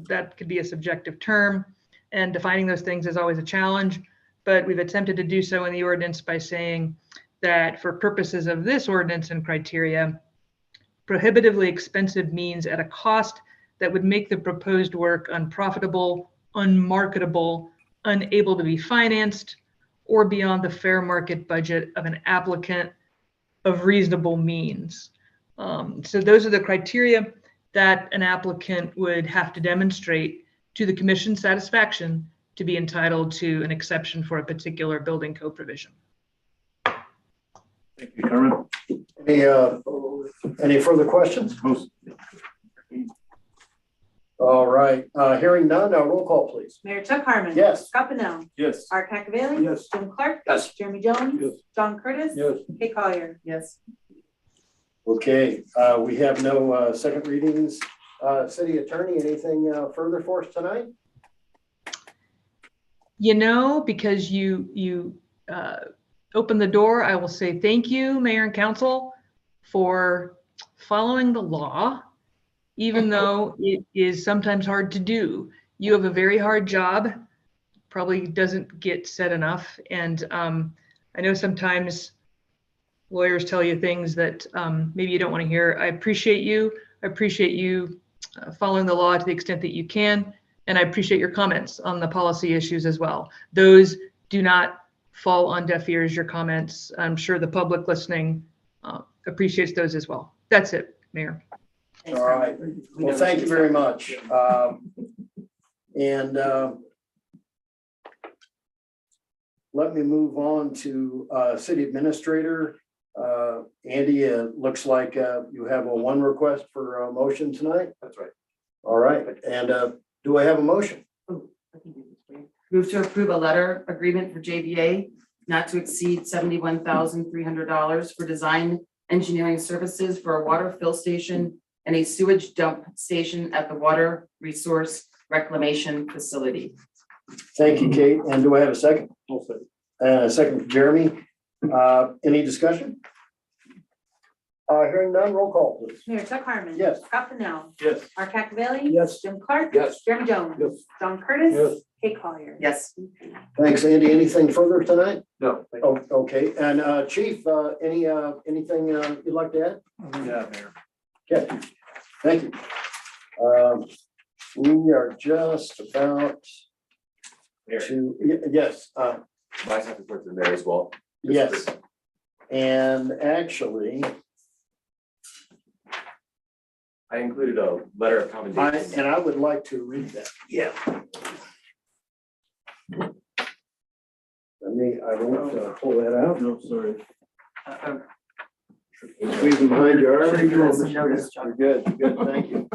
That could be a subjective term, and defining those things is always a challenge, but we've attempted to do so in the ordinance by saying that for purposes of this ordinance and criteria, prohibitively expensive means at a cost that would make the proposed work unprofitable, unmarketable, unable to be financed, or beyond the fair market budget of an applicant of reasonable means. So those are the criteria that an applicant would have to demonstrate to the commission's satisfaction to be entitled to an exception for a particular building code provision. Thank you, Carmen. Any further questions? All right, hearing none, roll call, please. Mayor Chuck Harmon. Yes. Scott Pennell. Yes. Art Cacavelli. Yes. Jim Clark. Yes. Jeremy Jones. Yes. John Curtis. Yes. Kate Collier. Yes. Okay, we have no second readings. City Attorney, anything further for us tonight? You know, because you opened the door, I will say thank you, Mayor and Council, for following the law, even though it is sometimes hard to do. You have a very hard job, probably doesn't get said enough. And I know sometimes lawyers tell you things that maybe you don't want to hear. I appreciate you. I appreciate you following the law to the extent that you can. And I appreciate your comments on the policy issues as well. Those do not fall on deaf ears, your comments. I'm sure the public listening appreciates those as well. That's it, Mayor. All right, well, thank you very much. And let me move on to City Administrator. Andy, looks like you have a one request for a motion tonight. That's right. All right, and do I have a motion? Move to approve a letter agreement for JVA not to exceed $71,300 for design engineering services for a water fill station and a sewage dump station at the Water Resource Reclamation Facility. Thank you, Kate. And do I have a second? A second for Jeremy. Any discussion? Hearing none, roll call, please. Mayor Chuck Harmon. Yes. Scott Pennell. Yes. Art Cacavelli. Yes. Jim Clark. Yes. Jeremy Jones. Yes. John Curtis. Yes. Kate Collier. Yes. Thanks, Andy. Anything further tonight? No. Oh, okay. And Chief, anything you'd like to add? Yeah, Mayor. Okay, thank you. We are just about to, yes, My staff reports in there as well. yes. And actually, I included a letter of commendation. I would like to read that. Yeah. I won't pull that out. No, sorry. Squeeze them behind you. How are you doing? Some notice, Chuck. You're good, thank you.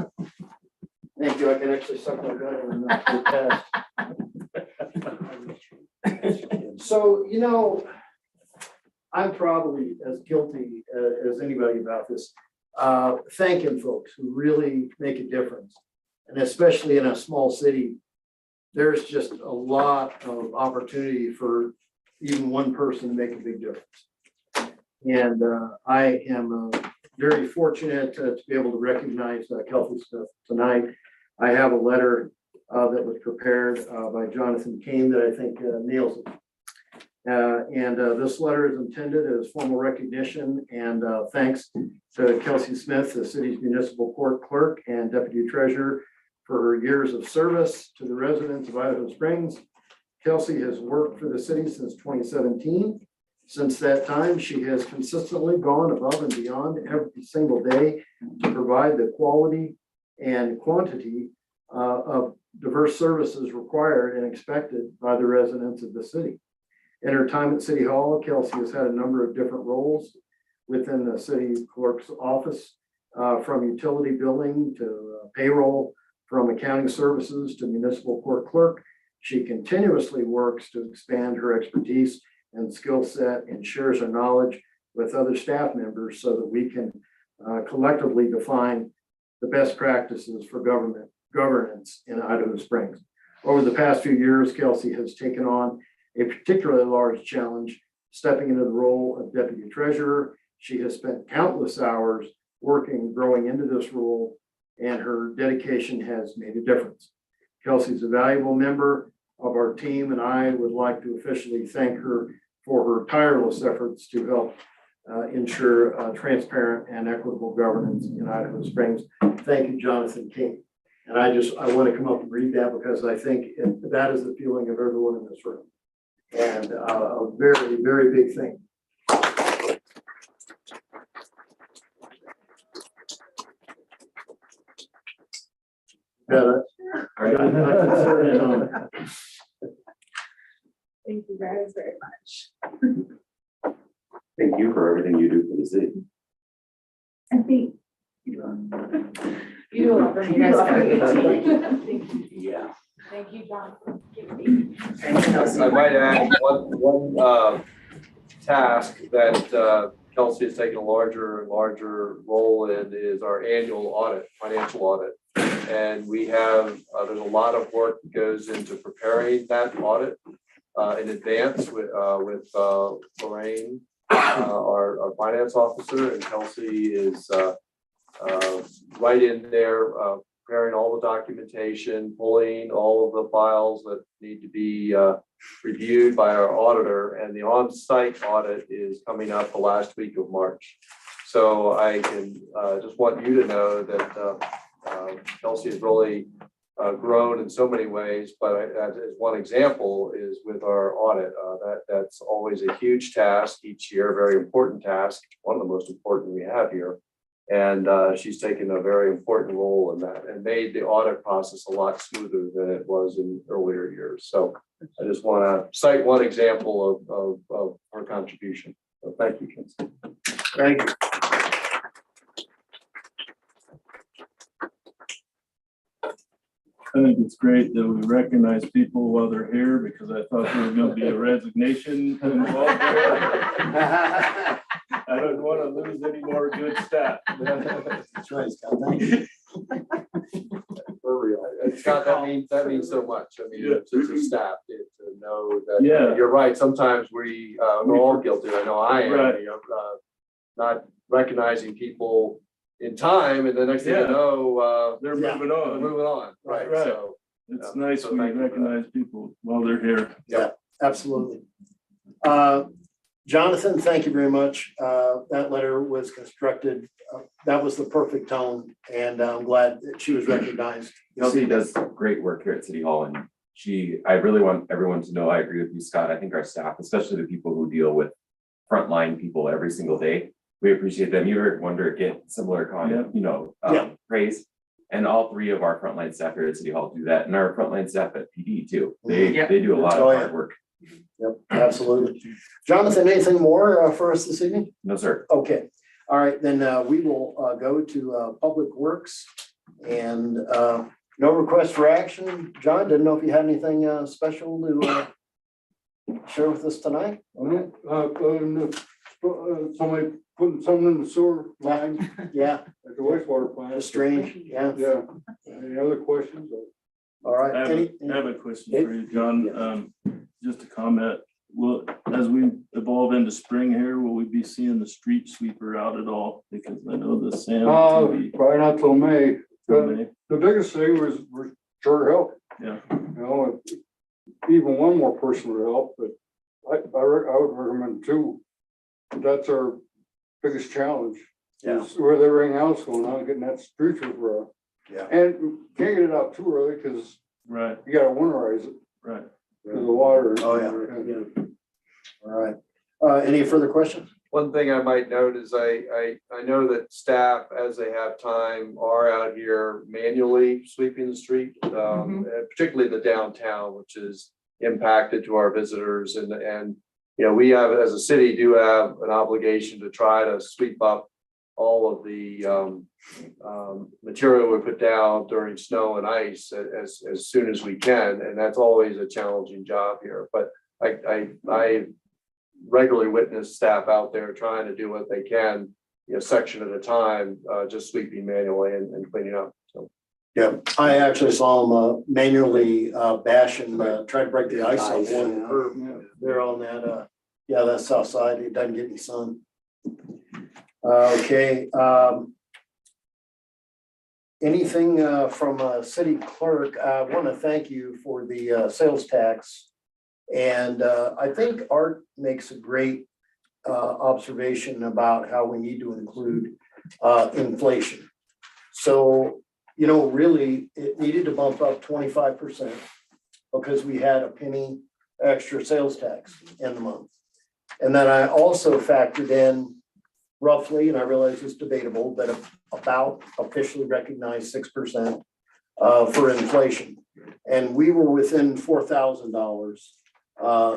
Thank you, I can actually suck my gun and not get past. So, I'm probably as guilty as anybody about this. Thanking folks who really make a difference. And especially in a small city, there's just a lot of opportunity for even one person to make a big difference. And I am very fortunate to be able to recognize Kelsey Smith tonight. I have a letter that was prepared by Jonathan Kane that I think nails it. And this letter is intended as formal recognition and thanks to Kelsey Smith, the city's municipal court clerk and deputy treasurer, for her years of service to the residents of Idaho Springs. Kelsey has worked for the city since 2017. Since that time, she has consistently gone above and beyond every single day to provide the quality and quantity of diverse services required and expected by the residents of the city. In her time at City Hall, Kelsey has had a number of different roles within the city clerk's office, from utility billing to payroll, from accounting services to municipal court clerk. She continuously works to expand her expertise and skill set and shares her knowledge with other staff members so that we can collectively define the best practices for governance in Idaho Springs. Over the past few years, Kelsey has taken on a particularly large challenge, stepping into the role of deputy treasurer. She has spent countless hours working, growing into this role, and her dedication has made a difference. Kelsey's a valuable member of our team, and I would like to officially thank her for her tireless efforts to help ensure transparent and equitable governance in Idaho Springs. Thank you, Jonathan King. And I want to come up and read that because I think that is the feeling of everyone in this room. And a very, very big thing. Yeah, Thank you guys very much. Thank you for everything you do for the city. I think. You do a lot for me. You guys have a good team. Yeah. Thank you, John. I might add one task that Kelsey has taken a larger and larger role in is our annual audit, financial audit. And we have, there's a lot of work that goes into preparing that audit in advance with Lorraine, our finance officer, and Kelsey is right in there preparing all the documentation, pulling all of the files that need to be reviewed by our auditor, and the on-site audit is coming up the last week of March. So I can just want you to know that Kelsey has really grown in so many ways, but as one example is with our audit. That's always a huge task each year, a very important task, one of the most important we have here. And she's taken a very important role in that and made the audit process a lot smoother than it was in earlier years. So I just want to cite one example of her contribution. So thank you, Kelsey. Thank you. I think it's great that we recognize people while they're here, because I thought there was gonna be a resignation involved there. I don't want to lose any more good staff. That's right, Scott. Thank you. For real. And Scott, that means so much. I mean, to staff, to know that, Yeah. you're right. Sometimes we're all guilty. I know I am, Right. you know, not recognizing people in time, and the next thing you Yeah. know, They're Yeah. moving we're on. moving on, right? Right. So, It's Yeah. nice So we thank you for that. recognize people while they're here. Absolutely. Jonathan, thank you very much. That letter was constructed. That was the perfect tone, and I'm glad that she was recognized. Kelsey does great work here at City Hall, and I really want everyone to know, I agree with you, Scott. I think our staff, especially the people who deal with frontline people every single day, we appreciate them. You ever wonder, get similar comment, praise? And all three of our frontline staff here at City Hall do that, and our frontline staff at PD too. They do a lot Oh, of yeah. hard work. Yep, absolutely. Jonathan, anything more for us this evening? No, sir. Okay, all right, then we will go to Public Works and no request for action. John, didn't know if you had anything special to share with us tonight? Somebody putting something in the sewer line Yeah, at the wastewater plant. it's strange, yeah. Yeah. Any other questions? All right. I have a question for you, John. Just a comment. Well, as we evolve into spring here, will we be seeing the street sweeper out at all? Because I know the sand. will be Probably not till May. till May. The biggest thing was sure help, Yeah, you know, even one more person would help, but I would recommend two. That's our biggest challenge. Yeah. Is with everything else going on, getting that street sweeper out. Yeah. And can't get it out too early because right, you gotta winterize it right. with the water. Oh, yeah. All right. Any further questions? one thing I might note is I know that staff, as they have time, are out here manually sweeping the street, and particularly the downtown, which is impacted to our visitors. And, you know, we have, as a city, do have an obligation to try to sweep up all of the material we put down during snow and ice as soon as we can. And that's always a challenging job here. But I regularly witness staff out there trying to do what they can, you know, section at a time, just sweeping manually and cleaning up. So. Yeah, I actually saw them manually bashing, trying to break the ice off one curb. They're on that, that south side. It doesn't get any sun. Okay. Anything from city clerk? I want to thank you for the sales tax. And I think Art makes a great observation about how we need to include inflation. So, you know, really, it needed to bump up 25% because we had a penny extra sales tax in the month. And then I also factored in roughly, and I realize it's debatable, but about officially recognized 6% for inflation. And we were within $4,000.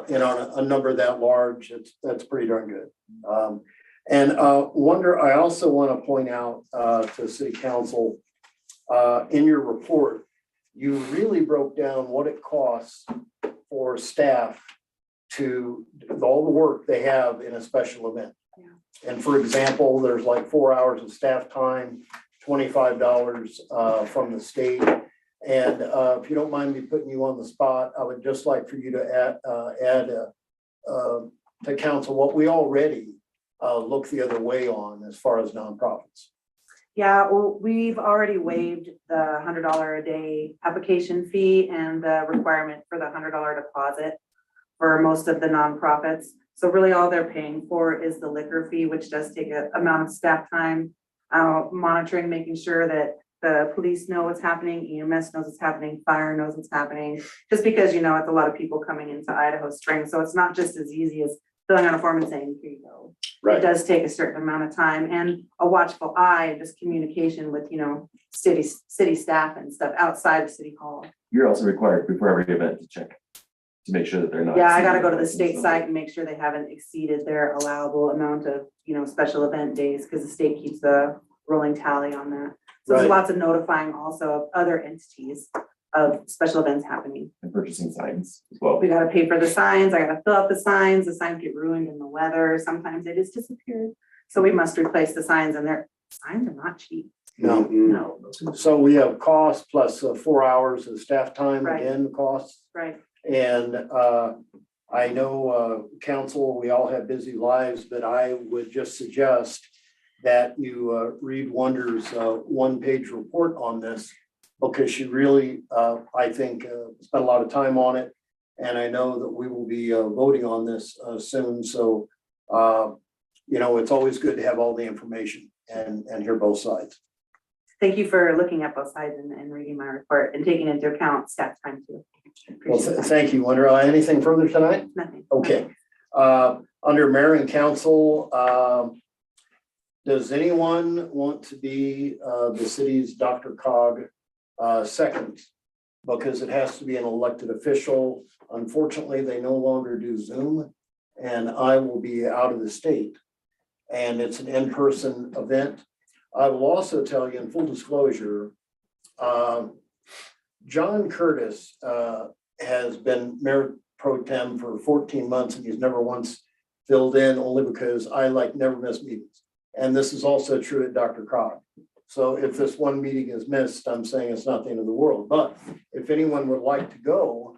And on a number that large, that's pretty darn good. I also want to point out to City Council, in your report, you really broke down what it costs for staff to do all the work they have in a special event. Yeah. And for example, there's like 4 hours of staff time, $25 from the state. And if you don't mind me putting you on the spot, I would just like for you to add to council what we already look the other way on as far as nonprofits. Yeah, well, we've already waived the $100 a day application fee and the requirement for the $100 deposit for most of the nonprofits. So really all they're paying for is the liquor fee, which does take an amount of staff time, monitoring, making sure that the police know what's happening, EMS knows what's happening, fire knows what's happening, just because, you know, it's a lot of people coming into Idaho Springs. So it's not just as easy as filling out a form and saying, here you go. Right. It does take a certain amount of time and a watchful eye and just communication with, you know, city staff and stuff outside of City Hall. You're also required before every event to check to make sure that they're not. Yeah, I gotta go to the exceeding state those. site and make sure they haven't exceeded their allowable amount of, special event days, because the state keeps a rolling tally on that. So there's Right. lots of notifying also of other entities of special events happening. And purchasing signs as well. We gotta pay for the signs, I gotta fill out the signs get ruined in the weather, sometimes they just disappeared. So we must replace the signs, and their signs are not cheap, No. no, So we have cost plus 4 hours of staff time, Right. again, costs. right? And I know, council, we all have busy lives, but I would just suggest that you read Wonder's one-page report on this, because she really, I think, spent a lot of time on it. And I know that we will be voting on this soon. So, it's always good to have all the information and hear both sides. Thank you for looking at both sides and reading my report and taking into account staff time too. Well, Appreciate it. thank you, Wonder. Anything further tonight? Nothing. Okay. Under mayor and council, does anyone want to be the city's DRCOG second? Because it has to be an elected official. Unfortunately, they no longer do Zoom, and I will be out of the state. And it's an in-person event. I will also tell you in full disclosure, John Curtis has been mayor pro tem for 14 months, and he's never once filled in, only because I never miss meetings. And this is also true at DRCOG. So if this one meeting is missed, I'm saying it's not the end of the world. But if anyone would like to go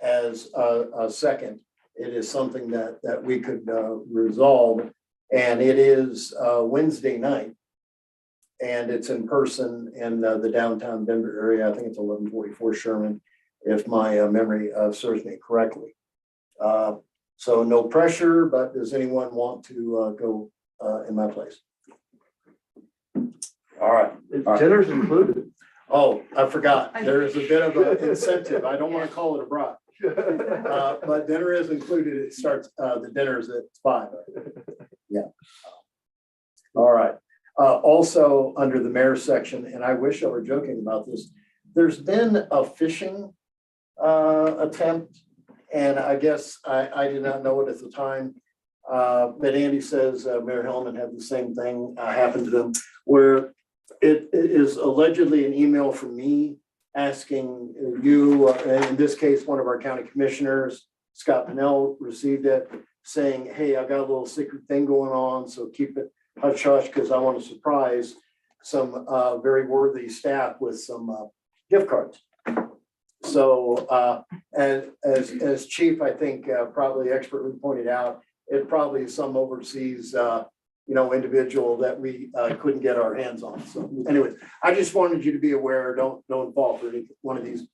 as a second, it is something that we could resolve. And it is Wednesday night. And it's in person in the downtown Denver area. I think it's 1144 Sherman, if my memory serves me correctly. So no pressure, but does anyone want to go in my place? All right. Dinner's included. Oh, I forgot. There is a bit of an incentive. I don't want to call it a bribe. But dinner is included. It starts, the dinner's at 5. Yeah. All right. Also, under the mayor's section, and I wish I were joking about this, there's been a fishing attempt, and I guess I did not know it at the time. But Andy says Mayor Hellman had the same thing happen to them, where it is allegedly an email from me asking you, in this case, one of our county commissioners, Scott Pennell, received it, saying, hey, I got a little secret thing going on, so keep it hush hush, because I want to surprise some very worthy staff with some gift cards. So as chief, I think probably expertly pointed out, it probably is some overseas individual that we couldn't get our hands on. So anyways, I just wanted you to be aware, don't fall for any one of these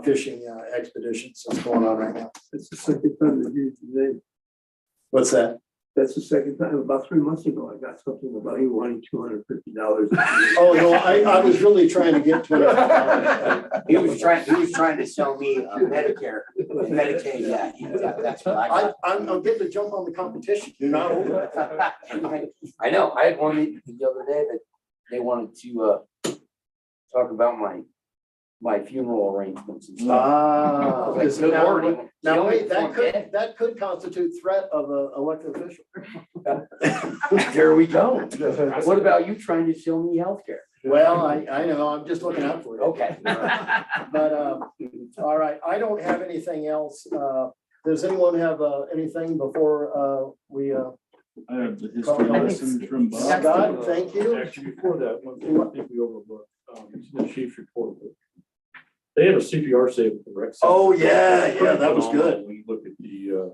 fishing expeditions that's going on right now. That's the second time they used today. What's that? That's the second time. About 3 months ago, I got something about you wanting $250. Oh, no, I was really trying to get to He was trying to sell me Medicare, Medicaid, yeah, that's what I got. I'm getting to jump on the competition. You're not over. I know, I had one meeting the other day that they wanted to talk about my funeral arrangements and stuff. Is it Good now, Lord, now you wait, know, that could constitute threat of an elected official. There we go. What about you trying to sell me healthcare? Well, I know, I'm just looking out for you. Okay. But, all right, I don't have anything else. Does anyone have anything before we? I have the history lesson from Bob. Scott, thank you. Actually, before that, one thing I think we overlooked, it's in the chief's report. But they have a CPR save at the rec center. Oh, yeah, that was good. When you look at the,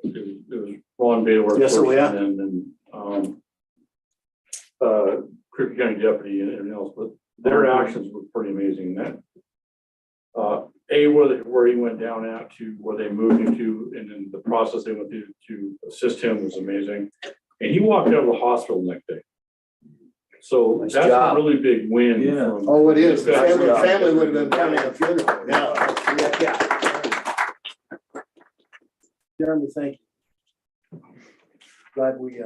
it was Ron Baylor. Yes, first, yeah. And then, Crooked County Deputy and everything else, but their actions were pretty amazing. That, where he went down out to where they moved him to, and then the process they went through to assist him was amazing. And he walked out of the hospital the next day. So Nice that's job. a really big win. Yeah. from- Oh, it is. The Nice job. family would have been planning a funeral. Yeah. Jeremy, thank you. Glad we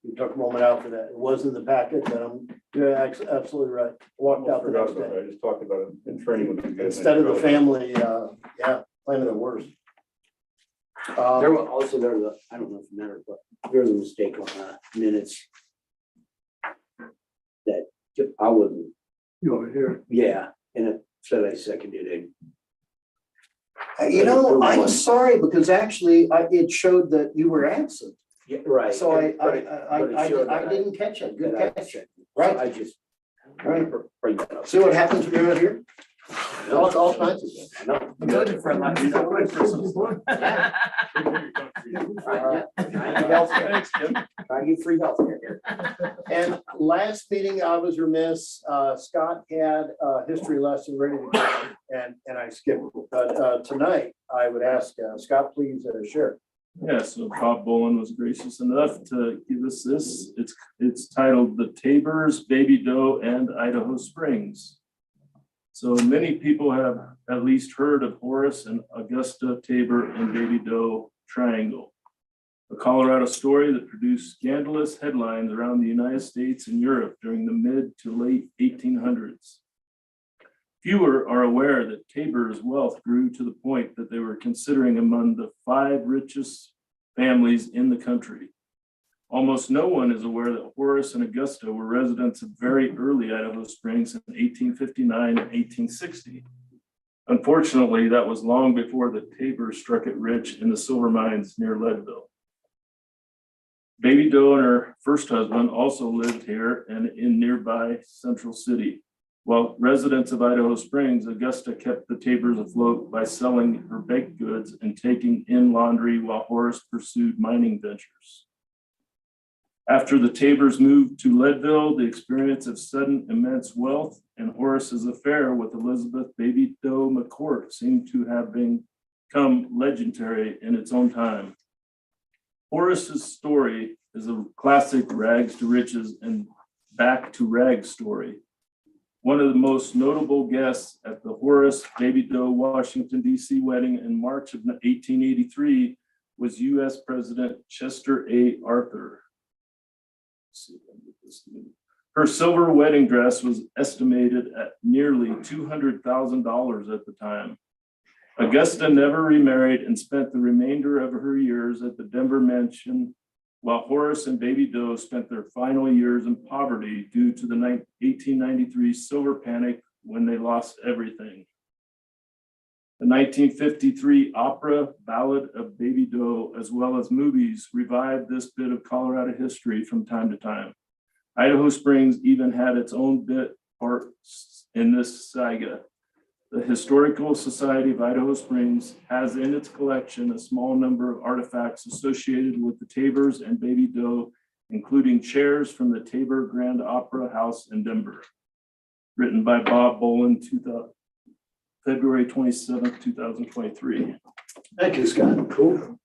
you took a moment out for that. It was in the packet, but you're absolutely right. Walked out the Forgot next about day. it. I just talked about it in training with these guys. Instead of the family, yeah, planning the worst. There was also, I don't know if it matters, but there was a mistake on the minutes. That I wasn't, You over here. yeah, and it said I seconded it. You know, I'm sorry, because actually, it showed that you were absent. Yeah, right. So but it showed I that didn't catch it. Good that I catch. checked. Right. I just Right. bring that up. See what happens when you're not here? All kinds of stuff. I know. I'm looking for a lot. Thanks, Jim. Try to get free healthcare here. And last meeting, I was remiss, Scott had a history lesson ready to go, and I skipped. But tonight, I would ask Scott, please share. Yeah, so Bob Bolin was gracious enough to give us this. It's titled The Tabors, Baby Doe, and Idaho Springs. So many people have at least heard of Horace and Augusta Tabor and Baby Doe Triangle, a Colorado story that produced scandalous headlines around the United States and Europe during the mid to late 1800s. Fewer are aware that Tabor's wealth grew to the point that they were considering among the 5 richest families in the country. Almost no one is aware that Horace and Augusta were residents of very early Idaho Springs in 1859 and 1860. Unfortunately, that was long before the Tabors struck it rich in the silver mines near Leadville. Baby Doe and her first husband also lived here and in nearby Central City. While residents of Idaho Springs, Augusta kept the Tabors afloat by selling her baked goods and taking in laundry while Horace pursued mining ventures. After the Tabors moved to Leadville, the experience of sudden immense wealth and Horace's affair with Elizabeth Baby Doe McCourt seemed to have become legendary in its own time. Horace's story is a classic rags to riches and back to rags story. One of the most notable guests at the Horace Baby Doe Washington, D.C. wedding in March of 1883 was U.S. President Chester A. Arthur. Her silver wedding dress was estimated at nearly $200,000 at the time. Augusta never remarried and spent the remainder of her years at the Denver mansion, while Horace and Baby Doe spent their final years in poverty due to the 1893 silver panic when they lost everything. The 1953 opera Ballad of Baby Doe, as well as movies, revived this bit of Colorado history from time to time. Idaho Springs even had its own bit part in this saga. The Historical Society of Idaho Springs has in its collection a small number of artifacts associated with the Tabors and Baby Doe, including chairs from the Tabor Grand Opera House in Denver. Written by Bob Bolin, February 27th, 2023. Thank you, Scott. Cool.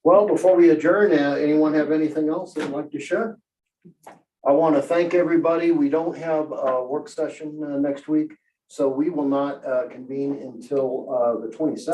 Well, before we adjourn, anyone have anything else they'd like to share? I want to thank everybody. We don't have a work session next week, so we will not convene until the 27th.